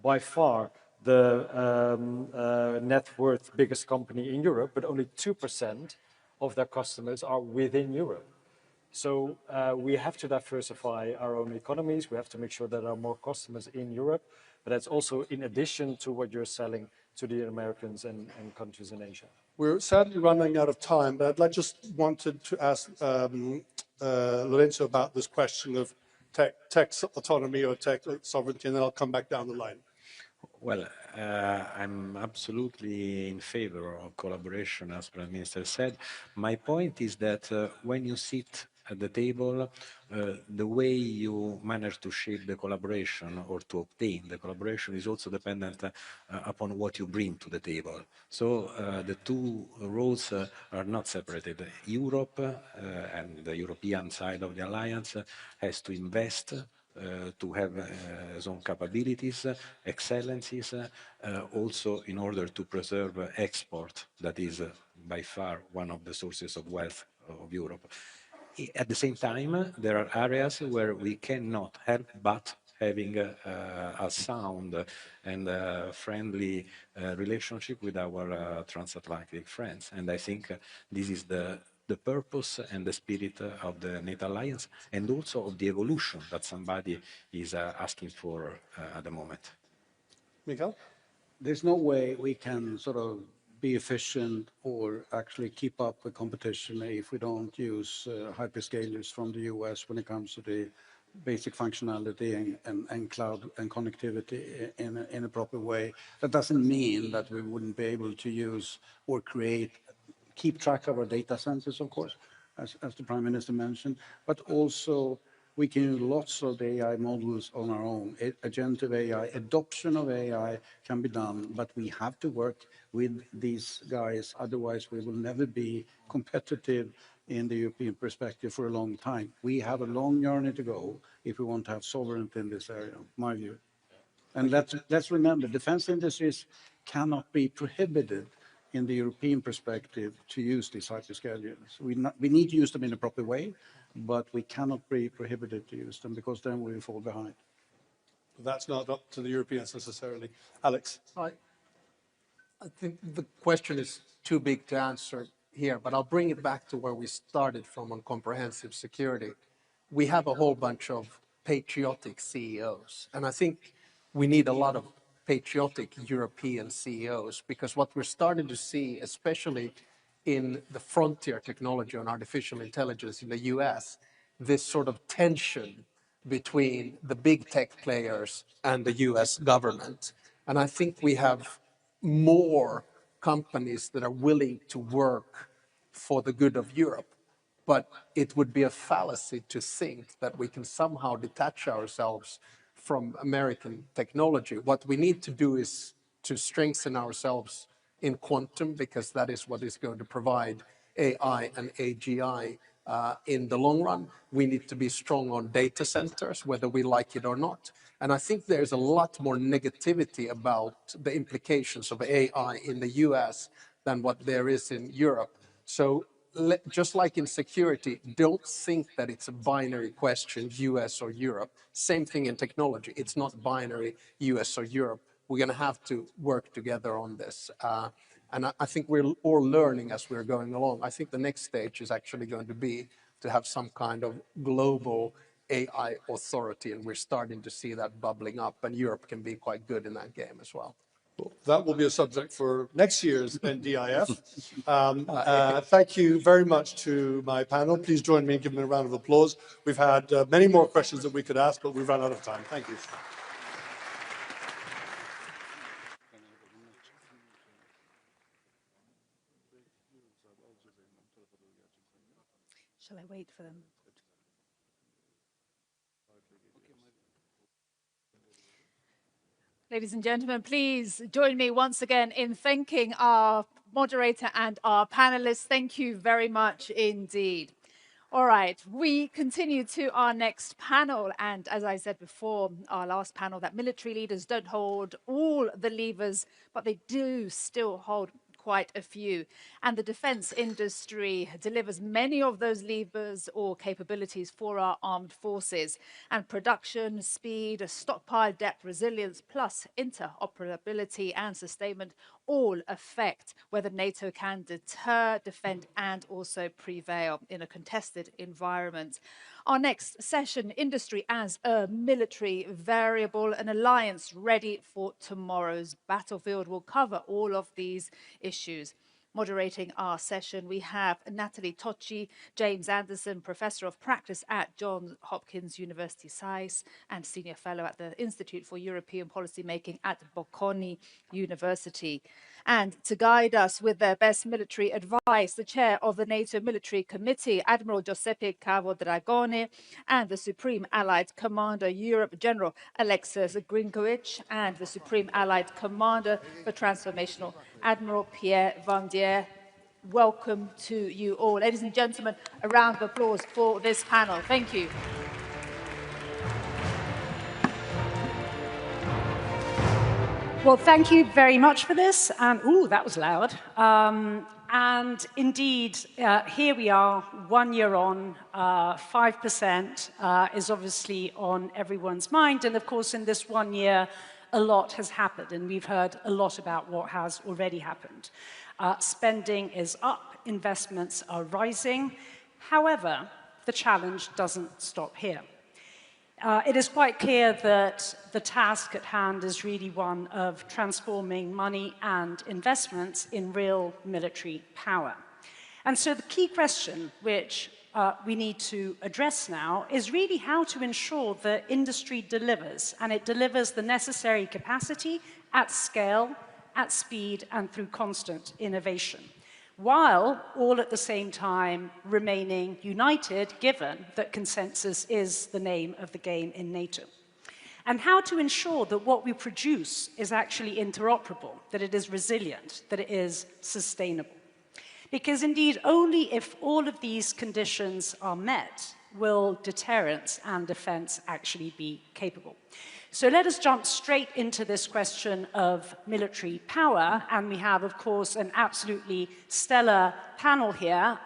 by far the net worth biggest company in Europe, but only 2% of their customers are within Europe. So we have to diversify our own economies. We have to make sure that there are more customers in Europe, but that's also in addition to what you're selling to the Americans and countries in Asia.
We're sadly running out of time, but I just wanted to ask Lorenzo about this question of tech autonomy or tech sovereignty, and then I'll come back down the line.
Well, I'm absolutely in favor of collaboration, as Prime Minister said. My point is that when you sit at the table, the way you manage to shape the collaboration or to obtain the collaboration is also dependent upon what you bring to the table. So the 2 roles are not separated. Europe and the European side of the alliance has to invest to have its own capabilities, excellencies, also in order to preserve export, that is by far one of the sources of wealth of Europe. At the same time, there are areas where we cannot help but having a sound and friendly relationship with our transatlantic friends. And I think this is the purpose and the spirit of the NATO alliance, and also of the evolution that somebody is asking for at the moment.
Mikael?
There's no way we can sort of be efficient or actually keep up with competition if we don't use hyperscalers from the US when it comes to the basic functionality and cloud and connectivity in a proper way. That doesn't mean that we wouldn't be able to use or keep track of our data centers, of course, as the Prime Minister mentioned, but also we can use lots of the AI models on our own. Agentive AI, adoption of AI can be done, but we have to work with these guys, otherwise we will never be competitive in the European perspective for a long time. We have a long journey to go if we want to have sovereignty in this area, my view. And let's remember, defense industries cannot be prohibited in the European perspective to use these hyperscale units. We need to use them in a proper way, but we cannot be prohibited to use them because then we will fall behind.
That's not up to the Europeans necessarily. Alex?
I think the question is too big to answer here, but I'll bring it back to where we started from on comprehensive security. We have a whole bunch of patriotic CEOs, and I think we need a lot of patriotic European CEOs, because what we're starting to see, especially in the frontier technology on artificial intelligence in the US, this sort of tension between the big tech players and the US government. And I think we have more companies that are willing to work for the good of Europe. But it would be a fallacy to think that we can somehow detach ourselves from American technology. What we need to do is to strengthen ourselves in quantum, because that is what is going to provide AI and AGI in the long run. We need to be strong on data centers, whether we like it or not. And I think there's a lot more negativity about the implications of AI in the US than what there is in Europe. So just like in security, don't think that it's a binary question, US or Europe. Same thing in technology. It's not binary, US or Europe. We're going to have to work together on this. And I think we're all learning as we're going along. I think the next stage is actually going to be to have some kind of global AI authority, and we're starting to see that bubbling up, and Europe can be quite good in that game as well.
Well, that will be a subject for next year's NDIF. Thank you very much to my panel. Please join me in giving a round of applause. We've had many more questions that we could ask, but we've run out of time. Thank you.
Shall I wait for them? Ladies and gentlemen, please join me once again in thanking our moderator and our panelists. Thank you very much indeed. All right, we continue to our next panel. And as I said before, our last panel, that military leaders don't hold all the levers, but they do still hold quite a few. And the defense industry delivers many of those levers or capabilities for our armed forces. And production, speed, stockpile depth, resilience, plus interoperability and sustainment all affect whether NATO can deter, defend, and also prevail in a contested environment. Our next session, Industry as a Military Variable, an alliance ready for tomorrow's battlefield, will cover all of these issues. Moderating our session, we have Natalie Tocci, James Anderson, Professor of Practice at Johns Hopkins University SAIS and Senior Fellow at the Institute for European Policymaking at Bocconi University. And to guide us with their best military advice, the Chair of the NATO Military Committee, Admiral Giuseppe Cavo Dragone, and the Supreme Allied Commander Europe, General Alexis Grinkovich, and the Supreme Allied Commander for Transformational, Admiral Pierre Vandier. Welcome to you all. Ladies and gentlemen, a round of applause for this panel. Thank you.
Well, thank you very much for this. And, ooh, that was loud. And indeed, here we are, 1 year on, 5% is obviously on everyone's mind. And of course, in this 1 year, a lot has happened. And we've heard a lot about what has already happened. Spending is up, investments are rising. However, the challenge doesn't stop here. It is quite clear that the task at hand is really one of transforming money and investments in real military power. And so the key question, which we need to address now is really how to ensure that industry delivers, and it delivers the necessary capacity at scale, at speed, and through constant innovation, while all at the same time remaining united, given that consensus is the name of the game in NATO. And how to ensure that what we produce is actually interoperable, that it is resilient, that it is sustainable. Because indeed, only if all of these conditions are met will deterrence and defense actually be capable. So let us jump straight into this question of military power. And we have, of course, an absolutely stellar panel here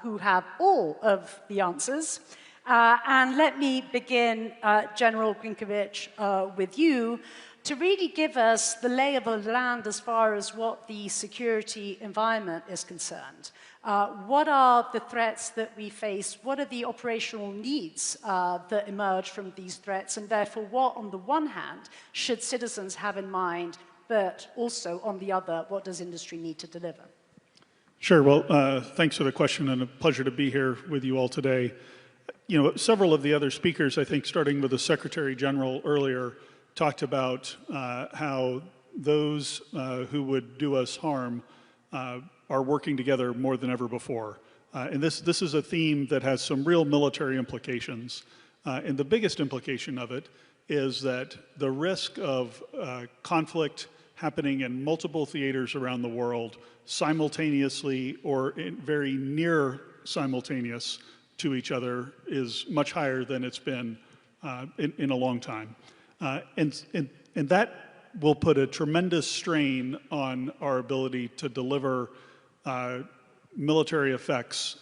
who have all of the answers. And let me begin, General Grinkovich, with you, to really give us the lay of the land as far as what the security environment is concerned. What are the threats that we face? What are the operational needs that emerge from these threats? And therefore, what, on the one hand, should citizens have in mind, but also, on the other, what does industry need to deliver?
Sure. Well, thanks for the question, and a pleasure to be here with you all today. You know, several of the other speakers, I think, starting with the Secretary General earlier, talked about how those who would do us harm are working together more than ever before. And this is a theme that has some real military implications. And the biggest implication of it is that the risk of conflict happening in multiple theaters around the world simultaneously or very near simultaneous to each other is much higher than it's been in a long time. And that will put a tremendous strain on our ability to deliver military effects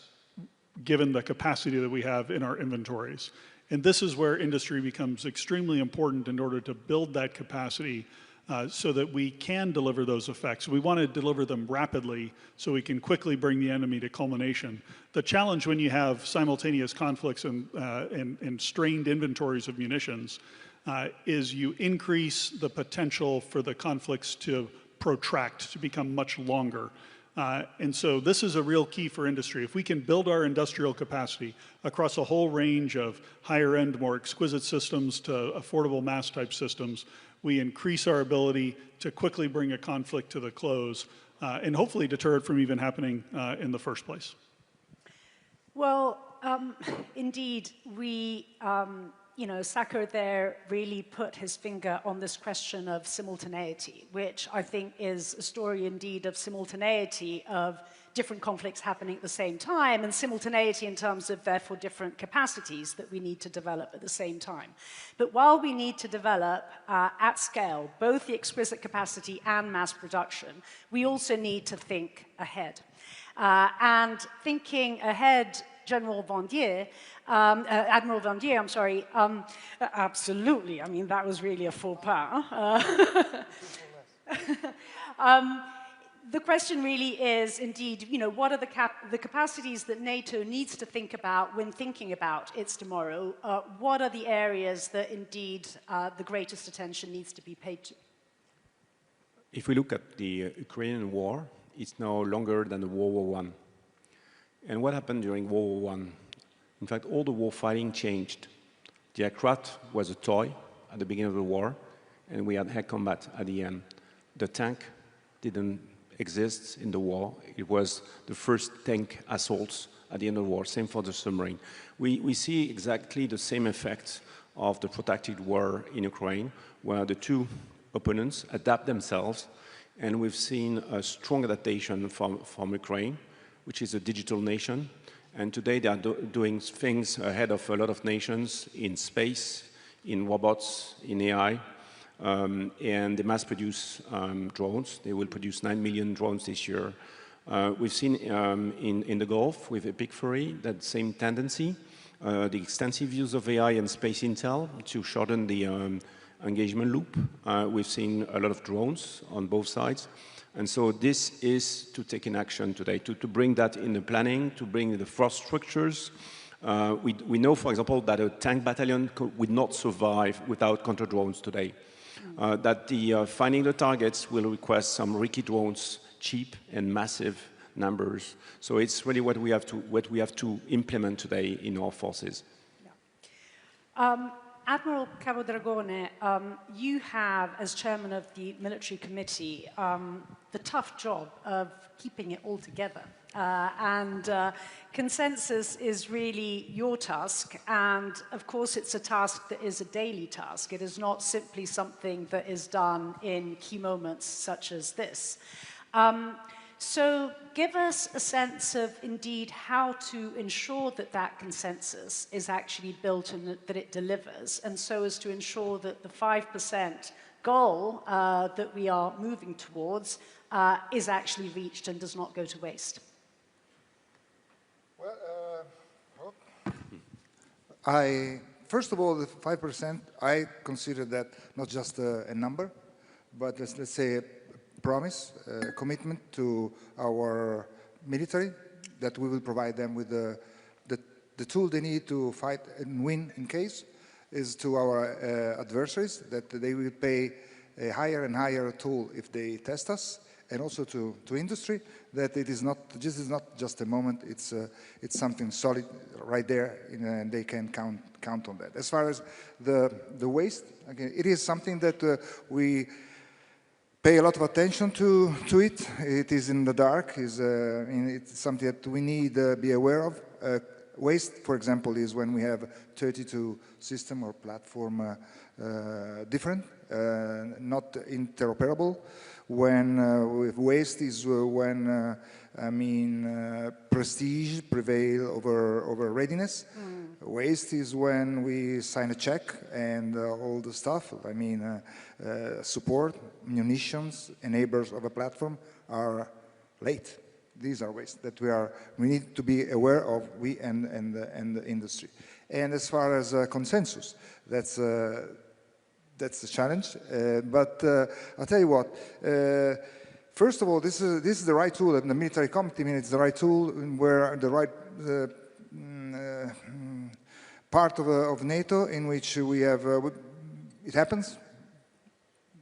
given the capacity that we have in our inventories. And this is where industry becomes extremely important in order to build that capacity so that we can deliver those effects. We want to deliver them rapidly so we can quickly bring the enemy to culmination. The challenge when you have simultaneous conflicts and strained inventories of munitions is you increase the potential for the conflicts to protract, to become much longer. And so this is a real key for industry. If we can build our industrial capacity across a whole range of higher-end, more exquisite systems to affordable mass-type systems, we increase our ability to quickly bring a conflict to the close and hopefully deter it from even happening in the first place.
Well, indeed, we, you know, Saker there really put his finger on this question of simultaneity, which I think is a story indeed of simultaneity of different conflicts happening at the same time, and simultaneity in terms of, therefore, different capacities that we need to develop at the same time. But while we need to develop at scale both the exquisite capacity and mass production, we also need to think ahead. And thinking ahead, Admiral Vandier, I'm sorry, absolutely, I mean, that was really a faux pas. The question really is, indeed, you know, what are the capacities that NATO needs to think about when thinking about its tomorrow? What are the areas that, indeed, the greatest attention needs to be paid to?
If we look at the Ukrainian war, it's now longer than the World War I. And what happened during World War I? In fact, all the war fighting changed. The aircraft was a toy at the beginning of the war, and we had air combat at the end. The tank didn't exist in the war. It was the first tank assaults at the end of the war. Same for the submarine. We see exactly the same effects of the protracted war in Ukraine, where the two opponents adapt themselves, and we've seen a strong adaptation from Ukraine, which is a digital nation. And today they are doing things ahead of a lot of nations in space, in robots, in AI. And they mass produce drones. They will produce 9 million drones this year. We've seen in the Gulf with Epic Fury that same tendency, the extensive use of AI and space intel to shorten the engagement loop. We've seen a lot of drones on both sides. And so this is to take in action today, to bring that in the planning, to bring the force structures. We know, for example, that a tank battalion would not survive without counter-drones today. That finding the targets will request some risky drones, cheap and massive,
numbers. So it's really what we have to implement today in our forces.
Admiral Cavodragone, you have, as chairman of the military committee, the tough job of keeping it all together. Consensus is really your task, and of course it's a task that is a daily task. It is not simply something that is done in key moments such as this. So give us a sense of, indeed, how to ensure that that consensus is actually built and that it delivers, and so as to ensure that the 5% goal that we are moving towards is actually reached and does not go to waste.
First of all, the 5%, I consider that not just a number, but let's say promise, commitment to our military, that we will provide them with the tool they need to fight and win in case, is to our adversaries, that they will pay a higher and higher tool if they test us, and also to industry, that this is not just a moment, it's something solid right there, and they can count on that. As far as the waste, again, it is something that we pay a lot of attention to it. It is in the dark. It's something that we need to be aware of. Waste, for example, is when we have 32 system or platform different, not interoperable. When waste is when prestige prevail over readiness. Waste is when we sign a check and all the stuff. Support, munitions, enablers of a platform are late. These are waste that we need to be aware of, we and the industry. And as far as consensus, that's the challenge. But I'll tell you what. First of all, this is the right tool, and the military committee. It's the right tool where the right part of NATO in which we have. It happens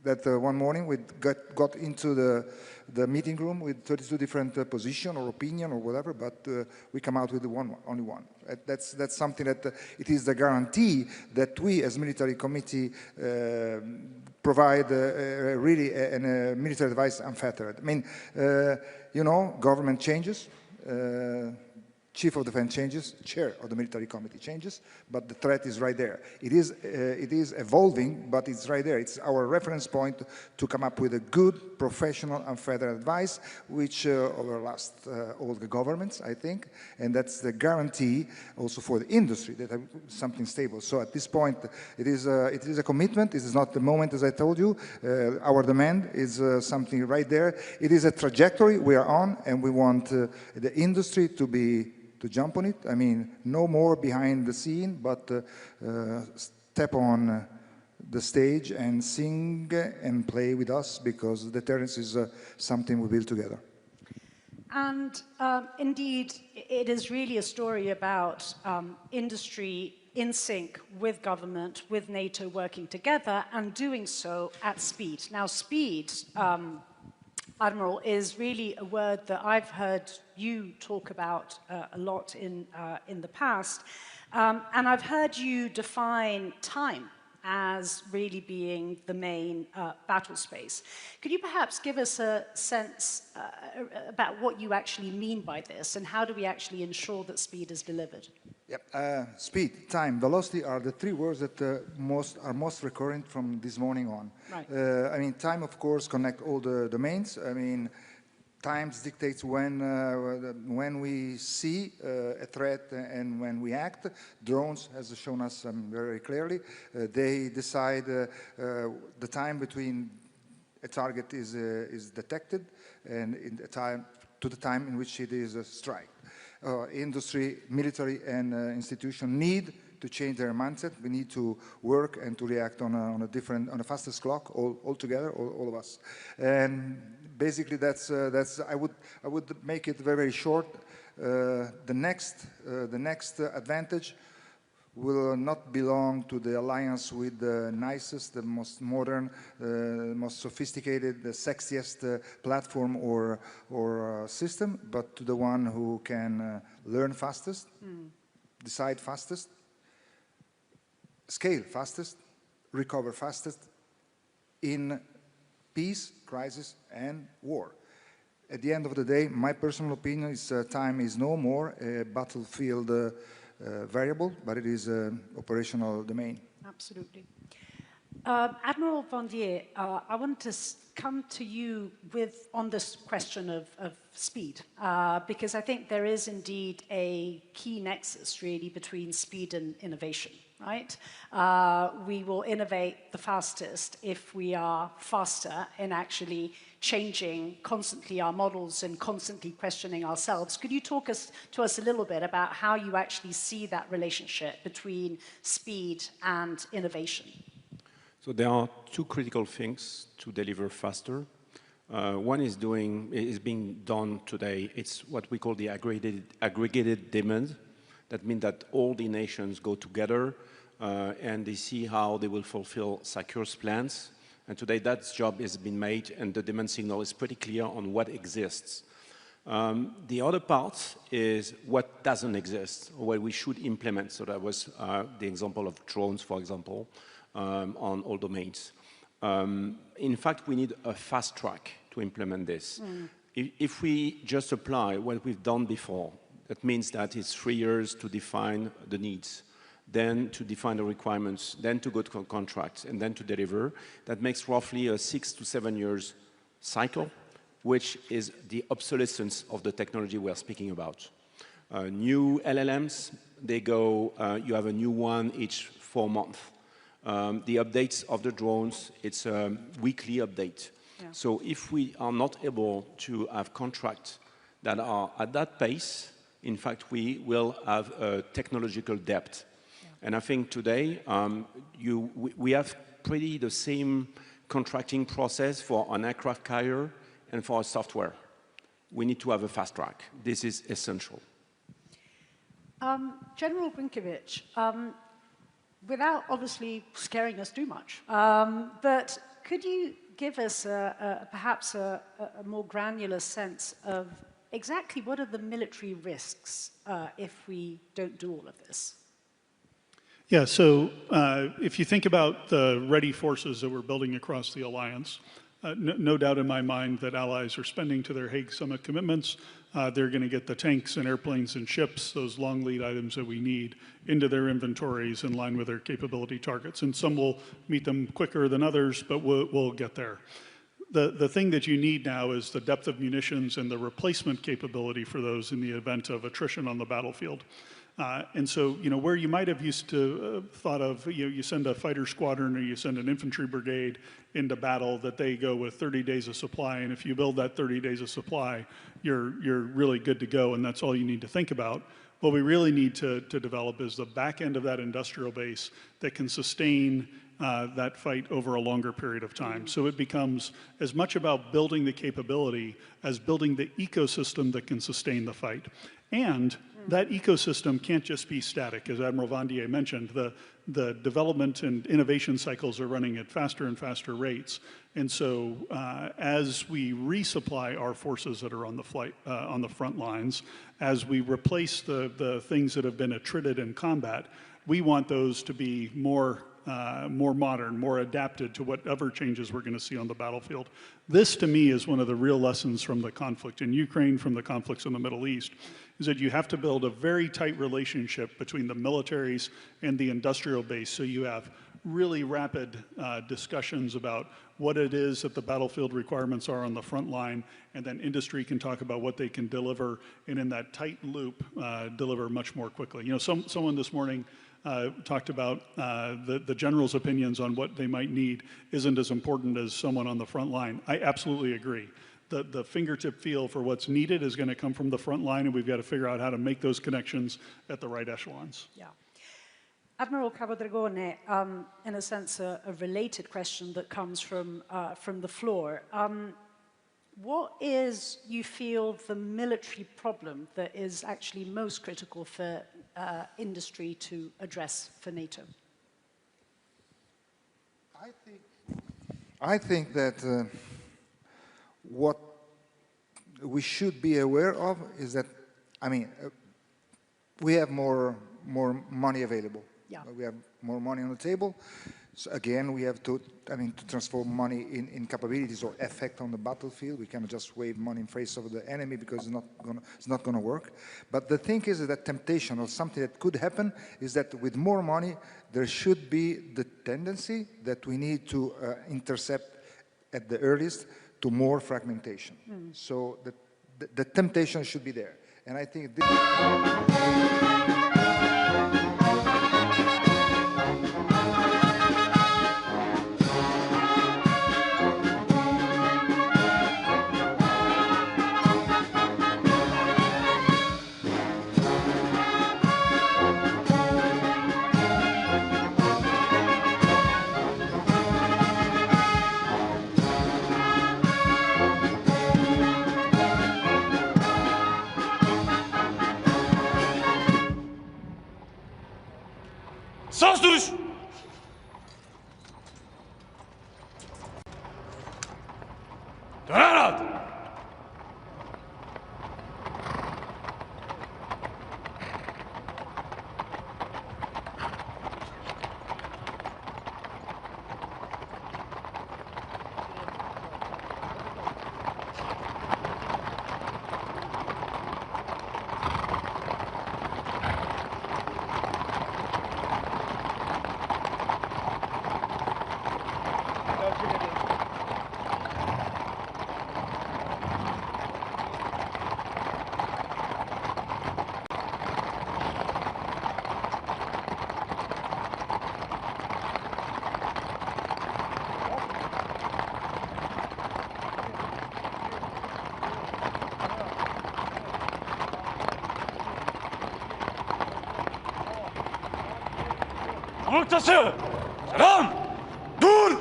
that one morning we got into the meeting room with 32 different position or opinion or whatever, but we come out with only one. That's something that it is the guarantee that we as military committee provide really a military advice unfettered. Government changes, Chief of Defense changes, Chair of the Military Committee changes, but the threat is right there. It is evolving, but it's right there. It's our reference point to come up with a good, professional, unfettered advice, which overlasts all the governments, I think, and that's the guarantee also for the industry that have something stable. So at this point, it is a commitment. It is not the moment, as I told you. Our demand is something right there. It is a trajectory we are on, and we want the industry to jump on it. No more behind the scene, but step on the stage and sing and play with us, because deterrence is something we build together.
And indeed, it is really a story about industry in sync with government, with NATO working together, and doing so at speed. Now, speed, Admiral, is really a word that I've heard you talk about a lot in the past, and I've heard you define time as really being the main battle space. Could you perhaps give us a sense about what you actually mean by this, and how do we actually ensure that speed is delivered?
Yep. Speed, time, velocity are the three words that are most recurrent from this morning on. Right. Time, of course, connect all the domains. Time dictates when we see a threat and when we act. Drones, as shown us very clearly, they decide the time between a target is detected and to the time in which it is a strike. Industry, military, and institution need to change their mindset. We need to work and to react on a fastest clock all together, all of us. And basically, that's I would make it very, very short. The next advantage will not belong to the alliance with the nicest, the most modern, most sophisticated, the sexiest platform or system, but to the one who can learn fastest, decide fastest, scale fastest, recover fastest in peace, crisis, and war. At the end of the day, my personal opinion is time is no more a battlefield variable, but it is an operational domain.
Absolutely. Admiral Vandier, I want to come to you on this question of speed, because I think there is indeed a key nexus really between speed and innovation, right? We will innovate the fastest if we are faster in actually changing constantly our models and constantly questioning ourselves. Could you talk to us a little bit about how you actually see that relationship between speed and innovation?
So there are two critical things to deliver faster. One is being done today. It's what we call the aggregated demand. That means that all the nations go together and they see how they will fulfill SACEUR's plans. And today that job has been made and the demand signal is pretty clear on what exists. The other part is what doesn't exist, or what we should implement. So that was the example of drones, for example, on all domains. In fact, we need a fast track to implement this. If we just apply what we've done before, that means that it's 3 years to define the needs, then to define the requirements, then to go to contracts, and then to deliver. That makes roughly a 6 to 7 years cycle, which is the obsolescence of the technology we're speaking about. New LLMs, they go, you have a new one each 4 months. The updates of the drones, it's a weekly update. Yeah. So if we are not able to have contracts that are at that pace, in fact, we will have a technological debt. Yeah. And I think today, we have pretty the same contracting process for an aircraft carrier and for our software. We need to have a fast track. This is essential.
General Brinkovic, without obviously scaring us too much, but could you give us perhaps a more granular sense of exactly what are the military risks if we don't do all of this?
Yeah, so if you think about the ready forces that we're building across the alliance, no doubt in my mind that allies are spending to their Hague Summit commitments. They're going to get the tanks and airplanes and ships, those long lead items that we need, into their inventories in line with their capability targets. And some will meet them quicker than others, but we'll get there. The thing that you need now is the depth of munitions and the replacement capability for those in the event of attrition on the battlefield. And so, you know, where you might have used to thought of, you send a fighter squadron or you send an infantry brigade into battle, that they go with 30 days of supply. And if you build that 30 days of supply, you're really good to go. And that's all you need to think about. What we really need to develop is the back end of that industrial base that can sustain that fight over a longer period of time. So it becomes as much about building the capability as building the ecosystem that can sustain the fight. And that ecosystem can't just be static. As Admiral Vandier mentioned, the development and innovation cycles are running at faster and faster rates. And so as we resupply our forces that are on the front lines, as we replace the things that have been attrited in combat, we want those to be more modern, more adapted to whatever changes we're going to see on the battlefield. This, to me, is one of the real lessons from the conflict in Ukraine, from the conflicts in the Middle East, is that you have to build a very tight relationship between the militaries and the industrial base, so you have really rapid discussions about what it is that the battlefield requirements are on the front line, and then industry can talk about what they can deliver, and in that tight loop, deliver much more quickly. You know, someone this morning talked about the general's opinions on what they might need isn't as important as someone on the front line. I absolutely agree. The fingertip feel for what's needed is going to come from the front line, and we've got to figure out how to make those connections at the right echelons.
Yeah. Admiral Capodragone, in a sense, a related question that comes from the floor. What is, you feel, the military problem that is actually most critical for industry to address for NATO?
I think that what we should be aware of is that, I mean, we have more money available.
Yeah.
We have more money on the table. So again, we have to, to transform money in capabilities or effect on the battlefield. We cannot just wave money in face of the enemy because it's not gonna work. But the thing is that temptation or something that could happen is that with more money, there should be the tendency that we need to intercept at the earliest to more fragmentation. So the temptation should be there. And I think this
Sağ duruş. Döner at. Noktası. Selam. Dur.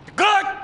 Dikkat.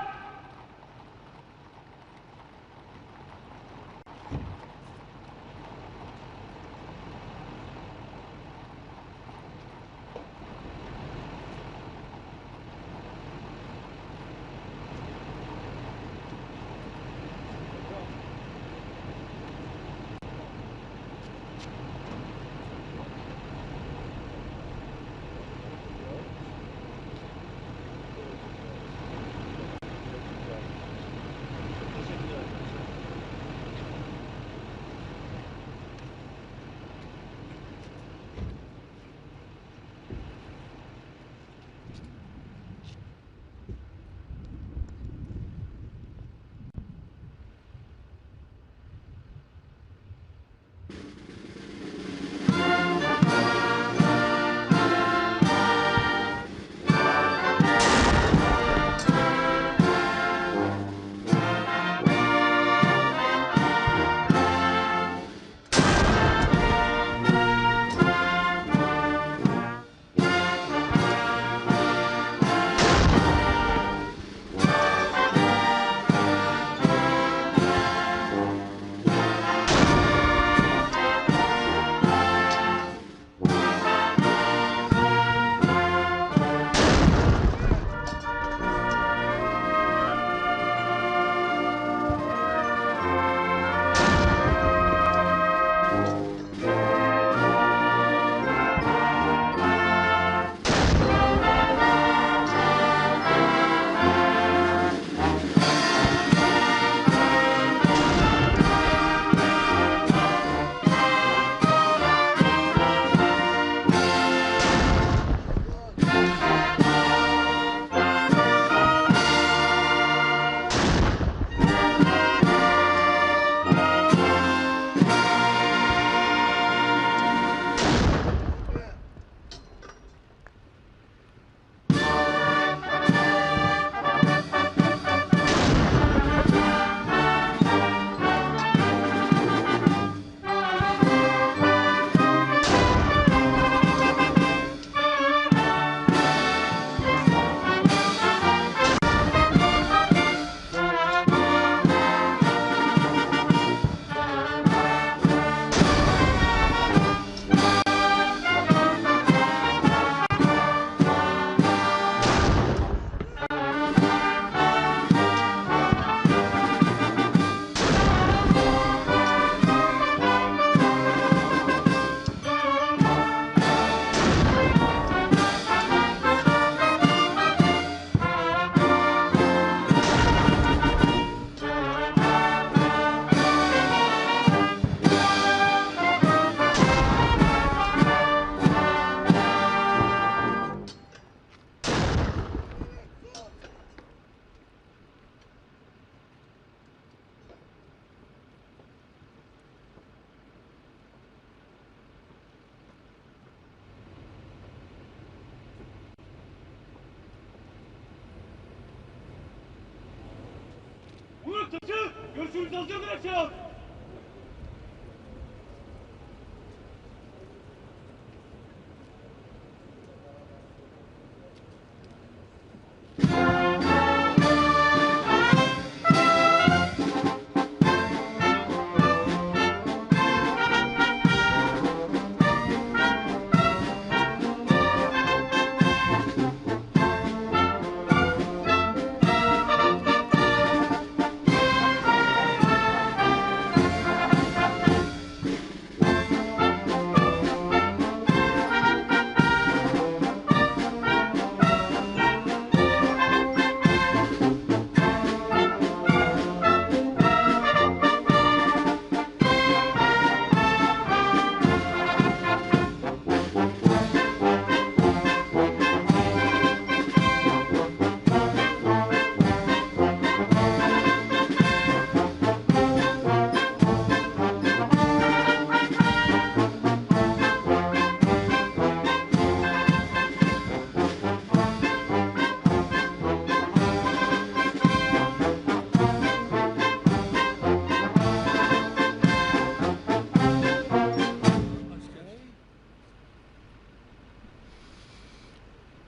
Görüşürüz, hazır bırakın.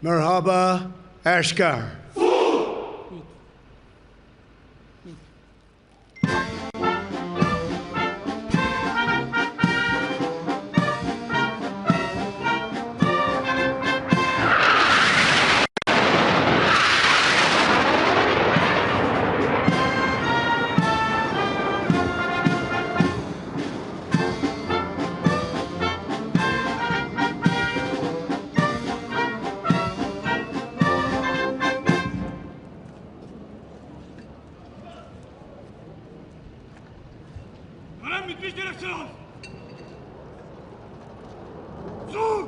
Merhaba, Aşkar.
Görev bitmiş direksiyon. Dur!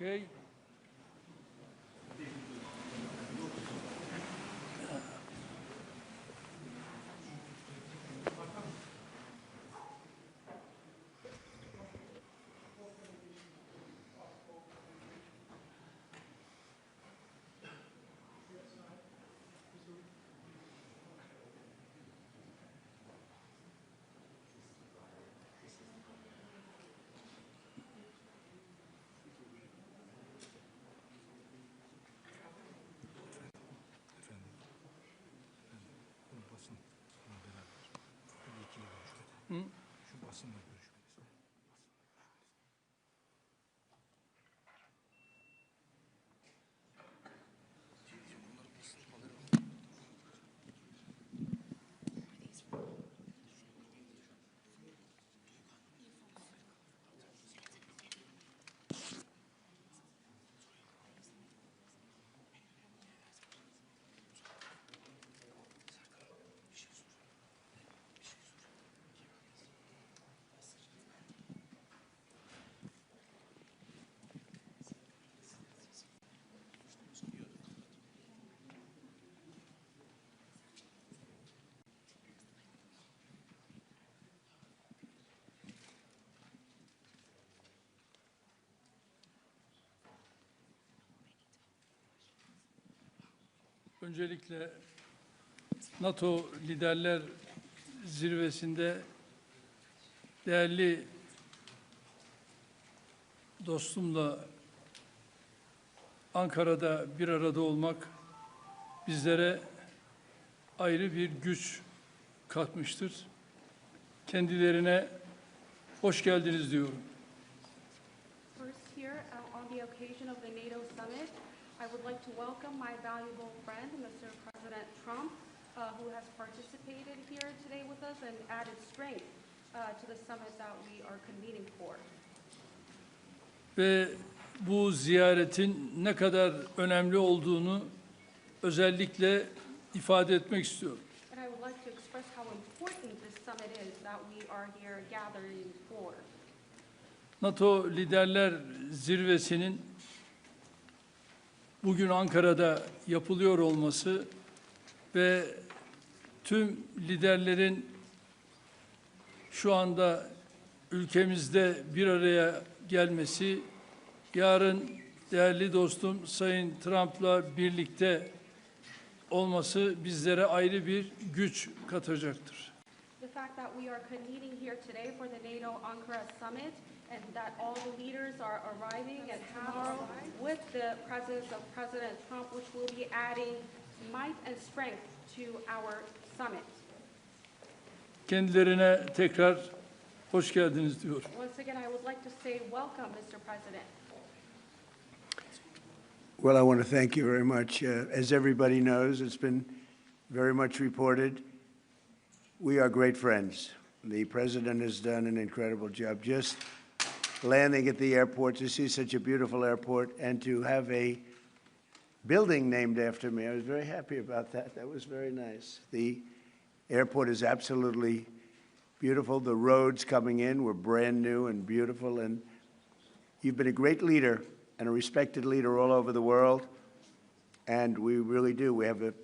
Okay. Öncelikle NATO Liderler Zirvesi'nde değerli dostumla Ankara'da bir arada olmak bizlere ayrı bir güç katmıştır. Kendilerine hoş geldiniz diyorum.
First here, on the occasion of the NATO summit, I would like to welcome my valuable friend, Mr. President Trump, who has participated here today with us and added strength to the summit that we are convening for.
Ve bu ziyaretin ne kadar önemli olduğunu özellikle ifade etmek istiyorum.
And I would like to express how important this summit is that we are here gathering for.
NATO Liderler Zirvesi'nin bugün Ankara'da yapılıyor olması ve tüm liderlerin şu anda ülkemizde bir araya gelmesi, yarın değerli dostum Sayın Trump'la birlikte olması bizlere ayrı bir güç katacaktır.
The fact that we are convening here today for the NATO Ankara summit and that all the leaders are arriving and have with the presence of President Trump, which will be adding might and strength to our summit.
Kendilerine tekrar hoş geldiniz diyorum.
Once again, I would like to say welcome, Mr. President.
Well, I want to thank you very much. As everybody knows, it's been very much reported. We are great friends. The president has done an incredible job just landing at the airport, to see such a beautiful airport and to have a building named after me. I was very happy about that. That was very nice. The airport is absolutely beautiful. The roads coming in were brand new and beautiful, and you've been a great leader and a respected leader all over the world, and we really do.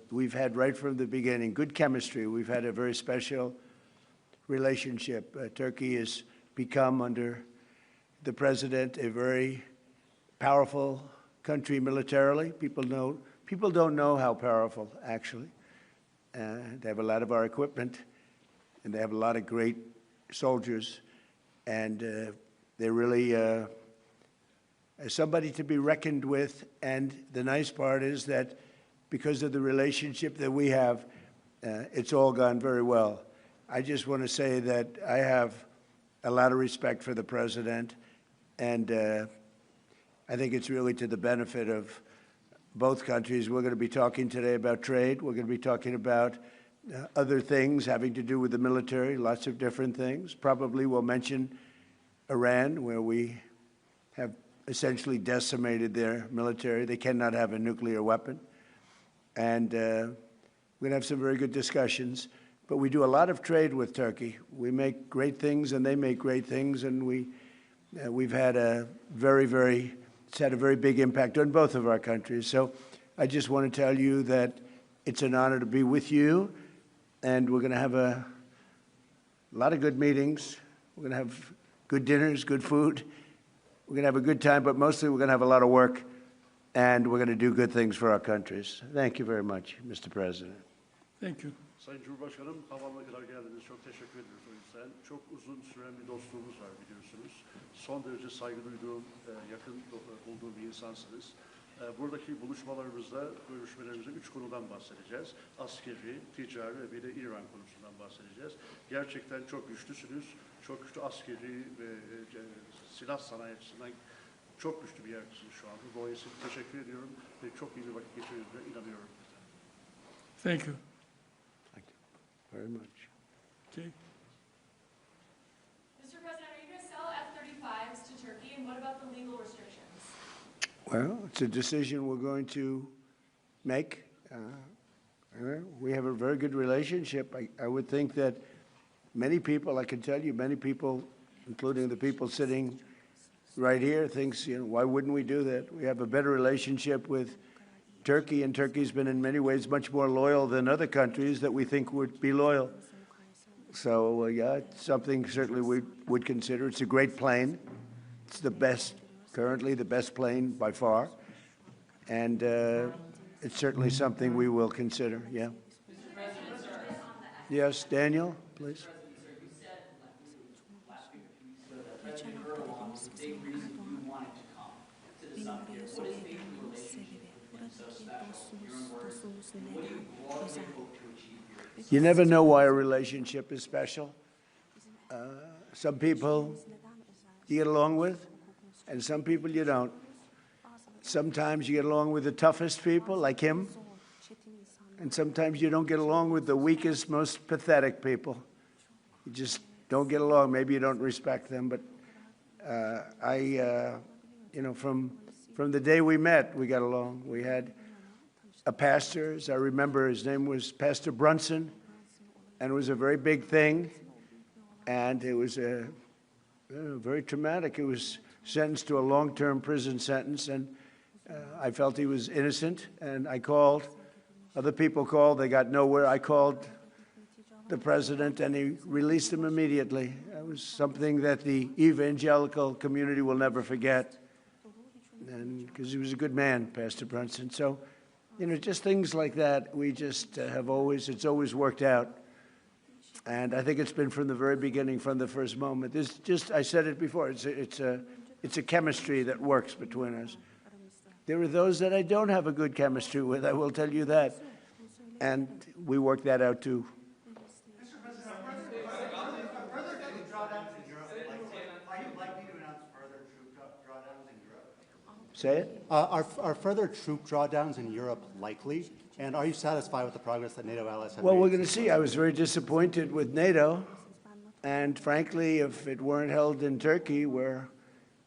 We've had right from the beginning good chemistry. We've had a very special relationship. Turkey has become, under the president, a very powerful country militarily. People don't know how powerful, actually. They have a lot of our equipment, and they have a lot of great soldiers, and they're really somebody to be reckoned with. And the nice part is that because of the relationship that we have, it's all gone very well. I just want to say that I have a lot of respect for the president, and I think it's really to the benefit of both countries. We're going to be talking today about trade. We're going to be talking about other things having to do with the military, lots of different things. Probably we'll mention Iran, where we have essentially decimated their military. They cannot have a nuclear weapon. And we're going to have some very good discussions. But we do a lot of trade with Turkey. We make great things, and they make great things. And we've had a very, very It's had a very big impact on both of our countries. So I just want to tell you that it's an honor to be with you, and we're going to have a lot of good meetings. We're going to have good dinners, good food. We're going to have a good time, but mostly we're going to have a lot of work, and we're going to do good things for our countries. Thank you very much, Mr. President.
Thank you.
Sayın Cumhurbaşkanım, havama kadar geldiniz. Çok teşekkür ediyoruz o yüzden. Çok uzun süren bir dostluğumuz var biliyorsunuz. Son derece saygı duyduğum, yakın bulduğum bir insansınız. Buradaki buluşmalarımızda, görüşmelerimizde 3 konudan bahsedeceğiz. Askeri, ticari ve bir de İran konusundan bahsedeceğiz. Gerçekten çok güçlüsünüz. Çok güçlü askeri ve silah sanayi açısından çok güçlü bir yerdesiniz şu anda. Dolayısıyla teşekkür ediyorum ve çok iyi bir vakit geçirdiğinize inanıyorum.
Thank you.
Very much.
Okay.
Mr. President, are you going to sell F-35s to Turkey, and what about the legal restrictions?
Well, it's a decision we're going to make. We have a very good relationship. I would think that many people, I can tell you, many people, including the people sitting right here, thinks, why wouldn't we do that? We have a better relationship with Turkey, and Turkey's been in many ways much more loyal than other countries that we think would be loyal. So, yeah, it's something certainly we would consider. It's a great plane. It's the best, currently the best plane by far. And it's certainly something we will consider, yeah. Yes, Daniel, please. You never know why a relationship is special. Some people you get along with, and some people you don't. Sometimes you get along with the toughest people, like him, and sometimes you don't get along with the weakest, most pathetic people. You just don't get along. Maybe you don't respect them, but from the day we met, we got along. We had a pastor, as I remember, his name was Pastor Brunson, and it was a very big thing, and it was very traumatic. He was sentenced to a long-term prison sentence, and I felt he was innocent, and I called. Other people called. They got nowhere. I called the president, and he released him immediately. It was something that the evangelical community will never forget, and because he was a good man, Pastor Brunson. So, just things like that, we just it's always worked out. And I think it's been from the very beginning, from the first moment. There's just, I said it before, it's a chemistry that works between us. There are those that I don't have a good chemistry with, I will tell you that. And we work that out too. Say it?
Are further troop drawdowns in Europe likely? And are you satisfied with the progress that NATO allies have made?
Well, we're going to see. I was very disappointed with NATO. And frankly, if it weren't held in Turkey, where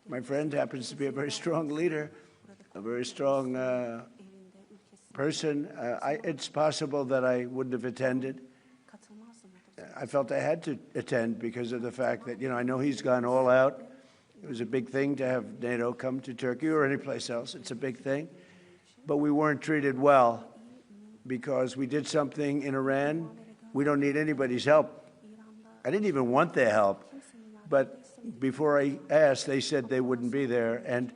my friend happens to be a very strong leader, a very strong person, it's possible that I wouldn't have attended. I felt I had to attend because of the fact that, I know he's gone all out. It was a big thing to have NATO come to Turkey or any place else. It's a big thing. But we weren't treated well because we did something in Iran. We don't need anybody's help. I didn't even want their help. But before I asked, they said they wouldn't be there. And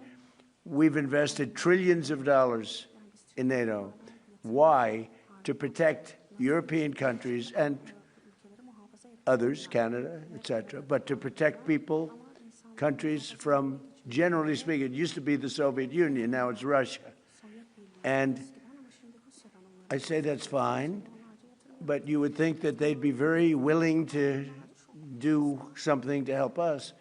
we've invested trillions of dollars in NATO. Why? To protect European countries and others, Canada, etc., but to protect people, countries from, generally speaking, it used to be the Soviet Union, now it's Russia. And I say that's fine, but you would think that they'd be very willing to do something to help us.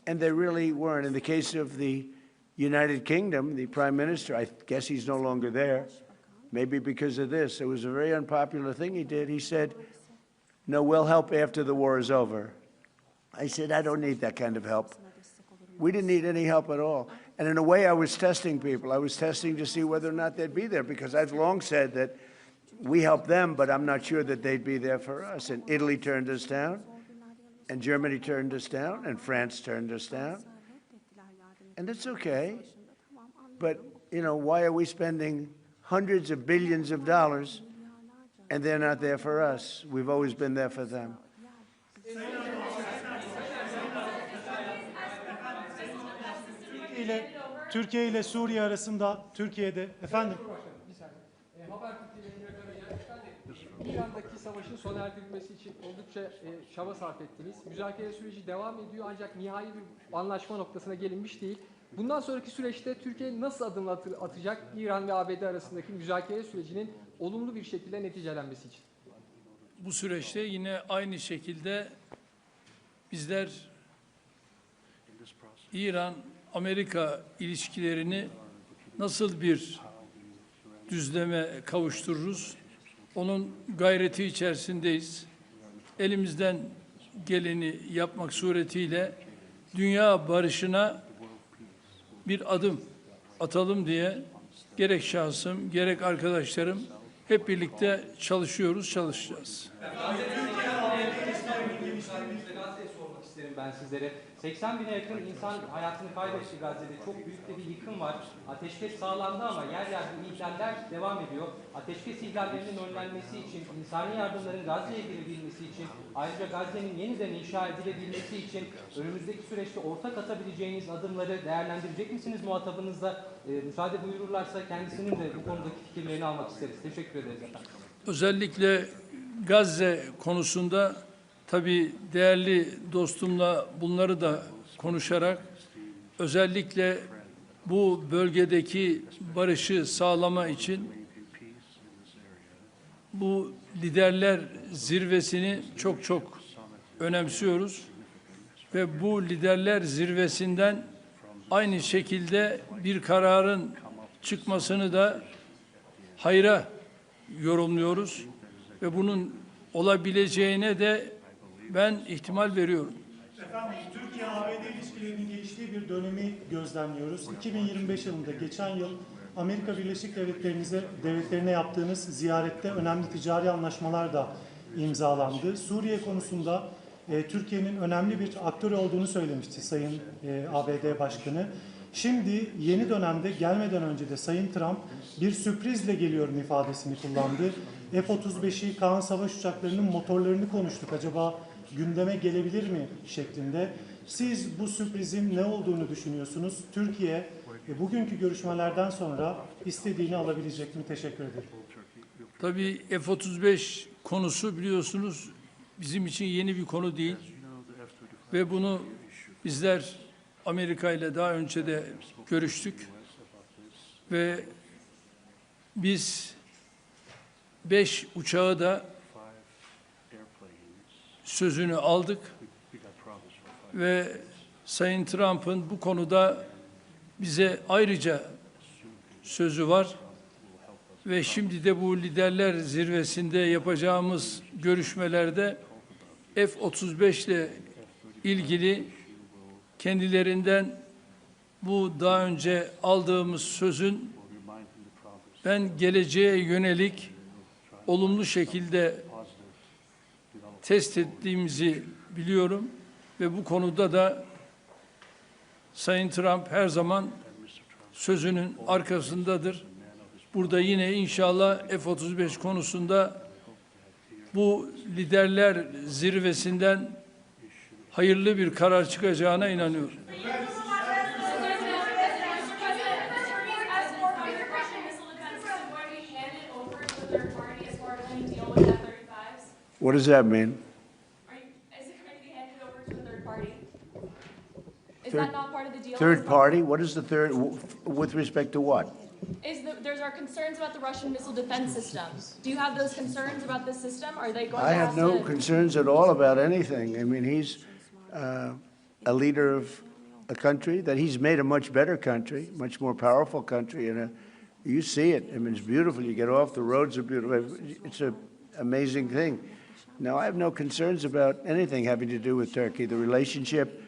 And they really weren't. In the case of the United Kingdom, the Prime Minister, I guess he's no longer there, maybe because of this. It was a very unpopular thing he did. He said, no, we'll help after the war is over. I said, I don't need that kind of help. We didn't need any help at all. And in a way, I was testing people. I was testing to see whether or not they'd be there, because I've long said that we helped them, but I'm not sure that they'd be there for us. And Italy turned us down, and Germany turned us down, and France turned us down. And it's okay. But, you know, why are we spending hundreds of billions of dollars and they're not there for us? We've always been there for them.
Türkiye ile Suriye arasında Türkiye'de efendim
İran'daki savaşın sona erdirilmesi için oldukça çaba sarf ettiniz. Müzakere süreci devam ediyor ancak nihai bir anlaşma noktasına gelinmiş değil. Bundan sonraki süreçte Türkiye nasıl adımlar atacak İran ve ABD arasındaki müzakere sürecinin olumlu bir şekilde neticelenmesi için?
Bu süreçte yine aynı şekilde bizler İran-Amerika ilişkilerini nasıl bir düzleme kavuştururuz? Onun gayreti içerisindeyiz. Elimizden geleni yapmak suretiyle dünya barışına bir adım atalım diye gerek şahsım, gerek arkadaşlarım hep birlikte çalışacağız.
Ben sizlere 80 bine yakın insan hayatını kaybetti Gazze'de. Çok büyük de bir yıkım var. Ateşkes sağlandı ama yer yer bu ihlaller devam ediyor. Ateşkes ihlallerinin önlenmesi için, insani yardımların Gazze'ye girebilmesi için, ayrıca Gazze'nin yeniden inşa edilebilmesi için önümüzdeki süreçte ortak atabileceğiniz adımları değerlendirecek misiniz muhatabınızla? Müsaade buyururlarsa kendisinin de bu konudaki fikirlerini almak isteriz. Teşekkür ederiz efendim.
Özellikle Gazze konusunda tabii değerli dostumla bunları da konuşarak özellikle bu bölgedeki barışı sağlama için bu liderler zirvesini çok önemsiyoruz ve bu liderler zirvesinden aynı şekilde bir kararın çıkmasını da hayra yorumluyoruz ve bunun olabileceğine de ben ihtimal veriyorum.
efendim Türkiye-ABD ilişkilerinin geliştiği bir dönemi gözlemliyoruz. 2025 yılında geçen yıl Amerika Birleşik Devletleri'ne yaptığınız ziyarette önemli ticari anlaşmalar da imzalandı. Suriye konusunda Türkiye'nin önemli bir aktör olduğunu söylemişti Sayın ABD Başkanı. Şimdi yeni dönemde gelmeden önce de Sayın Trump bir sürprizle geliyorum ifadesini kullandı. F-35'i, Kaan savaş uçaklarının motorlarını konuştuk. Acaba gündeme gelebilir mi şeklinde. Siz bu sürprizin ne olduğunu düşünüyorsunuz? Türkiye bugünkü görüşmelerden sonra istediğini alabilecek mi? Teşekkür ederim.
Tabii F-35 konusu biliyorsunuz bizim için yeni bir konu değil. Ve bunu bizler Amerika ile daha önce de görüştük. Ve biz 5 uçağı da sözünü aldık ve Sayın Trump'ın bu konuda bize ayrıca sözü var ve şimdi de bu liderler zirvesinde yapacağımız görüşmelerde F-35 ile ilgili kendilerinden bu daha önce aldığımız sözün ben geleceğe yönelik olumlu şekilde test ettiğimizi biliyorum ve bu konuda da Sayın Trump her zaman sözünün arkasındadır. Burada yine inşallah F-35 konusunda bu liderler zirvesinden hayırlı bir karar çıkacağına inanıyorum.
What does that mean?
Is it going to be handed over to a third party? Is that not part of the deal?
Third party? What is the third, with respect to what?
There's our concerns about the Russian missile defense system. Do you have those concerns about this system? Are they going
I
to
have no concerns at all about anything. I mean, he's a leader of a country that he's made a much better country, much more powerful country, and you see it. I mean, it's beautiful. You get off, the roads are beautiful. It's an amazing thing. No, I have no concerns about anything having to do with Turkey. The relationship,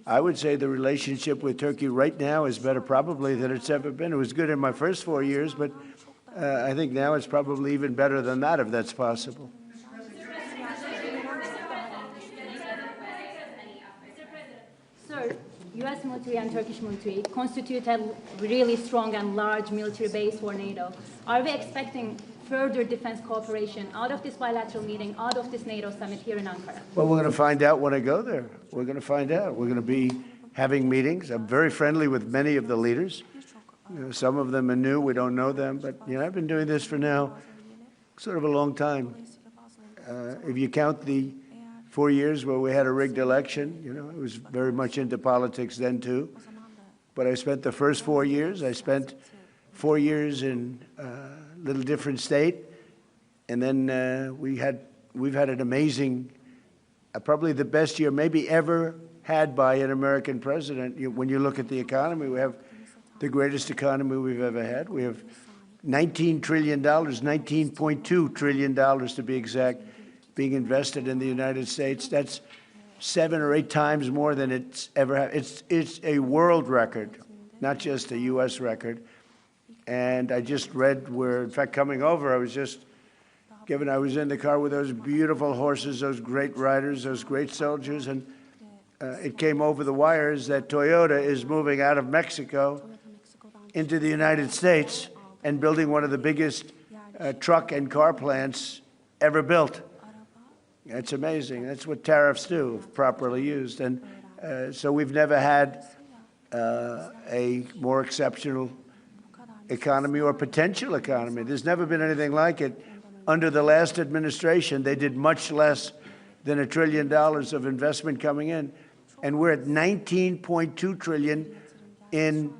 I would say the relationship with Turkey right now is better probably than it's ever been. It was good in my first 4 years, but I think now it's probably even better than that, if that's possible.
Sir,
U.S. military and Turkish military constitute a really strong and large military base for NATO. Are we expecting further defense cooperation out of this bilateral meeting, out of this NATO summit here in Ankara?
Well, we're going to find out when I go there. We're going to find out. We're going to be having meetings. I'm very friendly with many of the leaders. You know, some of them are new. We don't know them. But, you know, I've been doing this for now sort of a long time. If you count the 4 years where we had a rigged election, you know, I was very much into politics then, too. But I spent the first 4 years. I spent 4 years in a little different state. And then we've had an amazing, probably the best year maybe ever had by an American president. When you look at the economy, we have the greatest economy we've ever had. We have $19 trillion, $19.2 trillion to be exact, being invested in the United States. That's 7 or 8 times more than it's ever had. It's a world record, not just a U.S. record. And I just read where, in fact, coming over, I was in the car with those beautiful horses, those great riders, those great soldiers, and it came over the wires that Toyota is moving out of Mexico into the United States and building one of the biggest truck and car plants ever built. It's amazing. That's what tariffs do, if properly used. And so we've never had a more exceptional economy or potential economy. There's never been anything like it. Under the last administration, they did much less than $1 trillion of investment coming in. And we're at $19.2 trillion in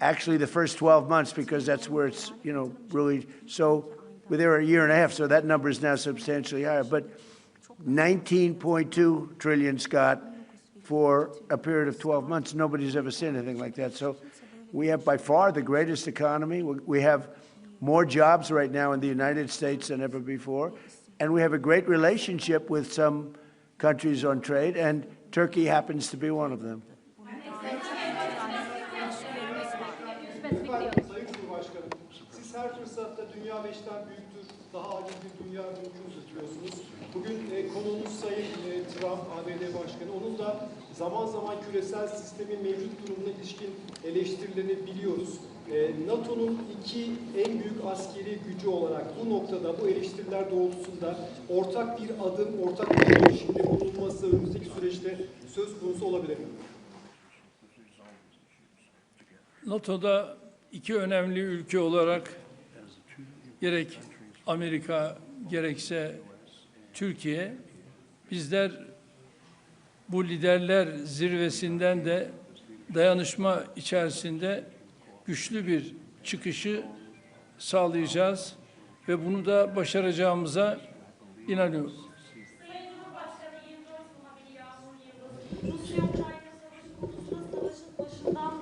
actually the first 12 months, because that's where it's, you know, really, so we're there a year and a half, so that number is now substantially higher. But 19.2 trillion, Scott, for a period of 12 months. Nobody's ever seen anything like that. So we have by far the greatest economy. We have more jobs right now in the United States than ever before. And we have a great relationship with some countries on trade, and Turkey happens to be one of them.
Sayın Cumhurbaşkanım, siz her fırsatta dünya 5'ten büyüktür, daha adil bir dünya mümkün tutuyorsunuz. Bugün konuğumuz Sayın Trump, ABD Başkanı, onun da zaman zaman küresel sistemin mevcut durumuna ilişkin eleştirilerini biliyoruz. NATO'nun 2 en büyük askeri gücü olarak bu noktada, bu eleştiriler doğrultusunda ortak bir adım, ortak bir girişimde bulunması önümüzdeki süreçte söz konusu olabilir mi?
NATO'da 2 önemli ülke olarak gerek Amerika gerekse Türkiye, bizler bu liderler zirvesinden de dayanışma içerisinde güçlü bir çıkışı sağlayacağız ve bunu da başaracağımıza inanıyorum.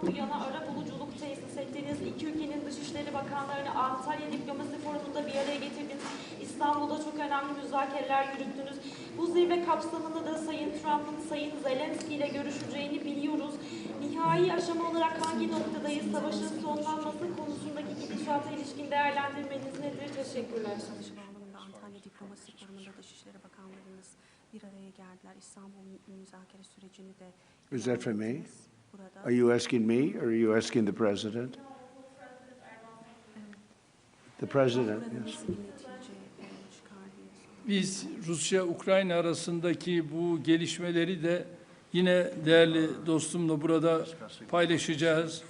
Bu yana arabuluculuk tesis ettiğiniz, 2 ülkenin Dışişleri Bakanlarını Antalya Diplomasi Forumu'nda bir araya getirdiniz. İstanbul'da çok önemli müzakereler yürüttünüz. Bu zirve kapsamında da Sayın Trump'ın Sayın Zelenski ile görüşeceğini biliyoruz. Nihai aşama olarak hangi noktadayız? Savaşın sonlanması konusundaki gidişata ilişkin değerlendirmeniz nedir? Teşekkürler.
Antalya Diplomasi Forumu'nda Dışişleri Bakanlarımız bir araya geldiler. İstanbul müzakere sürecini de...
Is that for me? Are you asking me, or are you asking the president? The president, yes.
Biz Rusya-Ukrayna arasındaki bu gelişmeleri de yine değerli dostumla burada paylaşacağız,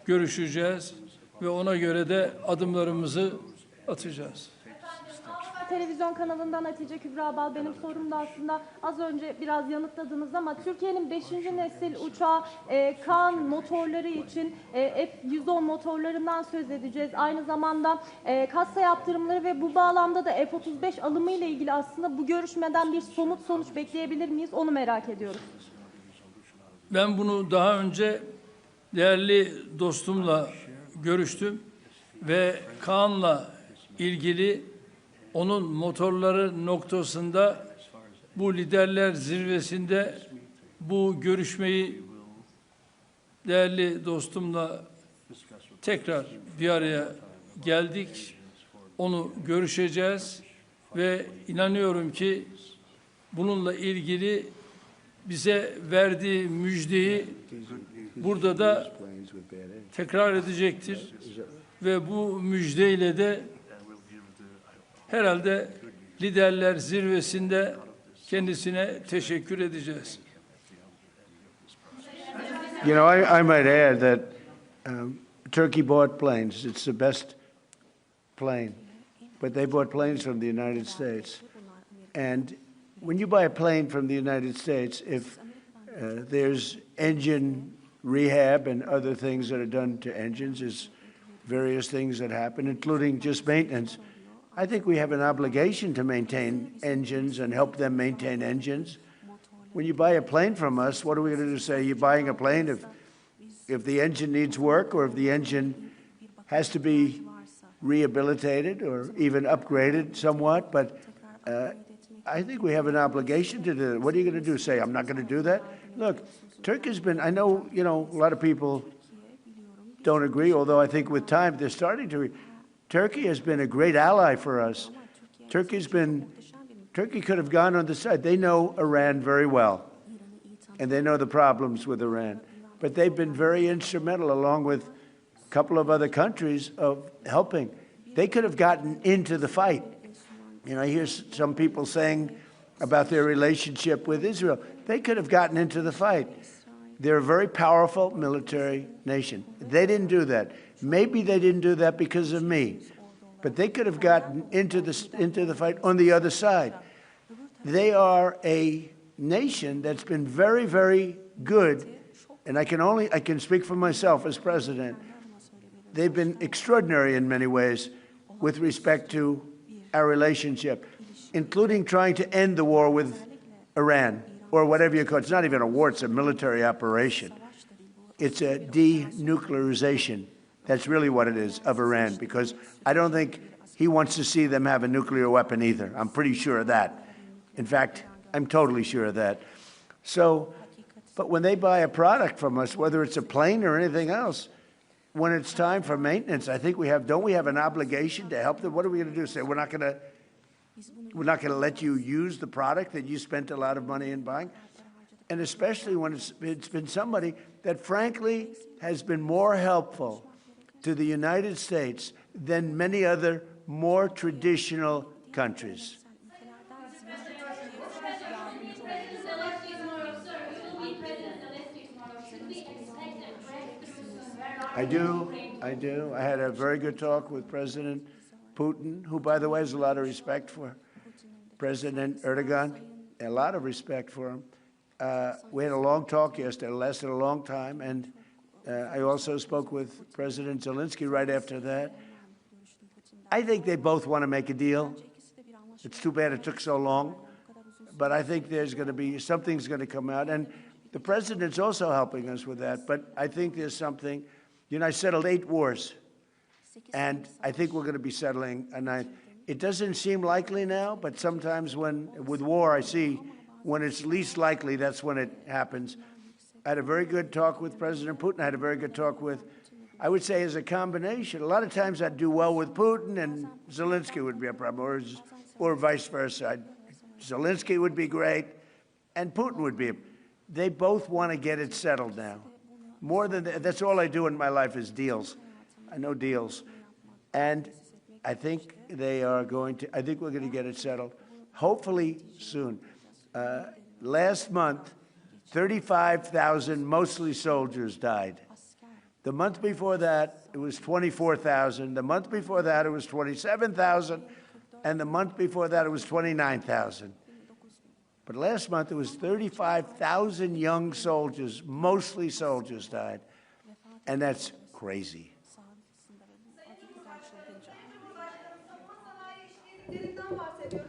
görüşeceğiz ve ona göre de adımlarımızı atacağız.
Televizyon kanalından Hatice Kübra Bal, benim sorum da aslında az önce biraz yanıtladınız ama Türkiye'nin 5. nesil uçağı Kaan motorları için F-110 motorlarından söz edeceğiz. Aynı zamanda kassa yaptırımları ve bu bağlamda da F-35 alımı ile ilgili aslında bu görüşmeden bir somut sonuç bekleyebilir miyiz? Onu merak ediyoruz.
Ben bunu daha önce değerli dostumla görüştüm ve Kaan'la ilgili onun motorları noktasında bu liderler zirvesinde bu görüşmeyi değerli dostumla tekrar bir araya geldik. Onu görüşeceğiz ve inanıyorum ki bununla ilgili bize verdiği müjdeyi burada da tekrar edecektir. Ve bu müjdeyle de herhalde liderler zirvesinde kendisine teşekkür edeceğiz.
You know, I might add that Turkey bought planes. It's the best plane. But they bought planes from the United States. And when you buy a plane from the United States, if there's engine rehab and other things that are done to engines, there's various things that happen, including just maintenance. I think we have an obligation to maintain engines and help them maintain engines. When you buy a plane from us, what are we going to do? Say you're buying a plane if the engine needs work or if the engine has to be rehabilitated or even upgraded somewhat, but I think we have an obligation to do that. What are you going to do? Say, I'm not going to do that? Look, Turkey's been, I know, you know, a lot of people don't agree, although I think with time they're starting to. Turkey has been a great ally for us. Turkey could have gone on the side. They know Iran very well, and they know the problems with Iran. But they've been very instrumental, along with a couple of other countries, of helping. They could have gotten into the fight. You know, I hear some people saying about their relationship with Israel. They could have gotten into the fight. They're a very powerful military nation. They didn't do that. Maybe they didn't do that because of me, but they could have gotten into the fight on the other side. They are a nation that's been very, very good, and I can speak for myself as president. They've been extraordinary in many ways with respect to our relationship, including trying to end the war with Iran, or whatever you call it. It's not even a war, it's a military operation. It's a denuclearization. That's really what it is, of Iran, because I don't think he wants to see them have a nuclear weapon either. I'm pretty sure of that. In fact, I'm totally sure of that. So, but when they buy a product from us, whether it's a plane or anything else, when it's time for maintenance, I think don't we have an obligation to help them? What are we going to do? Say, we're not going to let you use the product that you spent a lot of money in buying? And especially when it's been somebody that frankly has been more helpful to the United States than many other more traditional countries. I do. I had a very good talk with President Putin, who, by the way, has a lot of respect for President Erdogan, a lot of respect for him. We had a long talk yesterday. It lasted a long time, and I also spoke with President Zelensky right after that. I think they both want to make a deal. It's too bad it took so long, but I think there's going to be something's going to come out, and the president's also helping us with that. But I think there's something. You know, I settled 8 wars, and I think we're going to be settling a 9th. It doesn't seem likely now, but sometimes with war, I see when it's least likely, that's when it happens. I had a very good talk with President Putin. I had a very good talk with, I would say, as a combination. A lot of times I'd do well with Putin, and Zelensky would be a problem, or vice versa. Zelensky would be great, and Putin would be. They both want to get it settled now. More than that, that's all I do in my life is deals. I know deals. And I think we're going to get it settled, hopefully soon. Last month, 35,000, mostly soldiers, died. The month before that, it was 24,000. The month before that, it was 27,000. And the month before that, it was 29,000. But last month, it was 35,000 young soldiers, mostly soldiers, died. And that's crazy.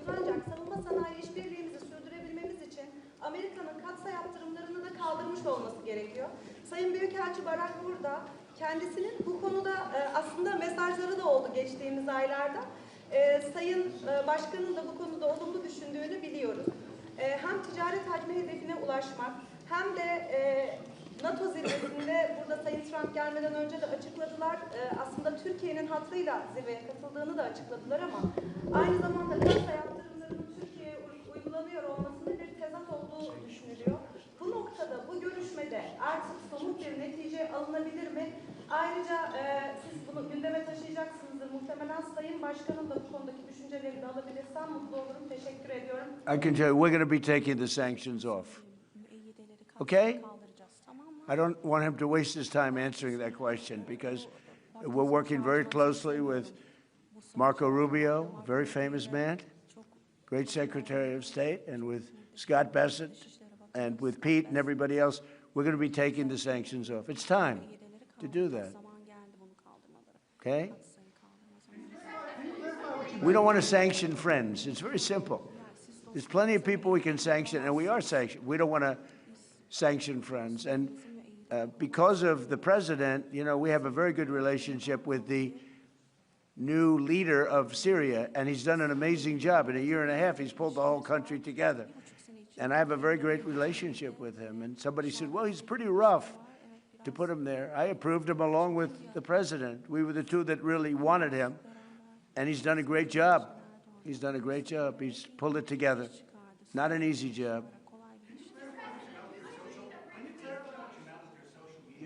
Ancak savunma sanayi işbirliğimizi sürdürebilmemiz için Amerika'nın katsa yaptırımlarını da kaldırmış olması gerekiyor. Sayın Büyükelçi Barak burada. Kendisinin bu konuda aslında mesajları da oldu geçtiğimiz aylarda. Sayın Başkan'ın da bu konuda olumlu düşündüğünü biliyoruz. Hem ticaret hacmi hedefine ulaşmak hem de NATO zirvesinde burada Sayın Trump gelmeden önce de açıkladılar. Aslında Türkiye'nin hattıyla zirveye katıldığını da açıkladılar ama aynı zamanda katsa yaptırımlarının Türkiye'ye uygulanıyor olmasının bir tezat olduğu düşünülüyor. Bu noktada, bu görüşmede artık somut bir netice alınabilir mi? Ayrıca siz bunu gündeme taşıyacaksınızdır. Muhtemelen Sayın Başkan'ın da bu konudaki düşüncelerini de alabilirsem mutlu olurum. Teşekkür ediyorum.
I can tell you, we're going to be taking the sanctions off. Okay? I don't want him to waste his time answering that question because we're working very closely with Marco Rubio, a very famous man, great Secretary of State, and with Scott Bessent, and with Pete and everybody else. We're going to be taking the sanctions off. It's time to do that. Okay? We don't want to sanction friends. It's very simple. There's plenty of people we can sanction, and we are sanctioned. We don't want to sanction friends. And because of the president, you know, we have a very good relationship with the new leader of Syria, and he's done an amazing job. In a year and a half, he's pulled the whole country together. And I have a very great relationship with him. And somebody said, well, he's pretty rough to put him there. I approved him along with the president. We were the two that really wanted him. And he's done a great job. He's done a great job. He's pulled it together. Not an easy job.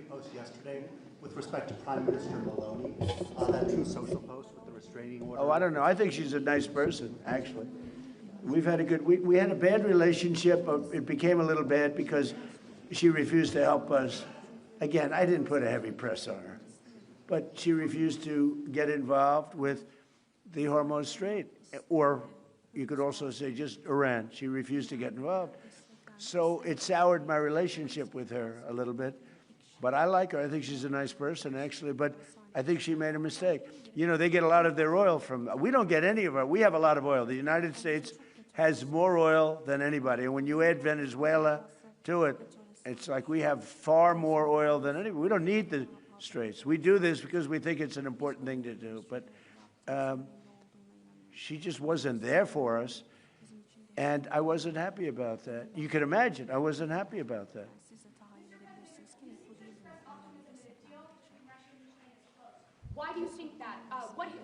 Post yesterday with respect to Prime Minister Maloney, that true social post with the restraining order.
Oh, I don't know. I think she's a nice person, actually. We've had a good, we had a bad relationship. It became a little bad because she refused to help us. Again, I didn't put a heavy press on her, but she refused to get involved with the Hormuz Strait, or you could also say just Iran. She refused to get involved. So it soured my relationship with her a little bit. But I like her. I think she's a nice person, actually. But I think she made a mistake. You know, they get a lot of their oil from, we don't get any of our, we have a lot of oil. The United States has more oil than anybody. And when you add Venezuela to it, it's like we have far more oil than anybody. We don't need the straits. We do this because we think it's an important thing to do. But she just wasn't there for us. And I wasn't happy about that. You can imagine, I wasn't happy about that.
Why do you think that?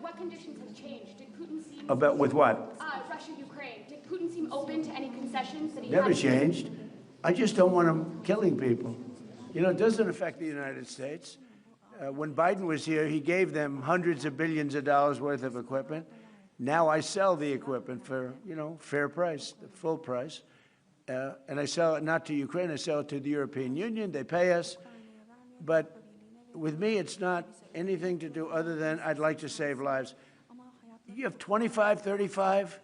What conditions have changed? Did Putin seem...
About with what?
Russia-Ukraine. Did Putin seem open to any concessions that he
Never
had?
changed. I just don't want him killing people. You know, it doesn't affect the United States. When Biden was here, he gave them hundreds of billions of dollars worth of equipment. Now I sell the equipment for, you know, fair price, the full price. And I sell it not to Ukraine, I sell it to the European Union. They pay us. But with me, it's not anything to do other than I'd like to save lives. You have 25, 35,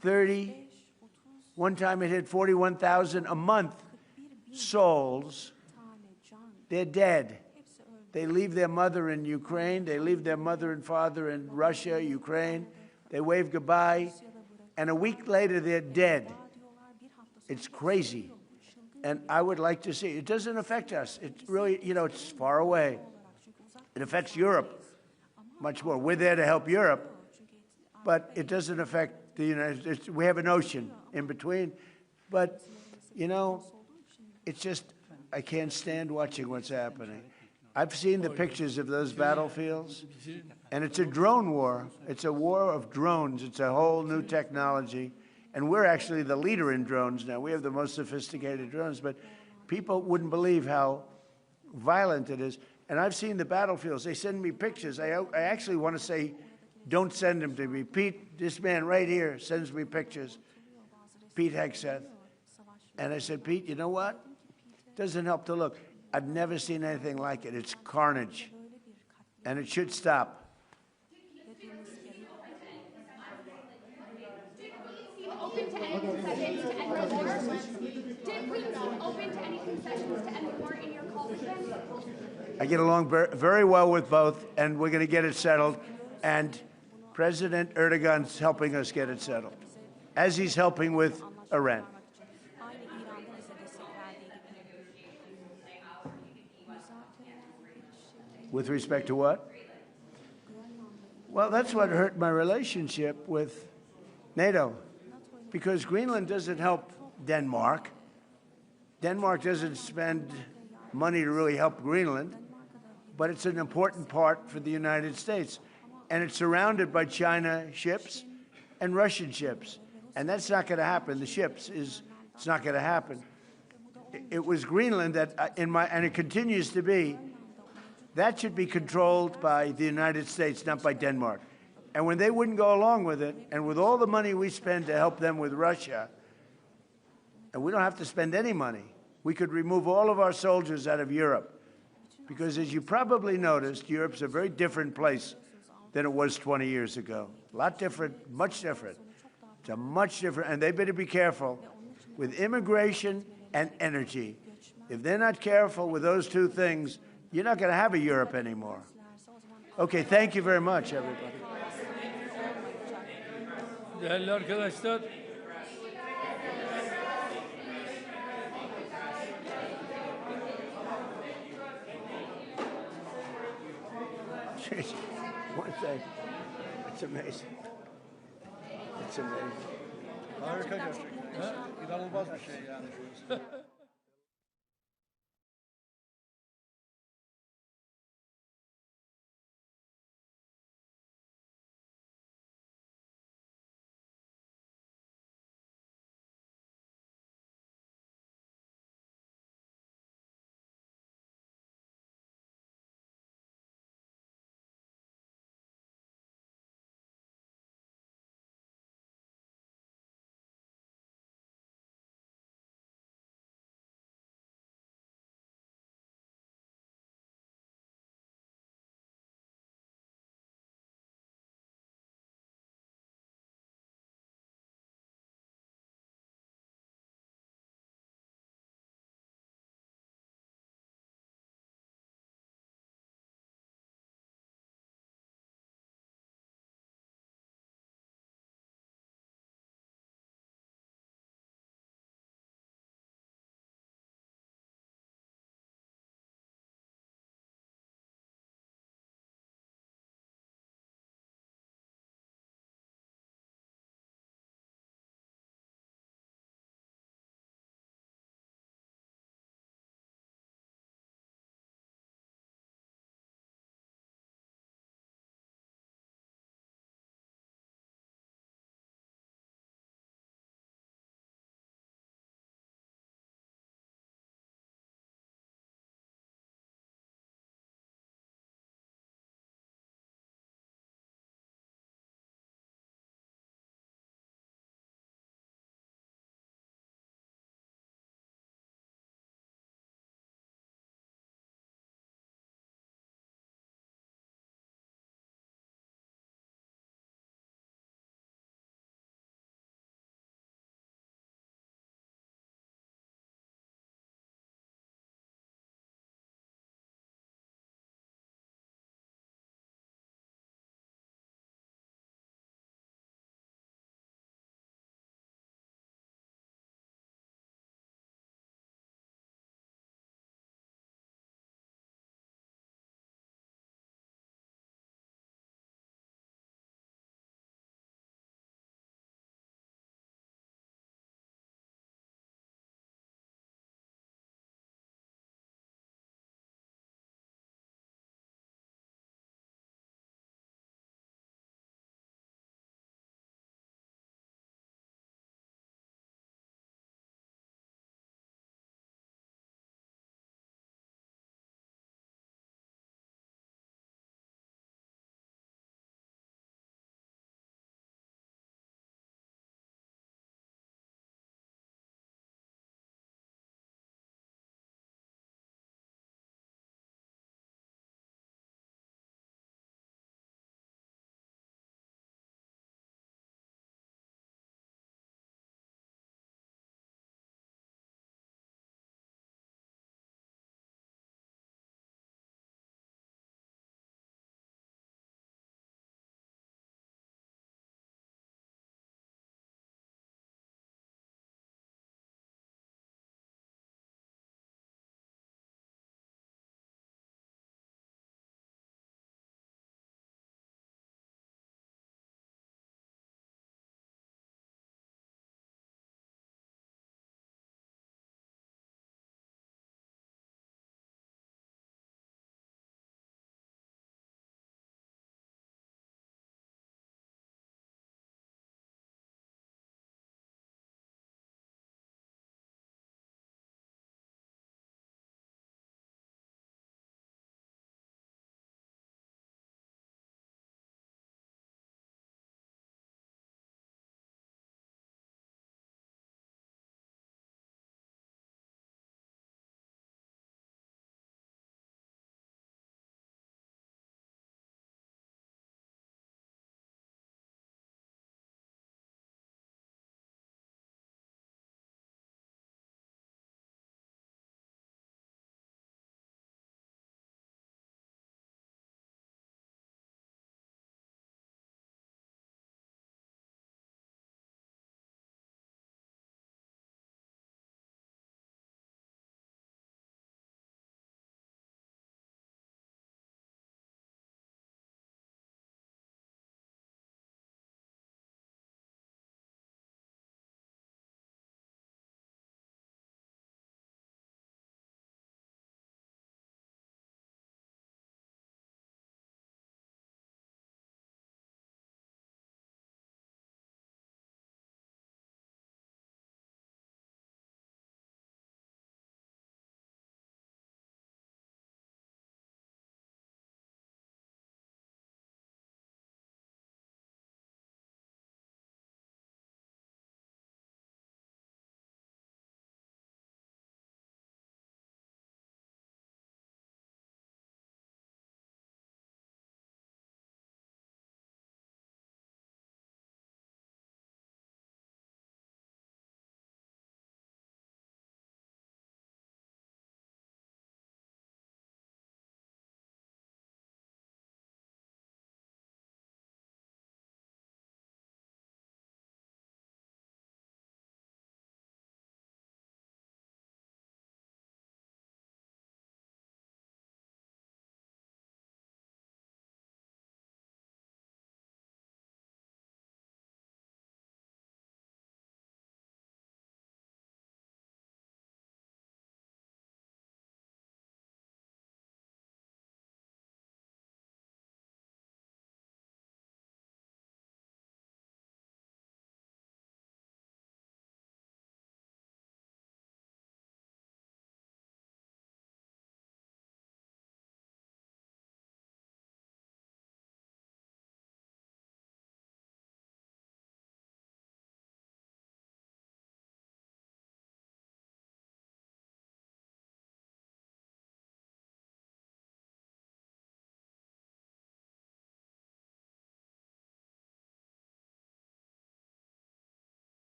30. One time it hit 41,000 a month souls. They're dead. They leave their mother in Ukraine. They leave their mother and father in Russia, Ukraine. They wave goodbye. And a week later, they're dead. It's crazy. And I would like to see. It doesn't affect us. It really, you know, it's far away. It affects Europe much more. We're there to help Europe, but it doesn't affect the United States. We have an ocean in between. But, you know, it's just, I can't stand watching what's happening. I've seen the pictures of those battlefields, and it's a drone war. It's a war of drones. It's a whole new technology. And we're actually the leader in drones now. We have the most sophisticated drones, but people wouldn't believe how violent it is. And I've seen the battlefields. They send me pictures. I actually want to say, don't send them to me. Pete, this man right here sends me pictures. Pete Hegseth. And I said, Pete, you know what? It doesn't help to look. I've never seen anything like it. It's carnage. And it should stop.
Open to any concessions to end the war? Did Putin seem open to any concessions to end the war in your coalition?
I get along very well with both, and we're going to get it settled. And President Erdogan's helping us get it settled, as he's helping with Iran. With respect to what? Well, that's what hurt my relationship with NATO. Because Greenland doesn't help Denmark. Denmark doesn't spend money to really help Greenland, but it's an important part for the United States. And it's surrounded by China ships and Russian ships. And that's not going to happen. The ships it's not going to happen. it was Greenland that, and it continues to be, that should be controlled by the United States, not by Denmark. And when they wouldn't go along with it, and with all the money we spend to help them with Russia, and we don't have to spend any money, we could remove all of our soldiers out of Europe. Because as you probably noticed, Europe's a very different place than it was 20 years ago. A lot different, much different. It's a much different, and they better be careful with immigration and energy. If they're not careful with those two things, you're not going to have a Europe anymore. Okay, thank you very much, everybody.
Değerli arkadaşlar,
One thing, it's amazing. It's amazing.
Harika gerçekten. İnanılmaz bir şey yani.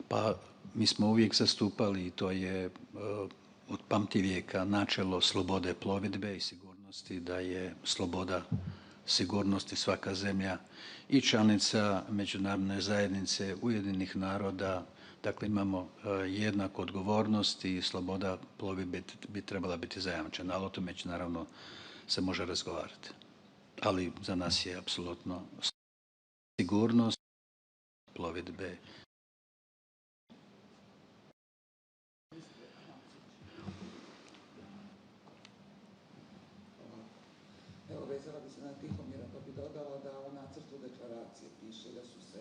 Pa mi smo uvijek zastupali, i to je od pamtivijeka načelo slobode plovidbe i sigurnosti, da je sloboda sigurnosti svaka zemlja i članica međunarodne zajednice Ujedinjenih naroda. Dakle, imamo jednaku odgovornost i sloboda plovidbe bi trebala biti zajamčena, ali o tome će naravno se može razgovarati. Ali za nas je apsolutno sigurnost plovidbe.
Evo, vezala bi se na Tihomira, pa bi dodala da u nacrtu deklaracije piše da su se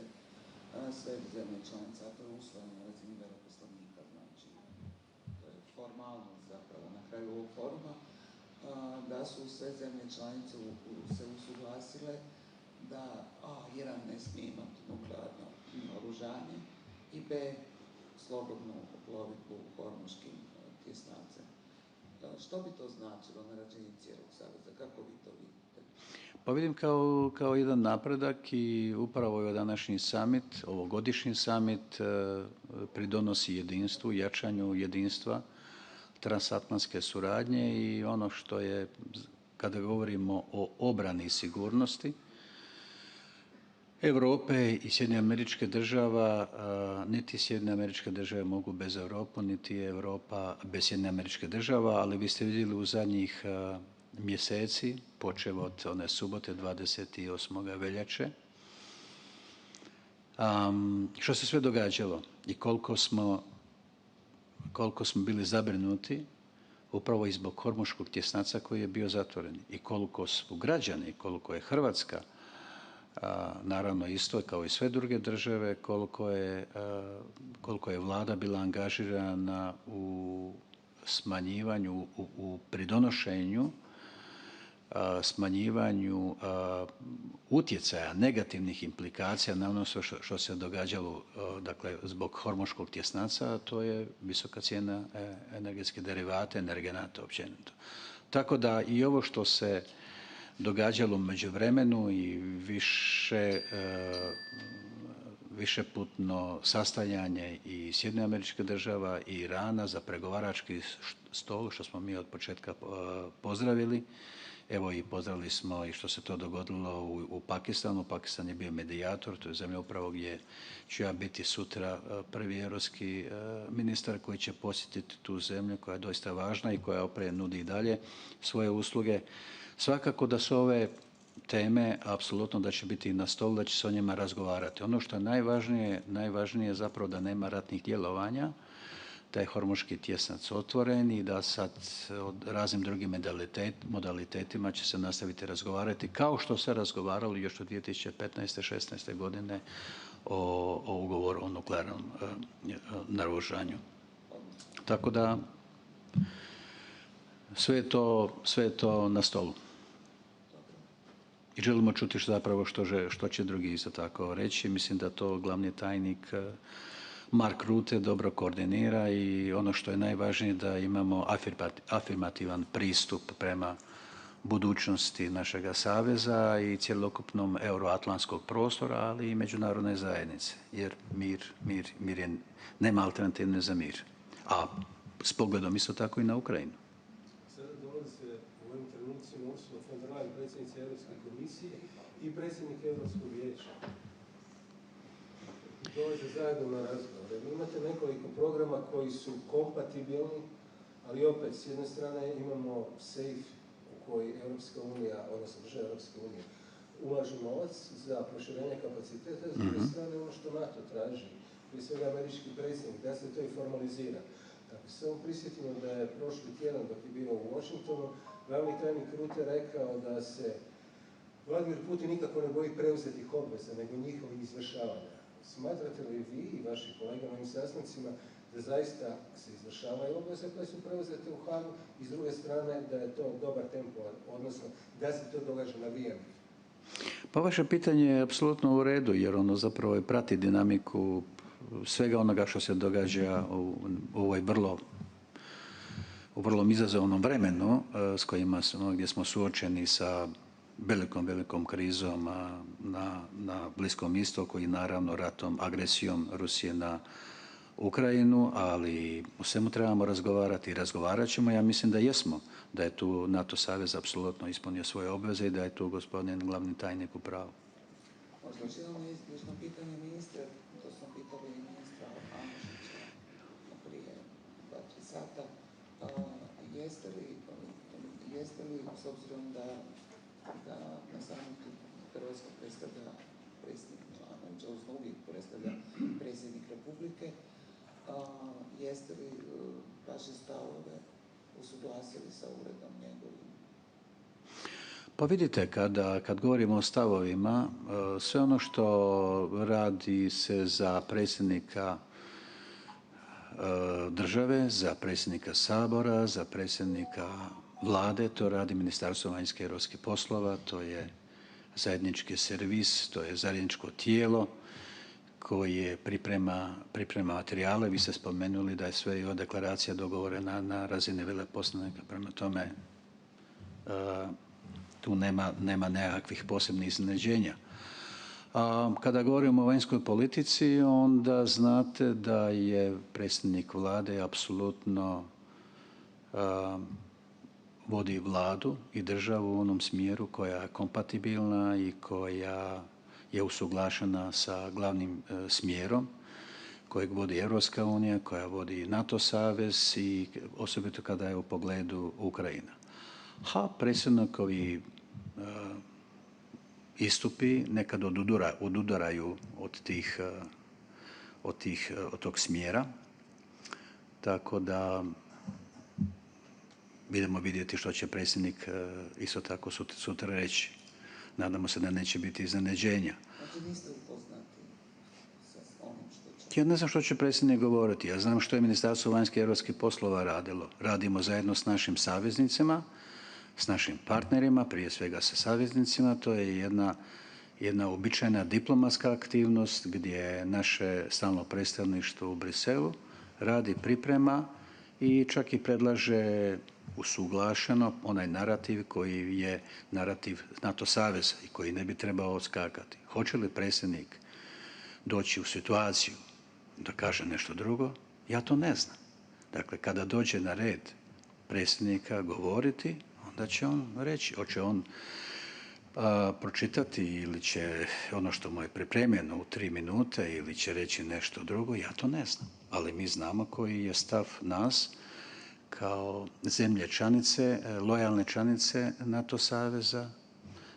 sve zemlje članice, a to je usvojeno na razini veleposlanika, znači to je formalnost zapravo na kraju ovog foruma, da su sve zemlje članice se usuglasile da A, Iran ne smije imati nuklearno oružanje i B, slobodnu plovidbu hormuškim tjesnacem. Što bi to značilo na razini cijelog saveza? Kako vi to vidite?
Pa vidim kao jedan napredak i upravo ovaj današnji summit, ovogodišnji summit pridonosi jedinstvu, jačanju jedinstva, transatlantske suradnje i ono što je, kada govorimo o obrani i sigurnosti, Europe i Sjedinjenih Američkih Država, niti Sjedinjene Američke Države mogu bez Europu, niti je Europa bez Sjedinjenih Američkih Država, ali vi ste vidjeli u zadnjih mjeseci, počev od one subote 28. veljače, što se sve događalo i koliko smo bili zabrinuti upravo i zbog hormuškog tjesnaca koji je bio zatvoren i koliko su građani, koliko je Hrvatska, naravno isto kao i sve druge države, koliko je vlada bila angažirana u smanjivanju, u pridonošenju, smanjivanju utjecaja, negativnih implikacija na ono što se događalo, dakle, zbog hormuškog tjesnaca, to je visoka cijena energetskih derivata, energenata općenito. Tako da i ovo što se događalo u međuvremenu i višeputno sastajanje i Sjedinjenih Američkih Država i Irana za pregovarački stol, što smo mi od početka pozdravili. Evo i pozdravili smo i što se to dogodilo u Pakistanu. Pakistan je bio medijator, to je zemlja upravo gdje ću ja biti sutra prvi europski ministar koji će posjetiti tu zemlju koja je doista važna i koja opet nudi i dalje svoje usluge. Svakako da su ove teme, apsolutno da će biti na stolu, da će se o njima razgovarati. Ono što je najvažnije je zapravo da nema ratnih djelovanja, da je hormuški tjesnac otvoren i da sad od raznim drugim modalitetima će se nastaviti razgovarati, kao što se razgovaralo još od 2015. 16. godine o ugovoru o nuklearnom naoružanju. Tako da sve je to na stolu. I želimo čuti zapravo što će drugi isto tako reći. Mislim da to glavni tajnik Mark Rutte dobro koordinira i ono što je najvažnije da imamo afirmativan pristup prema budućnosti našega saveza i cjelokupnom euroatlantskog prostora, ali i međunarodne zajednice, jer mir je, nema alternativne za mir. A s pogledom isto tako i na Ukrajinu.
Sada dolaze u ovim trenucima Ursula von der Leyen, predsjednica Europske komisije i predsjednik Europskog vijeća. Dolaze zajedno na razgovore. Vi imate nekoliko programa koji su kompatibilni, ali opet s jedne strane imamo SAFE u koji Europska unija, odnosno država Europske unije, ulažu novac za proširenje kapaciteta, s druge strane ono što NATO traži, prije svega američki predsjednik, da se to i formalizira. Dakle, samo prisjetimo da je prošli tjedan dok je bio u Washingtonu, glavni tajnik Rutte rekao da se Vladimir Putin nikako ne boji preuzetih obveza, nego njihovih izvršavanja. Smatrate li vi i vaši kolega na ovim sastancima da zaista se izvršavaju obveze koje su preuzete u Hagu i s druge strane da je to dobar tempo, odnosno da se to događa na vrijeme?
Pa vaše pitanje je apsolutno u redu, jer ono zapravo prati dinamiku svega onoga što se događa u ovoj vrlo izazovnom vremenu gdje smo suočeni sa velikom krizom na Bliskom istoku i naravno ratom, agresijom Rusije Ukrajinu, ali o svemu trebamo razgovarati i razgovarat ćemo. Ja mislim da jesmo, da je tu NATO savez apsolutno ispunio svoje obveze i da je tu gospodin glavni tajnik u pravu.
Možda još jedno neizbježno pitanje ministre, to smo pitali i ministra Anušića prije 2-3 sata. Jeste li, s obzirom da na samitu Hrvatskog predstavlja predsjednik Milanović, odnosno uvijek predstavlja predsjednik Republike, jeste li vaše stavove usuglasili sa uredom njegovim?
Pa vidite, kad govorimo o stavovima, sve ono što radi se za predsjednika države, za predsjednika Sabora, za predsjednika vlade, to radi Ministarstvo vanjskih i europskih poslova, to je zajednički servis, to je zajedničko tijelo koje priprema materijale. Vi ste spomenuli da je sve i ova deklaracija dogovorena na razini veleposlanika, prema tome tu nema nekakvih posebnih iznenađenja. Kada govorimo o vanjskoj politici, onda znate da je predsjednik vlade apsolutno vodi vladu i državu u onom smjeru koja je kompatibilna i koja je usuglašena sa glavnim smjerom kojeg vodi Europska unija, koja vodi NATO savez i osobito kada je u pogledu Ukrajina. Predsjednikovi istupi nekad odudaraju od tog smjera, tako da idemo vidjeti što će predsjednik isto tako sutra reći. Nadamo se da neće biti iznenađenja.
Znači niste upoznati sa onim što će...
Ja ne znam što će predsjednik govoriti. Ja znam što je Ministarstvo vanjskih i europskih poslova radilo. Radimo zajedno s našim saveznicima, s našim partnerima, prije svega sa saveznicima. To je jedna uobičajena diplomatska aktivnost gdje naše stalno predstavništvo u Briselu radi, priprema i čak i predlaže usuglašeno onaj narativ koji je narativ NATO saveza i koji ne bi trebao odskakati. Hoće li predsjednik doći u situaciju da kaže nešto drugo? Ja to ne znam. Dakle, kada dođe na red predsjednika govoriti, onda će on reći, hoće on pročitati ili će ono što mu je pripremljeno u 3 minute ili će reći nešto drugo, ja to ne znam. Ali mi znamo koji je stav nas kao zemlje članice, lojalne članice NATO saveza,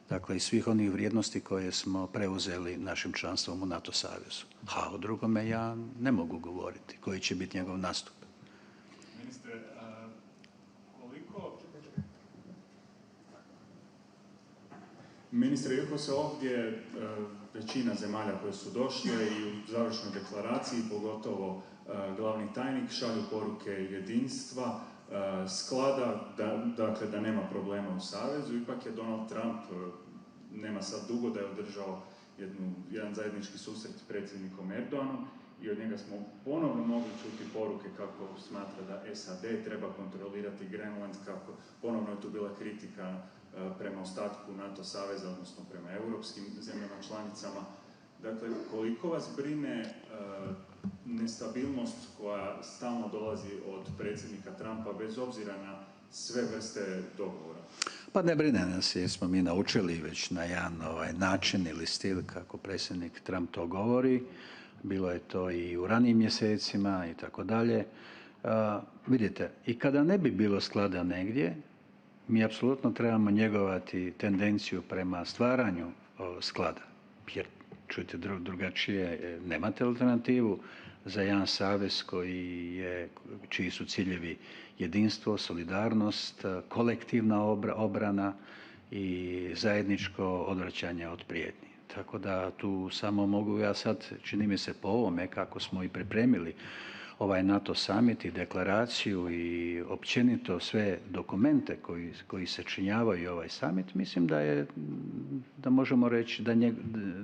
dakle i svih onih vrijednosti koje smo preuzeli našim članstvom u NATO savezu. O drugome ja ne mogu govoriti koji će biti njegov nastup.
Ministre, iako se ovdje većina zemalja koje su došle i u završnoj deklaraciji, pogotovo glavni tajnik, šalju poruke jedinstva, sklada, dakle da nema problema u Savezu, ipak je Donald Trump, nema sad dugo da je održao jedan zajednički susret s predsjednikom Erdoganom i od njega smo ponovno mogli čuti poruke kako smatra da SAD treba kontrolirati Grenland, kako ponovno je tu bila kritika prema ostatku NATO saveza, odnosno prema europskim zemljama članicama. Dakle, koliko vas brine nestabilnost koja stalno dolazi od predsjednika Trumpa bez obzira na sve vrste dogovora?
Pa ne brine nas jer smo mi naučili već na jedan način ili stil kako predsjednik Trump to govori. Bilo je to i u ranijim mjesecima i tako dalje. Vidite, i kada ne bi bilo sklada negdje, mi apsolutno trebamo njegovati tendenciju prema stvaranju sklada. Jer, čujte, drugačije nemate alternativu za jedan savez čiji su ciljevi jedinstvo, solidarnost, kolektivna obrana i zajedničko odvraćanje od prijetnji. Tako da tu samo mogu ja sad, čini mi se po ovome kako smo i pripremili ovaj NATO summit i deklaraciju i općenito sve dokumente koji se činjavaju ovaj summit, mislim da možemo reći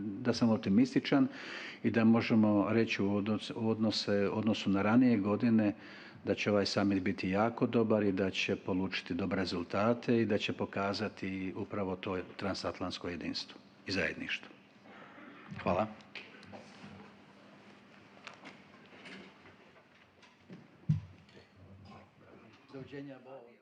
da sam optimističan i da možemo reći u odnosu na ranije godine da će ovaj summit biti jako dobar i da će polučiti dobre rezultate i da će pokazati upravo to transatlantsko jedinstvo i zajedništvo. Hvala.
Zeugenja Ball.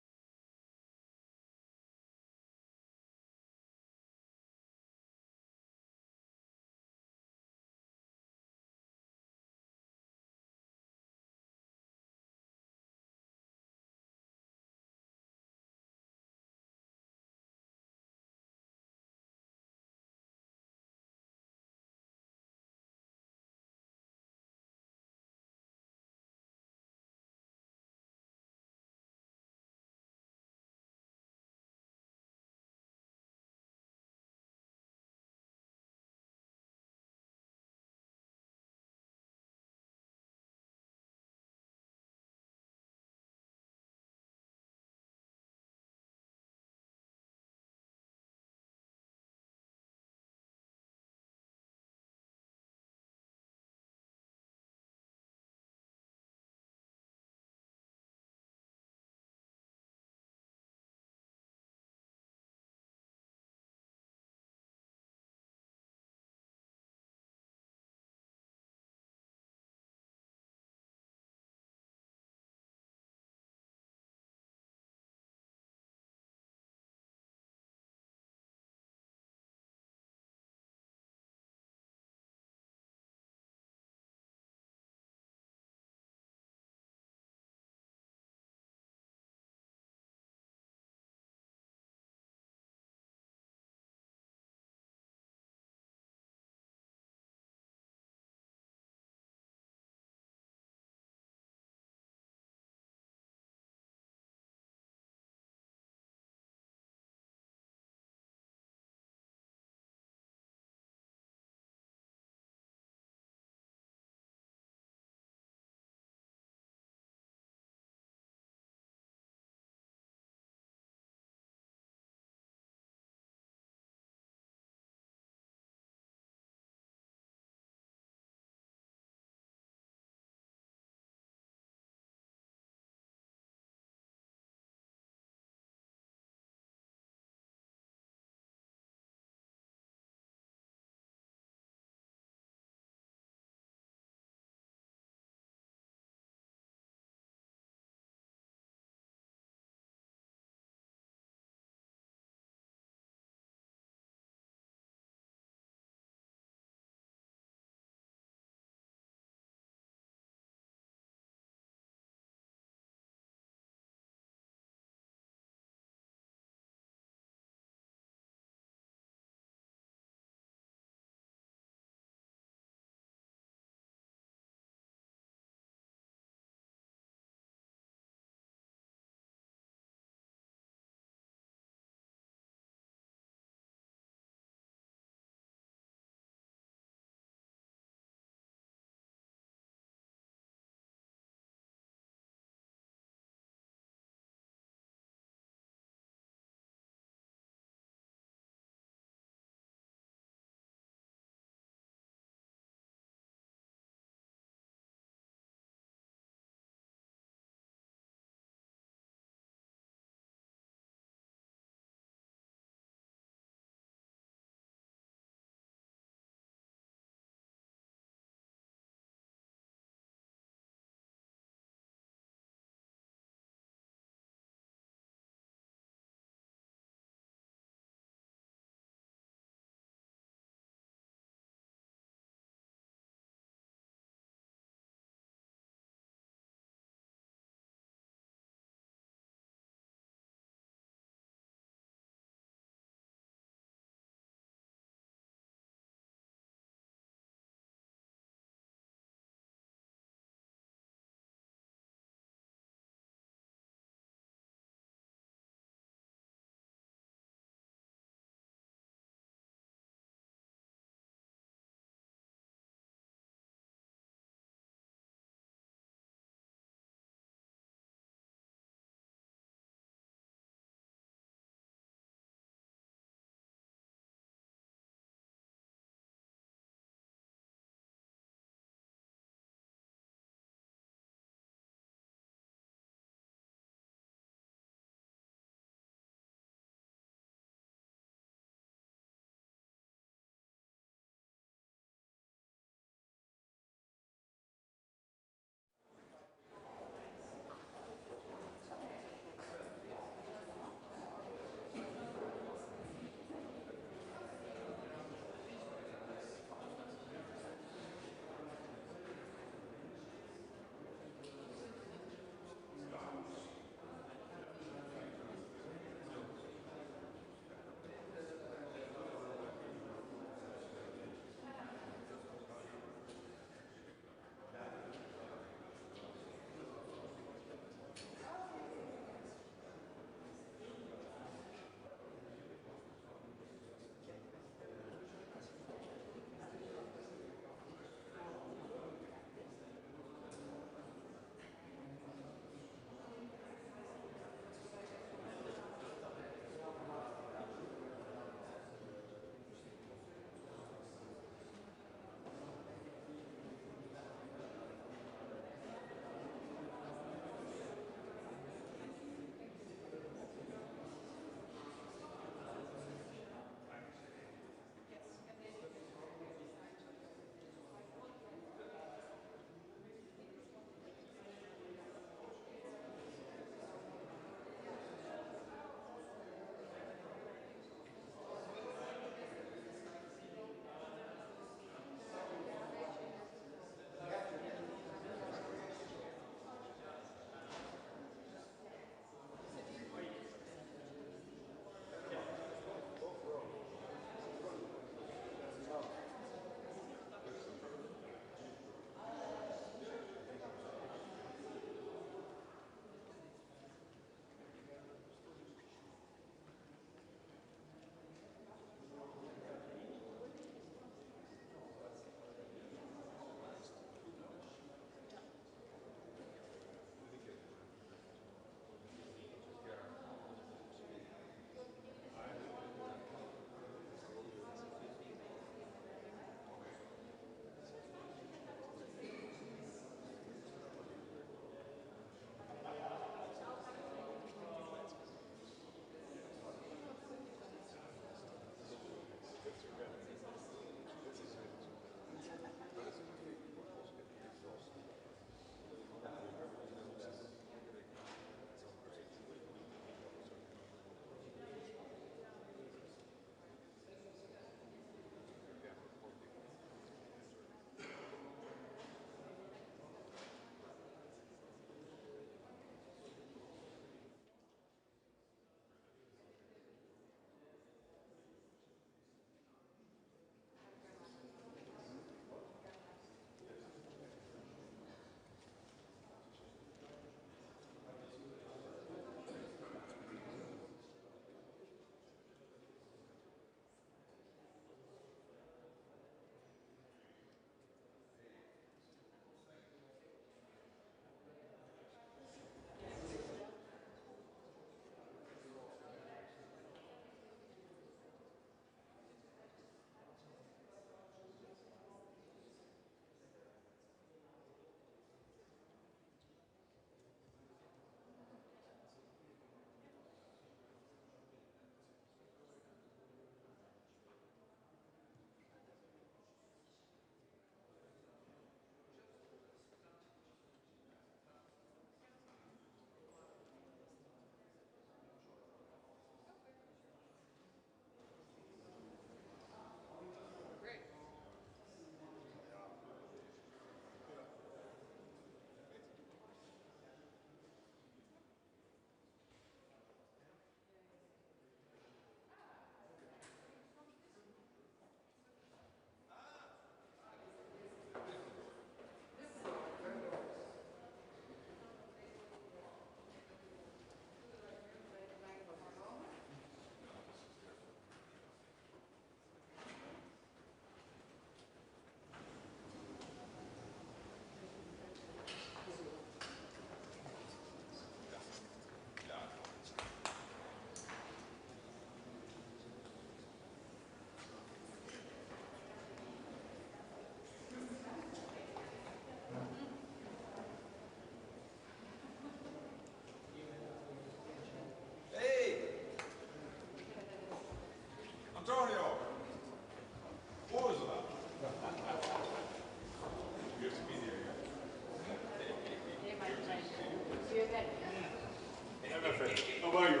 are you?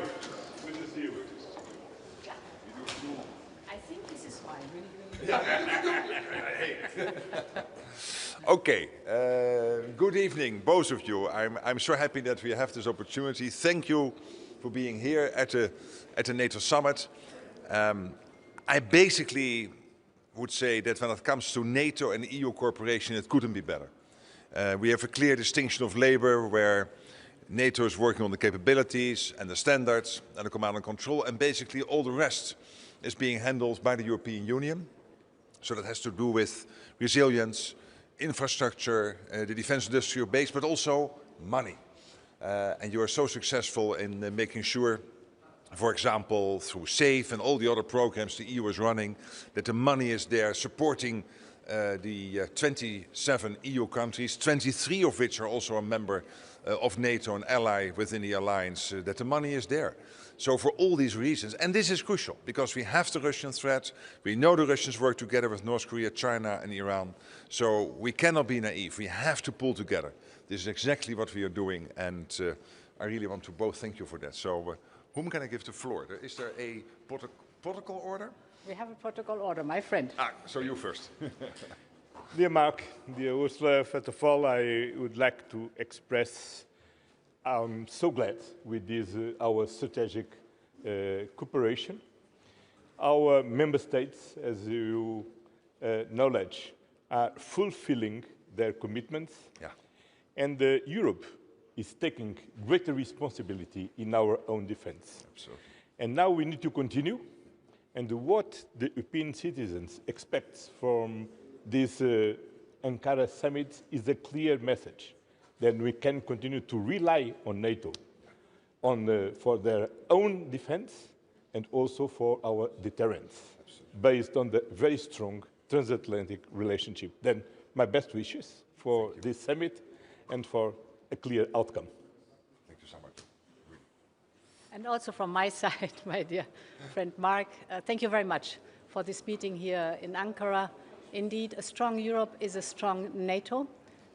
Good to see you.
I think this is fine.
Okay, good evening, both of you. I'm so happy that we have this opportunity. Thank you for being here at the NATO summit. I basically would say that when it comes to NATO and EU cooperation, it couldn't be better. We have a clear distinction of labor where NATO is working on the capabilities and the standards and the command and control, and basically all the rest is being handled by the European Union. So that has to do with resilience, infrastructure, the defense industrial base, but also money. And you are so successful in making sure, for example, through SAFE and all the other programs the EU is running, that the money is there supporting the 27 EU countries, 23 of which are also a member of NATO, an ally within the alliance, that the money is there. So for all these reasons, and this is crucial, because we have the Russian threat, we know the Russians work together with North Korea, China and Iran, so we cannot be naive, we have to pull together. This is exactly what we are doing, and I really want to both thank you for that. So whom can I give the floor? Is there a protocol order?
We have a protocol order, my friend.
So you first.
Dear Mark, dear Ursula, first of all, I would like to express I'm so glad with this our strategic cooperation. Our member states, as you knowledge, are fulfilling their commitments.
Yeah.
And Europe is taking greater responsibility in our own defense.
Absolutely.
And now we need to continue. And what the European citizens expect from this Ankara summit is a clear message that we can continue to rely on NATO for their own defense and also for our deterrence, based on the very strong transatlantic relationship. Then my best wishes for this summit and for a clear outcome.
Thank you so much.
And also from my side, my dear friend Mark, thank you very much for this meeting here in Ankara. Indeed, a strong Europe is a strong NATO,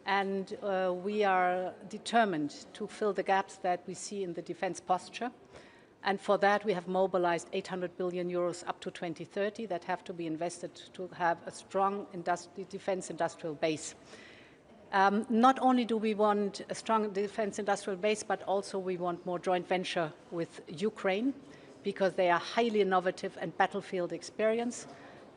and we are determined to fill the gaps that we see in the defense posture. And for that, we have mobilized 800 billion euros up to 2030 that have to be invested to have a strong defense industrial base. Not only do we want a strong defense industrial base, but also we want more joint venture with Ukraine, because they are highly innovative and battlefield experience.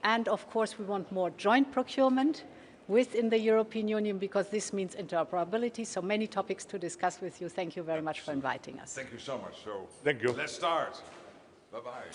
And of course, we want more joint procurement within the European Union, because this means interoperability. So many topics to discuss with you. Thank you very much for inviting us.
Thank you so much. So
thank you.
Let's start. Bye-bye.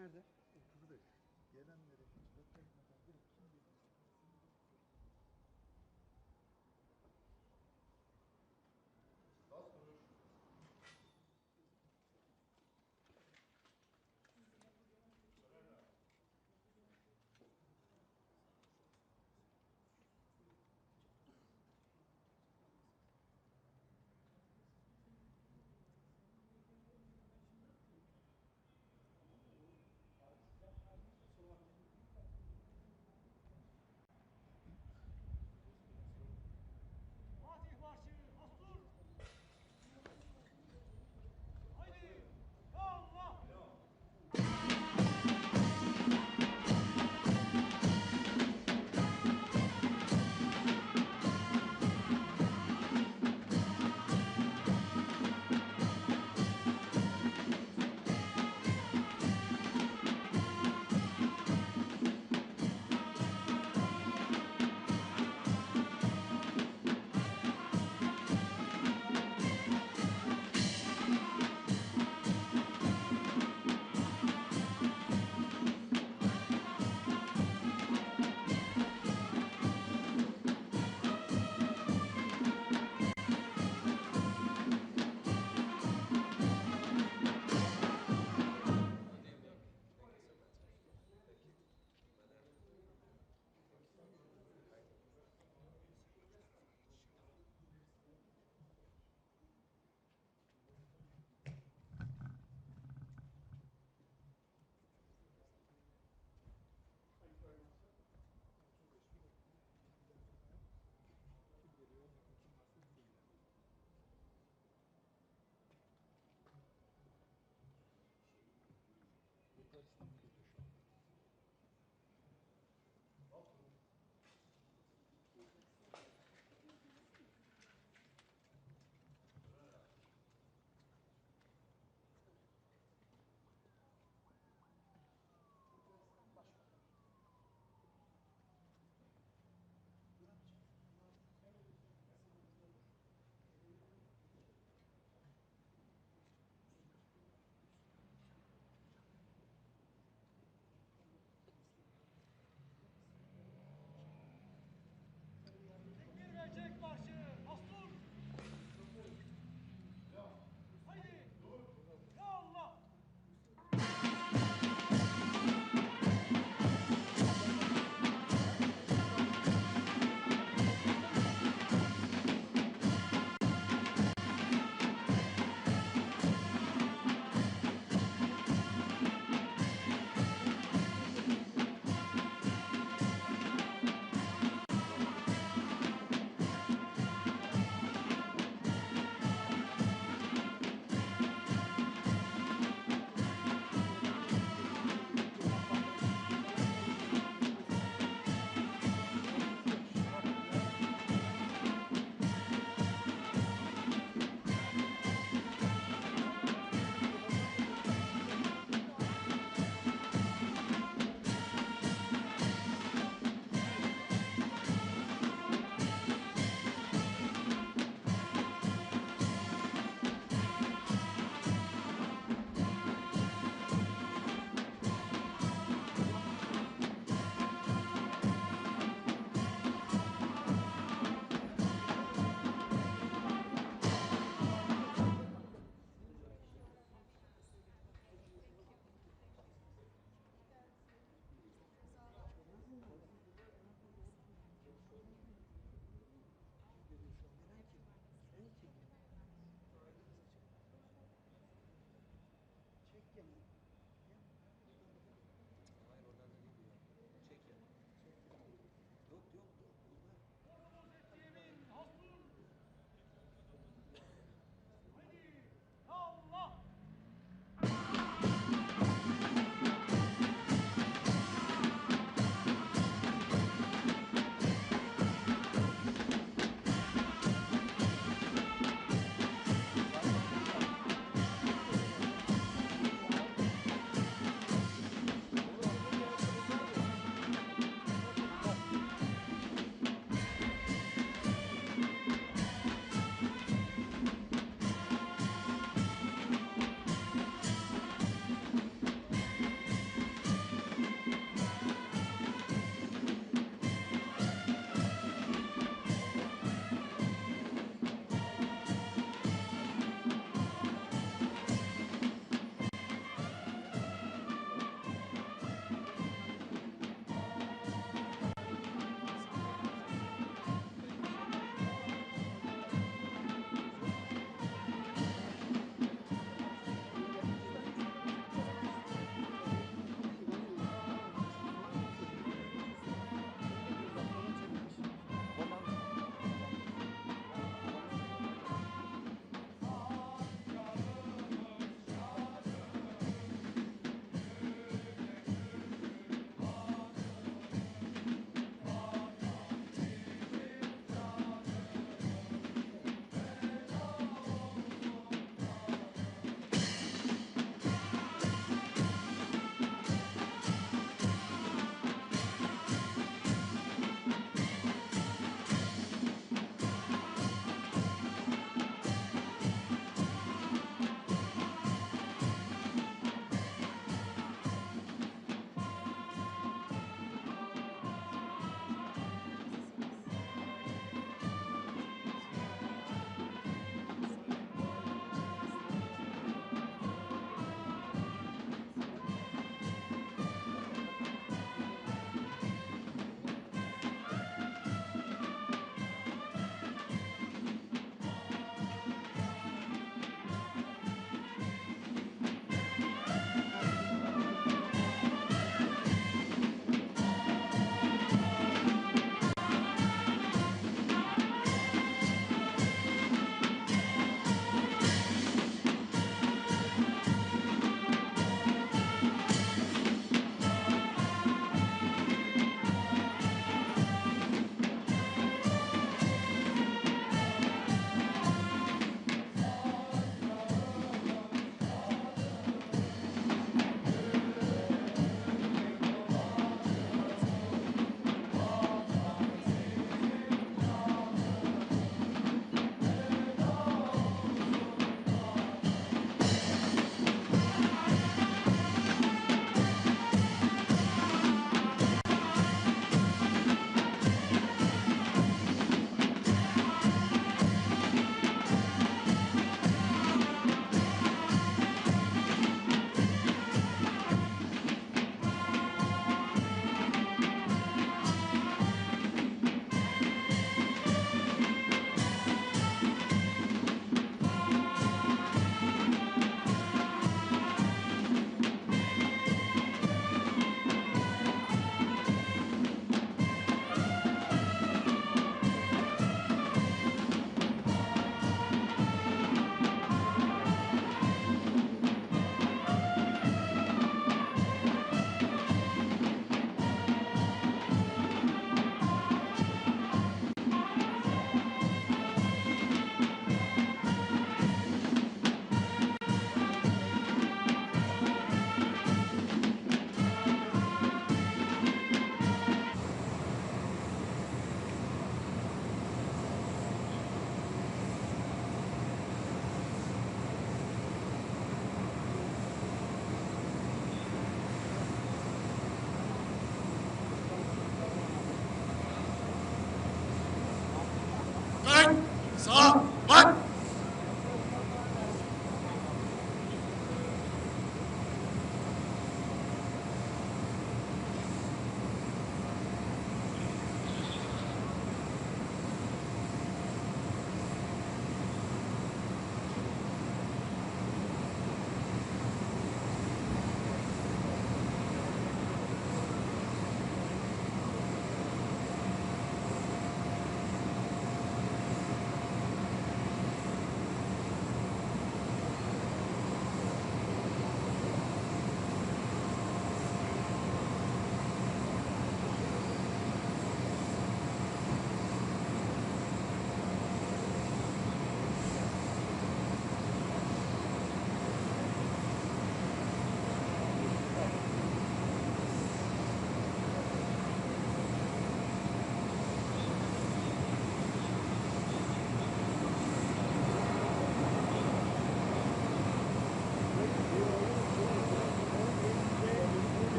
nerede? Burada. Gelenleri röportajına direkt kim geliyor?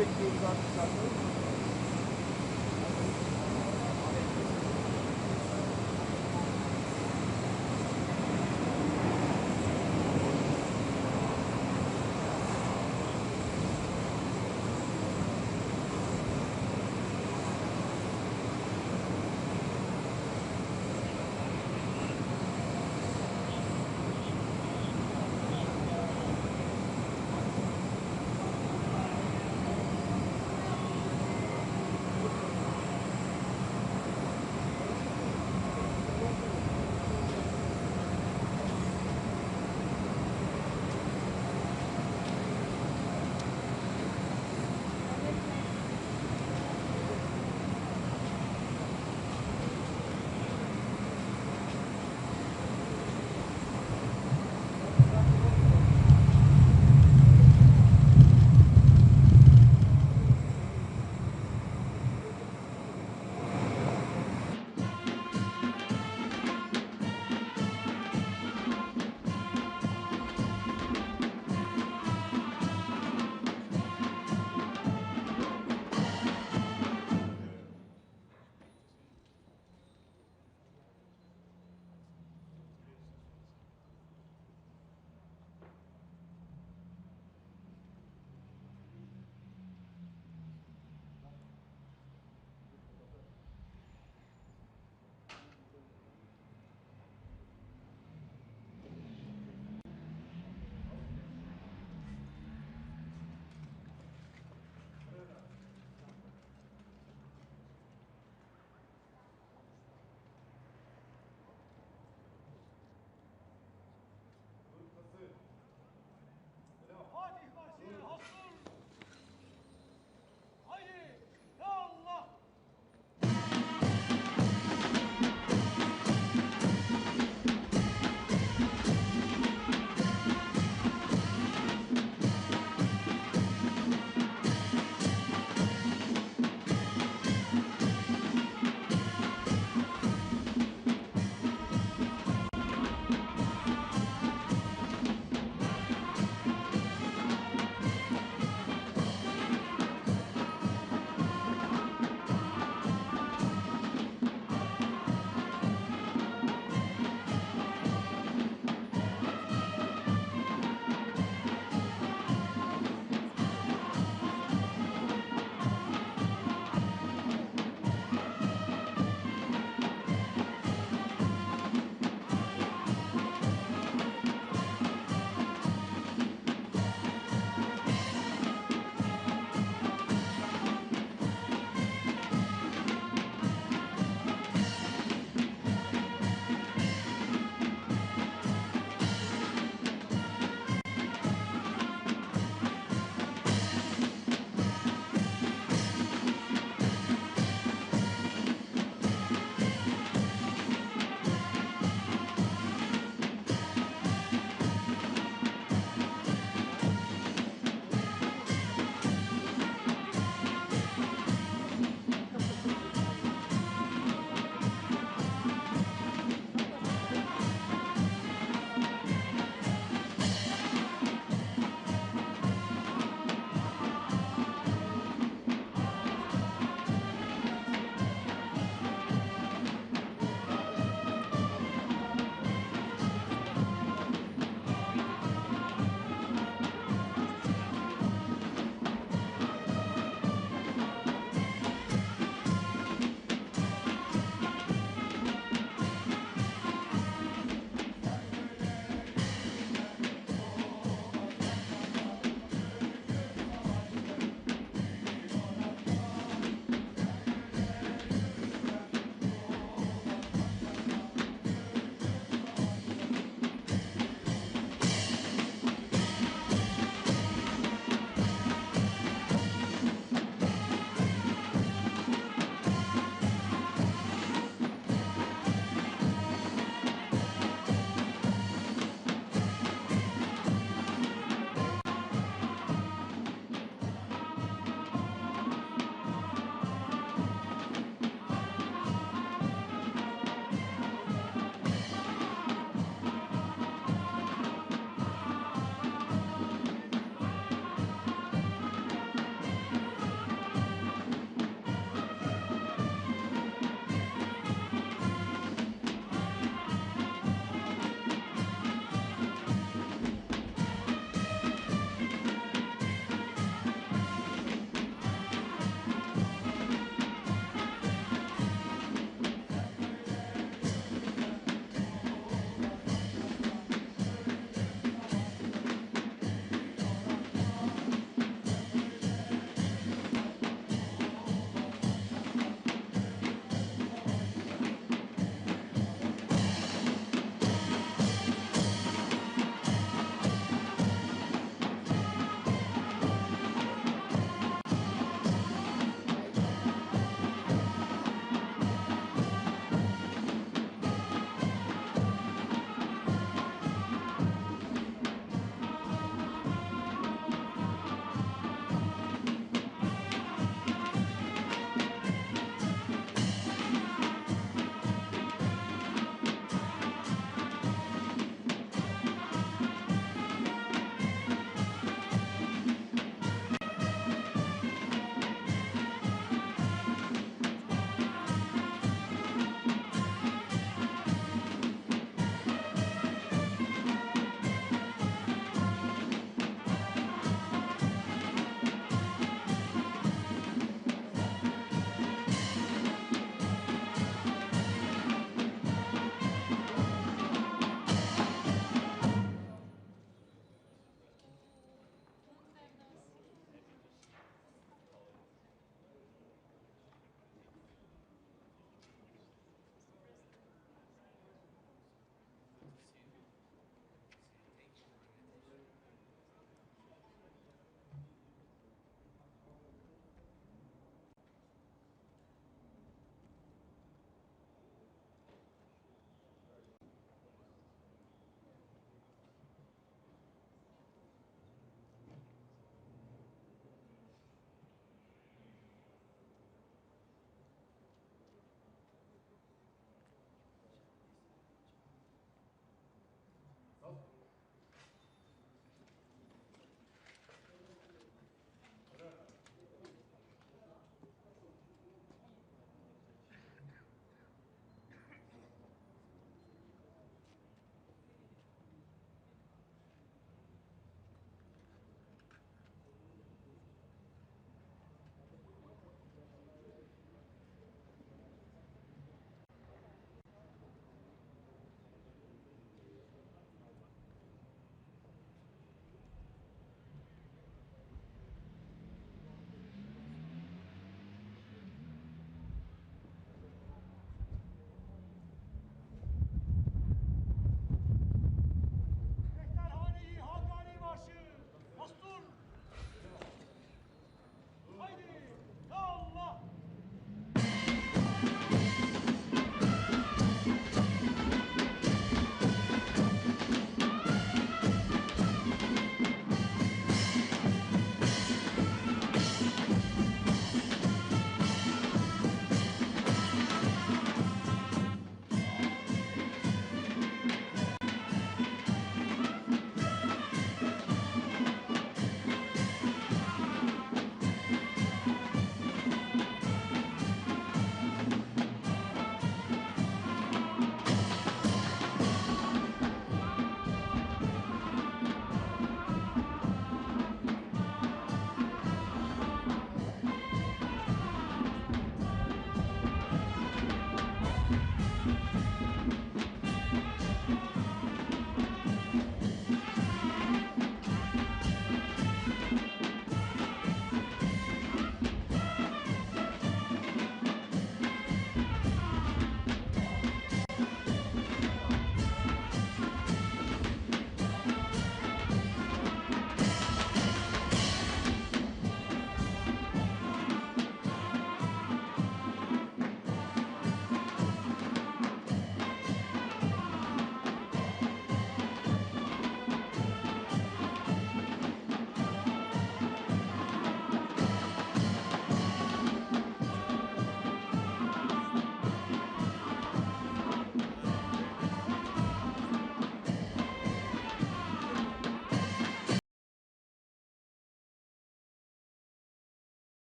bekliyoruz artık zaten.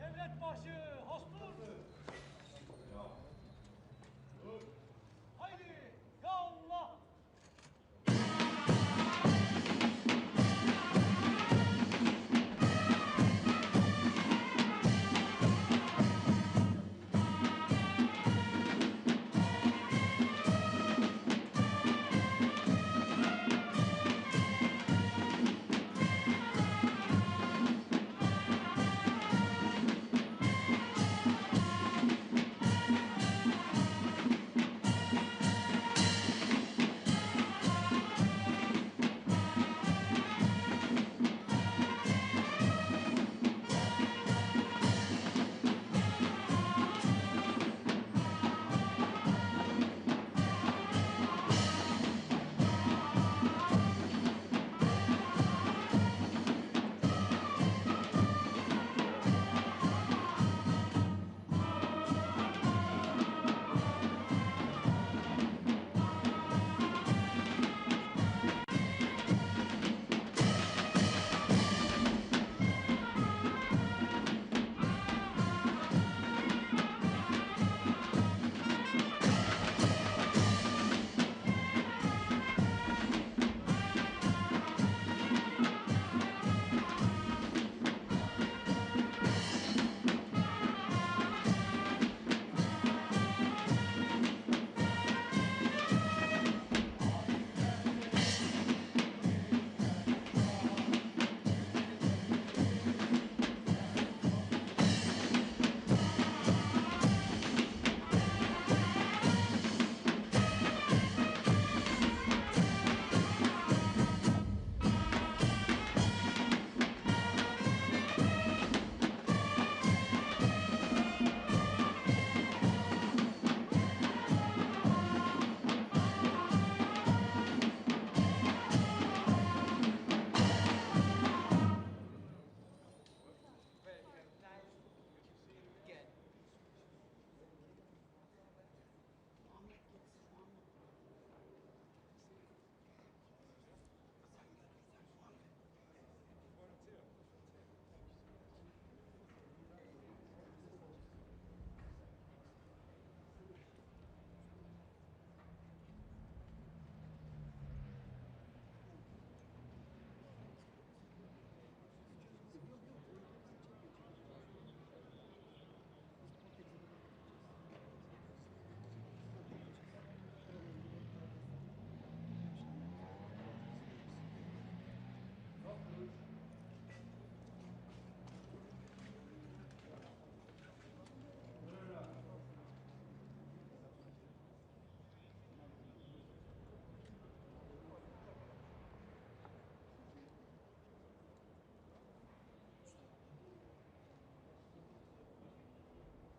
Devlet başı, hostur! Haydi, ya Allah!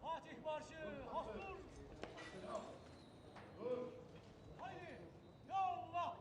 Fatih Marşı, hostur! Haydi, ya Allah!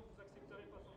vous accepterez pas son